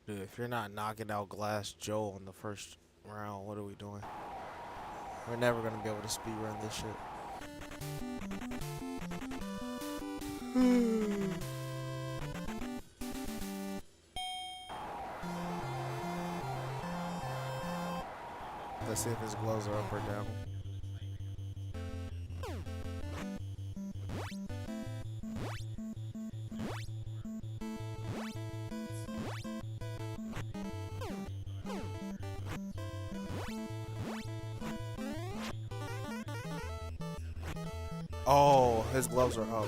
Dude, if you're not knocking out Glass Joe on the first round, what are we doing? We're never gonna be able to speedrun this shit. Let's see if his gloves are up or down. Oh, his gloves are up.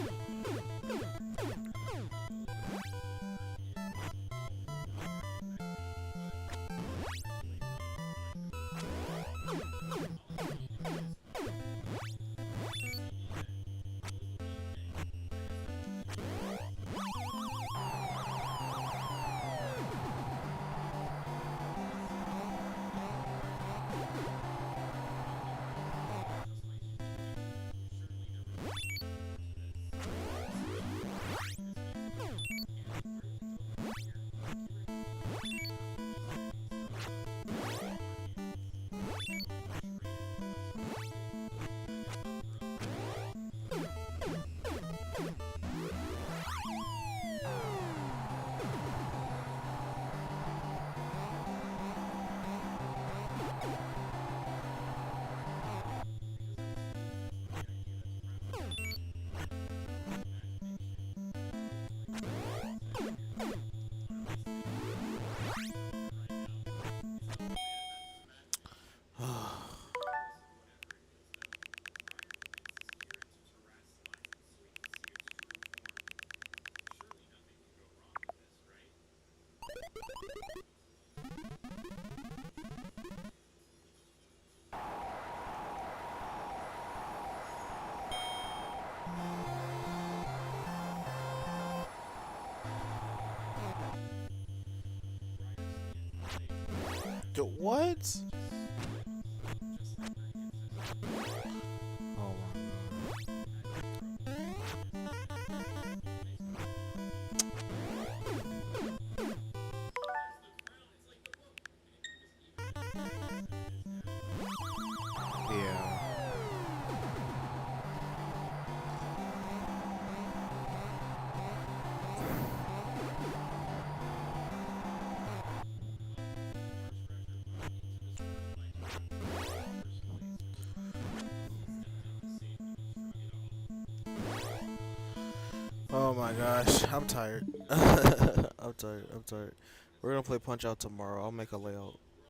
What? Oh my. Yeah. Oh my gosh, I'm tired. I'm tired. We're gonna play Punch Out tomorrow. I'll make a layout.